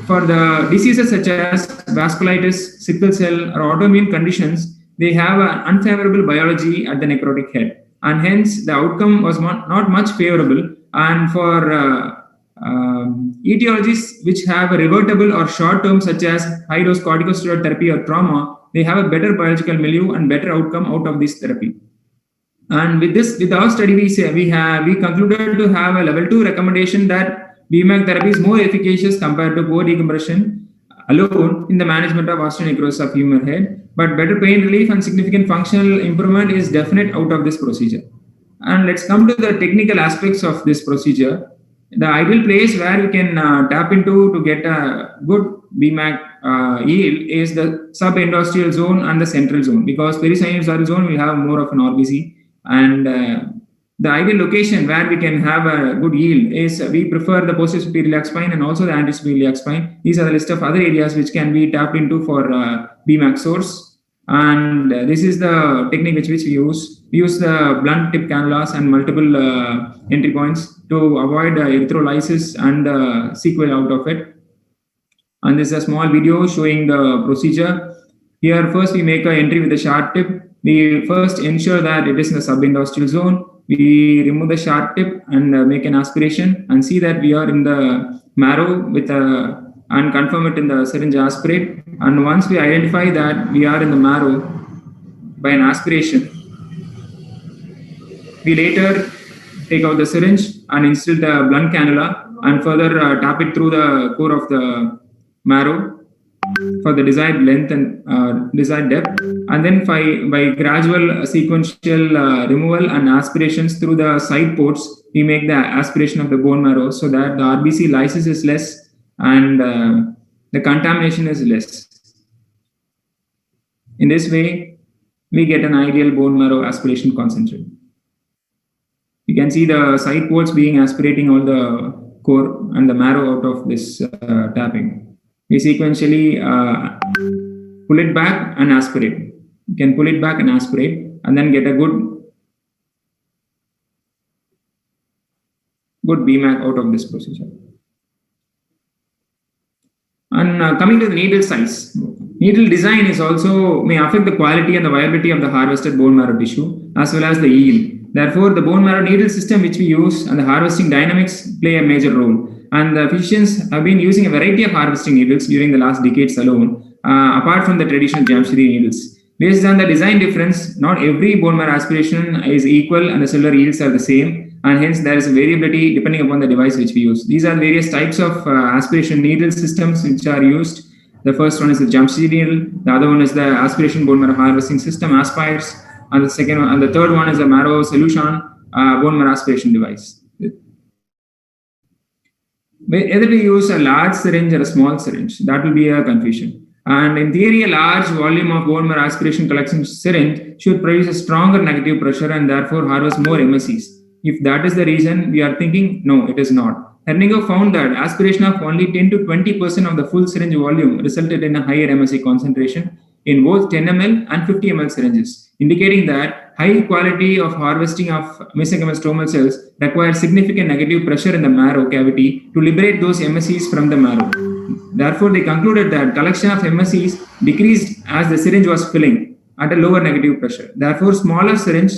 for the diseases such as vasculitis, sickle cell, or autoimmune conditions, they have an unfavorable biology at the necrotic head. And hence, the outcome was not much favorable. And for etiologies which have a revertible or short term, such as high dose corticosteroid therapy or trauma, they have a better biological milieu and better outcome out of this therapy. And with our study, we concluded to have a level 2 recommendation that BMAC therapy is more efficacious compared to core decompression alone in the management of osteonecrosis of humeral head, but better pain relief and significant functional improvement is definite out of this procedure. And let's come to the technical aspects of this procedure. The ideal place where you can tap into to get a good BMAC yield is the subendosteal zone and the central zone, because perisynovial zone will have more of an RBC, and the ideal location where we can have a good yield is we prefer the posterior superior iliac spine and also the anterior superior iliac spine. These are the list of other areas which can be tapped into for BMAC source. And this is the technique which we use. We use the blunt tip cannulas and multiple entry points to avoid erythrolysis and sequel out of it. And this is a small video showing the procedure. Here, first we make an entry with a sharp tip. We first ensure that it is in the subendosteal zone. We remove the sharp tip and make an aspiration and see that we are in the marrow and confirm it in the syringe aspirate. And once we identify that we are in the marrow by an aspiration, we later take out the syringe and insert the blunt cannula and further tap it through the core of the marrow for the desired length and desired depth. And then by gradual sequential removal and aspirations through the side ports, we make the aspiration of the bone marrow so that the RBC lysis is less and the contamination is less. In this way, we get an ideal bone marrow aspiration concentrate. You can see the side ports being aspirating all the core and the marrow out of this tapping. We sequentially pull it back and aspirate. You can pull it back and aspirate and then get a good BMAC out of this procedure. And coming to the needle size, needle design is also may affect the quality and the viability of the harvested bone marrow tissue as well as the yield. Therefore, the bone marrow needle system which we use and the harvesting dynamics play a major role. And the physicians have been using a variety of harvesting needles during the last decades alone, apart from the traditional Jamshidi needles. Based on the design difference, not every bone marrow aspiration is equal and the cellular yields are the same, and hence there is a variability depending upon the device which we use. These are various types of aspiration needle systems which are used. The first one is the Jamshidi needle, the other one is the aspiration bone marrow harvesting system, Aspires, and the second one, and the third one is the marrow solution bone marrow aspiration device. Whether we use a large syringe or a small syringe, that will be a confusion. And in theory, a large volume of bone marrow aspiration collection syringe should produce a stronger negative pressure and therefore harvest more MSCs. If that is the reason, we are thinking, no, it is not. Herninger found that aspiration of only 10 to 20% of the full syringe volume resulted in a higher MSC concentration in both 10 ml and 50 ml syringes, indicating that high quality of harvesting of mesenchymal stromal cells requires significant negative pressure in the marrow cavity to liberate those MSCs from the marrow. Therefore, they concluded that collection of MSCs decreased as the syringe was filling at a lower negative pressure. Therefore, smaller syringe,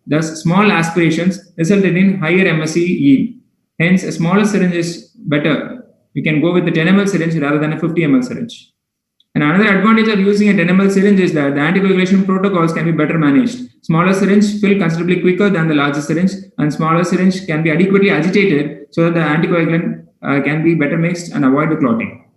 thus small aspirations, resulted in higher MSC yield. Hence, a smaller syringe is better. We can go with the 10 ml syringe rather than a 50 ml syringe. And another advantage of using a 10 ml syringe is that the anticoagulation protocols can be better managed. Smaller syringe fill considerably quicker than the larger syringe, and smaller syringe can be adequately agitated so that the anticoagulant can be better mixed and avoid the clotting.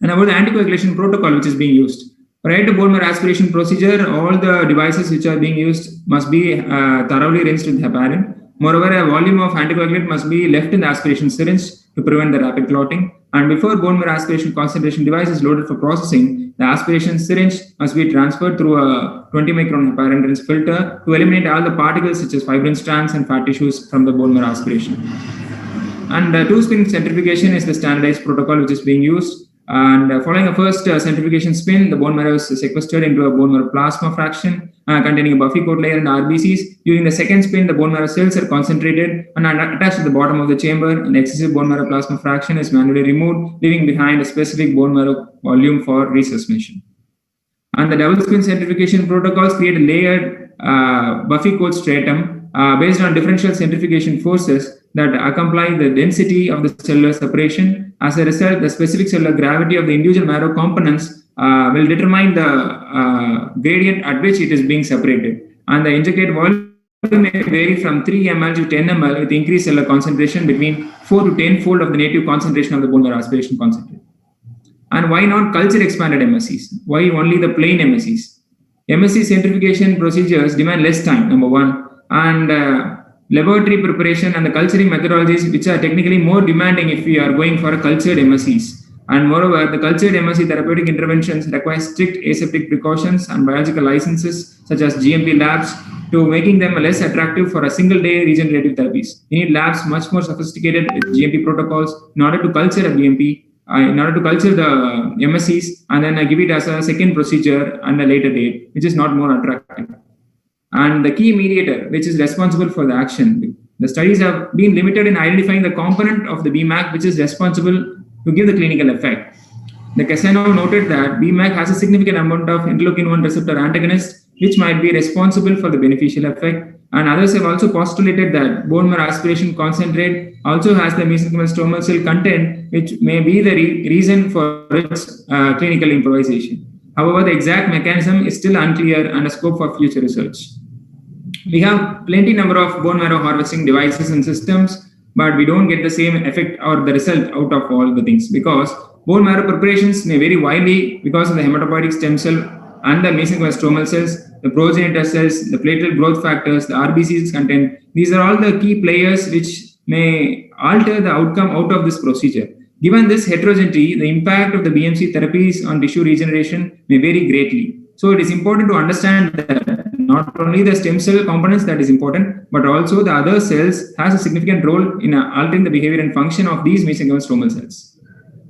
And about the anticoagulation protocol which is being used. Prior to bone marrow aspiration procedure, all the devices which are being used must be thoroughly rinsed with heparin. Moreover, a volume of anticoagulant must be left in the aspiration syringe to prevent the rapid clotting. And before bone marrow aspiration concentration device is loaded for processing, the aspiration syringe must be transferred through a 20 micron heparin rinse filter to eliminate all the particles such as fibrin strands and fat tissues from the bone marrow aspiration. And two-spin centrifugation is the standardized protocol which is being used. And following a first centrifugation spin, the bone marrow is sequestered into a bone marrow plasma fraction containing a buffy coat layer and RBCs. During the second spin, the bone marrow cells are concentrated and are attached to the bottom of the chamber. An excessive bone marrow plasma fraction is manually removed, leaving behind a specific bone marrow volume for resuscitation. And the double spin centrifugation protocols create a layered buffy coat stratum based on differential centrifugation forces that accompany the density of the cellular separation. As a result, the specific cellular gravity of the individual marrow components will determine the gradient at which it is being separated. And the injected volume may vary from 3 ml to 10 ml with increased cellular concentration between 4 to 10 fold of the native concentration of the bone marrow aspiration concentrate. And why not culture expanded MSCs? Why only the plain MSCs? MSC centrifugation procedures demand less time, number one, and laboratory preparation and the culturing methodologies which are technically more demanding if we are going for a cultured MSCs. And moreover, the cultured MSC therapeutic interventions require strict aseptic precautions and biological licenses such as GMP labs to making them less attractive for a single day regenerative therapies. You need labs much more sophisticated with GMP protocols in order to culture a BMP, in order to culture the MSCs and then give it as a second procedure and a later date, which is not more attractive. And the key mediator, which is responsible for the action. The studies have been limited in identifying the component of the BMAC which is responsible to give the clinical effect. The Casano noted that BMAC has a significant amount of interleukin-1 receptor antagonist which might be responsible for the beneficial effect. And others have also postulated that bone marrow aspiration concentrate also has the mesenchymal stromal cell content which may be the reason for its clinical improvisation. However, the exact mechanism is still unclear and a scope for future research. We have plenty number of bone marrow harvesting devices and systems, but we don't get the same effect or the result out of all the things because bone marrow preparations may vary widely because of the hematopoietic stem cell and the mesenchymal stromal cells, the progenitor cells, the platelet growth factors, the RBCs content. These are all the key players which may alter the outcome out of this procedure. Given this heterogeneity, the impact of the BMC therapies on tissue regeneration may vary greatly. So it is important to understand that not only the stem cell components that is important, but also the other cells has a significant role in altering the behavior and function of these mesenchymal stromal cells.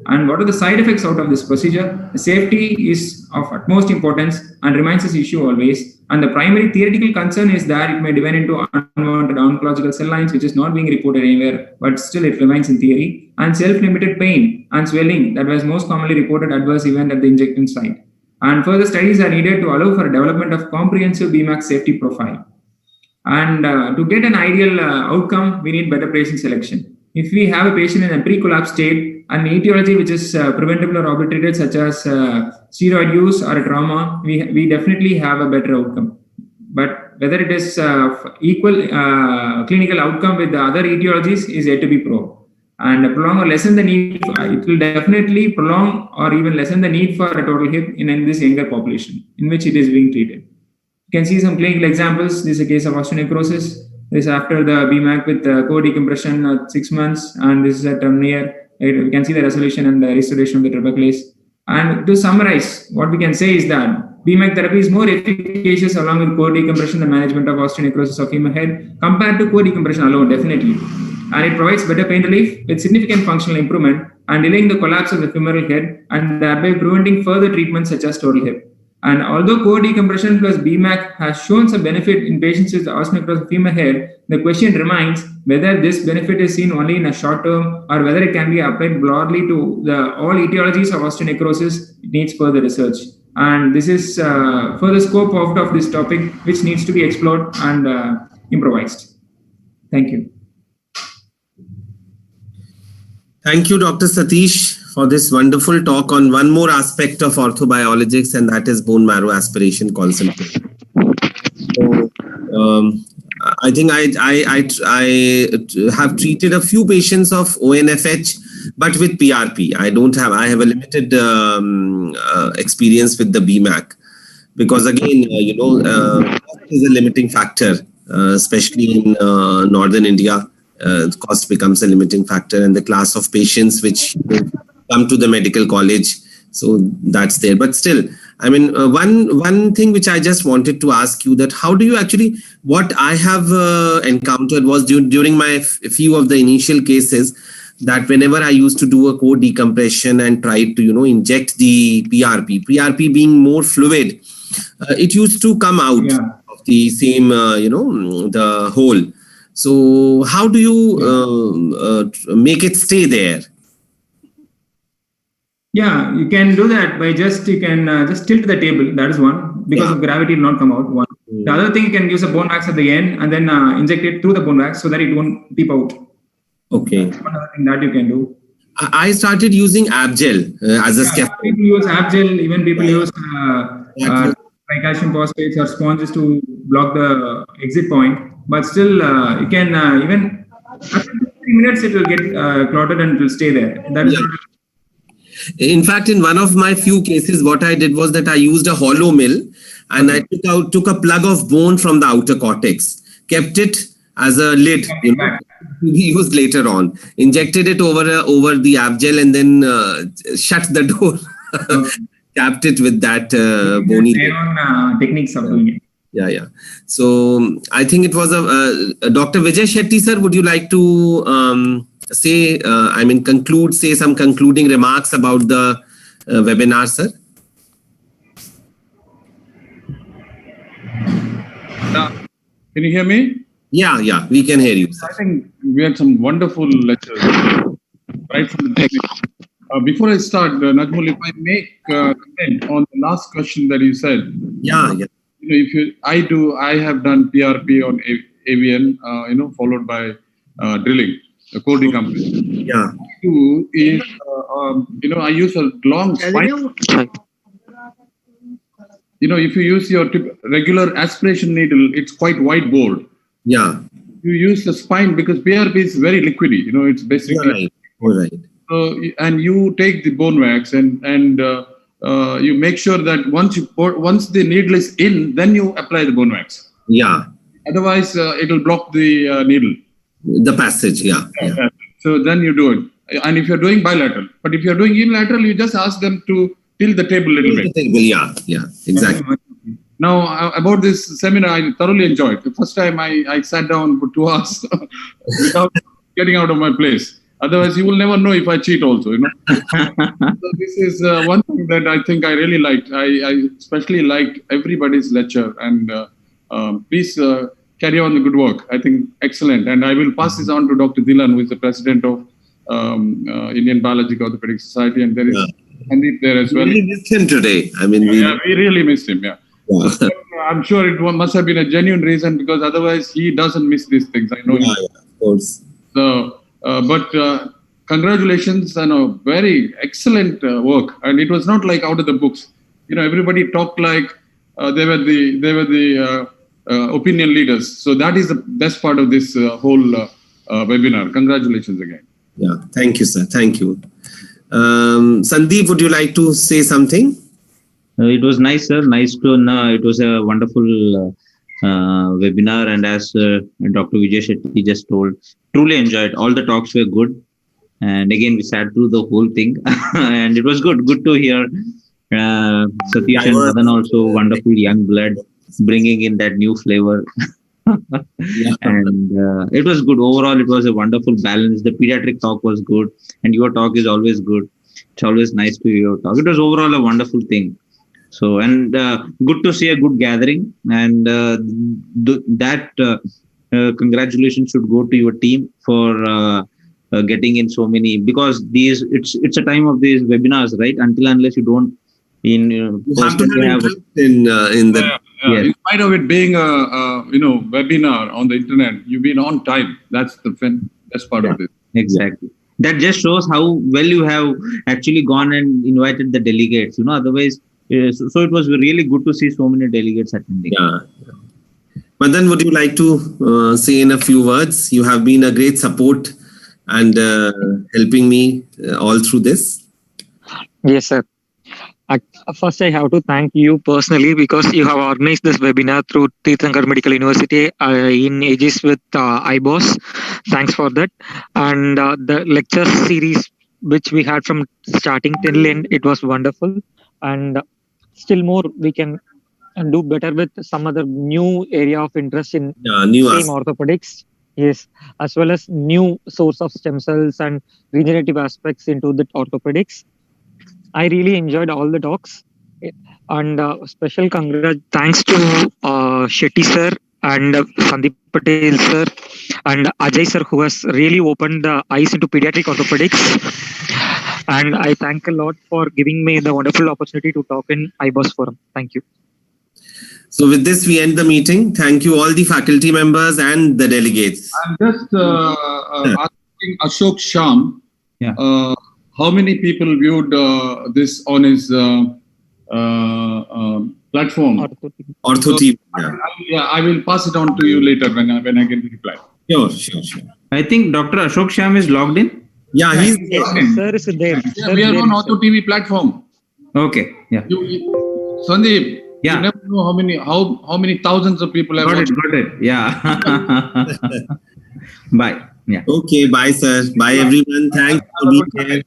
And what are the side effects out of this procedure? The safety is of utmost importance and remains an issue always. And the primary theoretical concern is that it may develop into unwanted oncological cell lines, which is not being reported anywhere, but still it remains in theory. And self-limited pain and swelling that was most commonly reported adverse event at the injection site. And further studies are needed to allow for development of comprehensive BMAC safety profile. And to get an ideal outcome, we need better patient selection. If we have a patient in a pre-collapse state and etiology which is preventable or obliterated, such as steroid use or a trauma, we definitely have a better outcome. But whether it is equal clinical outcome with the other etiologies is yet to be proved. And prolong or lessen the need, it will definitely prolong or even lessen the need for a total hip in this younger population in which it is being treated. You can see some clinical examples. This is a case of osteonecrosis. This is after the BMAC with co-decompression at 6 months, and this is at near. We can see the resolution and the restoration of the tuberculase. And to summarize, what we can say is that BMAC therapy is more efficacious along with co-decompression and management of osteonecrosis of femur head compared to co-decompression alone, definitely. And it provides better pain relief with significant functional improvement and delaying the collapse of the femoral head and thereby preventing further treatments such as total hip. And although co-decompression plus BMAC has shown some benefit in patients with osteonecrosis of femur head, the question remains whether this benefit is seen only in a short term or whether it can be applied broadly to all etiologies of osteonecrosis. It needs further research. And this is further scope out of this topic which needs to be explored and improvised. Thank you. Thank you, Dr. Satish, for this wonderful talk on one more aspect of orthobiologics, and that is bone marrow aspiration concentrate. So, I think I have treated a few patients of ONFH but with PRP. I have a limited experience with the BMAC, because again, cost is a limiting factor, especially in northern India. Cost becomes a limiting factor, and the class of patients which come to the medical college. So that's there. But still, I mean, one thing which I just wanted to ask you, that how do you actually, what I have encountered was during my few of the initial cases, that whenever I used to do a core decompression and tried to, inject the PRP being more fluid, it used to come out of the same, the hole. So how do you make it stay there? Yeah, you can do that by just tilt the table. That is one, because of gravity it will not come out. One. The other thing, you can use a bone wax at the end and then inject it through the bone wax so that it won't peep out. Okay. That's one other thing that you can do. I started using Abgel as a scaffold. People use Abgel, even people use calcium phosphates or sponges to block the exit point. But still, you can even after 3 minutes it will get clotted and it will stay there. That is not. In fact, in one of my few cases, what I did was that I used a hollow mill, and I took a plug of bone from the outer cortex, kept it as a lid, to be used later on, injected it over the Abgel, and then shut the door, capped it with that bony. Techniques of doing it. Yeah. So I think it was a Dr. Vijay Shetty, sir. Would you like to say some concluding remarks about the webinar, sir? Can you hear me? Yeah, we can hear you, sir. I think we had some wonderful lectures right from the beginning. Before I start, Najmul, if I make comment on the last question that you said. Yeah. I have done PRP on AVN, followed by drilling, the core decompression. Yeah. Two is, I use a long spine. If you use your regular aspiration needle, it's quite wide bore. Yeah. You use the spine because PRP is very liquidy. It's basically. Right. So, and you take the bone wax and you make sure that once the needle is in, then you apply the bone wax. Yeah. Otherwise, it will block the needle. The passage, yeah. So then you do it. And if you're doing bilateral, but if you're doing unilateral, you just ask them to tilt the table a little bit. Yeah, exactly. Now, about this seminar, I thoroughly enjoyed. The first time I sat down for 2 hours without getting out of my place. Otherwise, you will never know if I cheat also, So this is one thing that I think I really liked. I especially liked everybody's lecture, and please carry on the good work. I think excellent. And I will pass this on to Dr. Dhilan, who is the president of Indian Biologic Orthopedic Society, and there is Sandeep there as well. We really missed him today. We really missed him, I'm sure it must have been a genuine reason, because otherwise he doesn't miss these things. I know. Of course. So, but congratulations on a very excellent work, and it was not like out of the books. Everybody talked like they were the opinion leaders. So that is the best part of this whole webinar. Congratulations again. Yeah, thank you, sir. Thank you. Sandeep, would you like to say something? It was nice, sir. Nice to know. It was a wonderful webinar, and as Dr. Vijay Shetty just told, truly enjoyed. All the talks were good, and again we sat through the whole thing, and it was good. Good to hear Satish and Madan also, wonderful young blood, bringing in that new flavor. And it was good. Overall, it was a wonderful balance. The pediatric talk was good, and your talk is always good. It's always nice to hear your talk. It was overall a wonderful thing. So, and good to see a good gathering, and congratulations should go to your team for getting in so many, because it's a time of these webinars, right? Unless you don't you have to have in the in spite of it being a webinar on the internet, you've been on time. That's the best part of this. Exactly. That just shows how well you have actually gone and invited the delegates. Otherwise. So it was really good to see so many delegates attending. Yeah. But then would you like to say in a few words? You have been a great support and helping me all through this. Yes, sir. First, I have to thank you personally because you have organized this webinar through Tirthankar Medical University in aegis with Ibos. Thanks for that. And the lecture series which we had from starting till end, it was wonderful. And still more, we can do better with some other new area of interest in same orthopedics. Yes, as well as new source of stem cells and regenerative aspects into the orthopedics. I really enjoyed all the talks, and special thanks to Shetty sir and Sandeep Patel sir and Ajay sir, who has really opened the eyes into pediatric orthopedics. And I thank a lot for giving me the wonderful opportunity to talk in Ibos forum. Thank you. So with this, we end the meeting. Thank you all the faculty members and the delegates. I'm just asking Ashok Sham. Yeah. How many people viewed this on his platform? OrthoTV. I will pass it on to you later when I get the reply. Sure. I think Dr. Ashok Sham is logged in. Yeah, he's sir is there. Yeah, we are on OrthoTV platform. Okay. Yeah. Sandeep. Yeah. You never know how many thousands of people have watched. Got it. Yeah. Bye. Yeah. Okay. Bye, sir. Bye, everyone. Thanks for being here.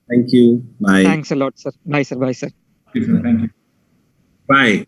Thank you. Bye. Thanks a lot, sir. Bye, sir. Thank you. Bye.